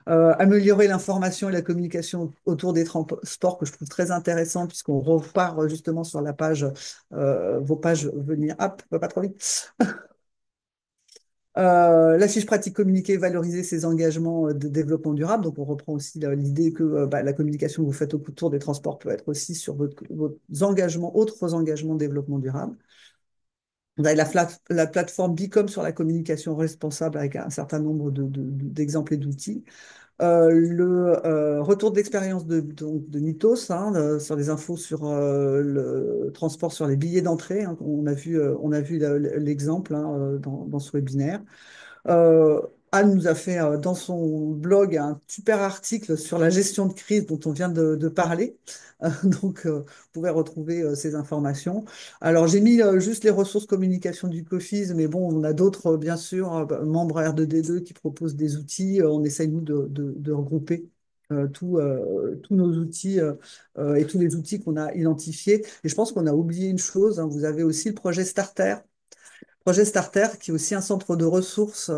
Améliorer l'information et la communication autour des transports que je trouve très intéressant puisqu'on repart justement sur la page, vos pages venir, hop, pas trop vite. La fiche pratique communiquer, valoriser ses engagements de développement durable. Donc, on reprend aussi l'idée que la communication que vous faites autour des transports peut être aussi sur vos engagements, autres engagements de développement durable. Vous avez la plateforme Bicom sur la communication responsable avec un certain nombre d'exemples et d'outils. Le retour d'expérience de Mythos hein, sur les infos sur le transport sur les billets d'entrée. Hein, on a vu l'exemple hein, dans ce webinaire. Anne nous a fait dans son blog un super article sur la gestion de crise dont on vient de parler. Donc, vous pouvez retrouver ces informations. Alors, j'ai mis juste les ressources communication du COFIS, mais bon, on a d'autres, bien sûr, membres R2D2 qui proposent des outils. On essaye, nous, de regrouper tous nos outils et tous les outils qu'on a identifiés. Et je pense qu'on a oublié une chose, hein. Vous avez aussi le projet Starter. Projet Starter, qui est aussi un centre de ressources,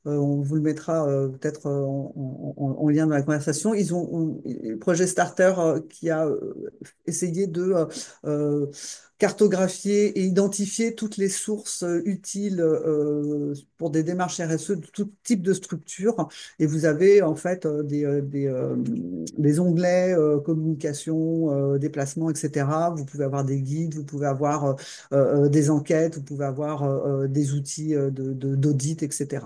on vous le mettra peut-être en lien dans la conversation. Le projet Starter qui a essayé de cartographier et identifier toutes les sources utiles pour des démarches RSE de tout type de structure. Et vous avez en fait des onglets communication, déplacement, etc. Vous pouvez avoir des guides, vous pouvez avoir des enquêtes, vous pouvez avoir des outils d'audit, etc.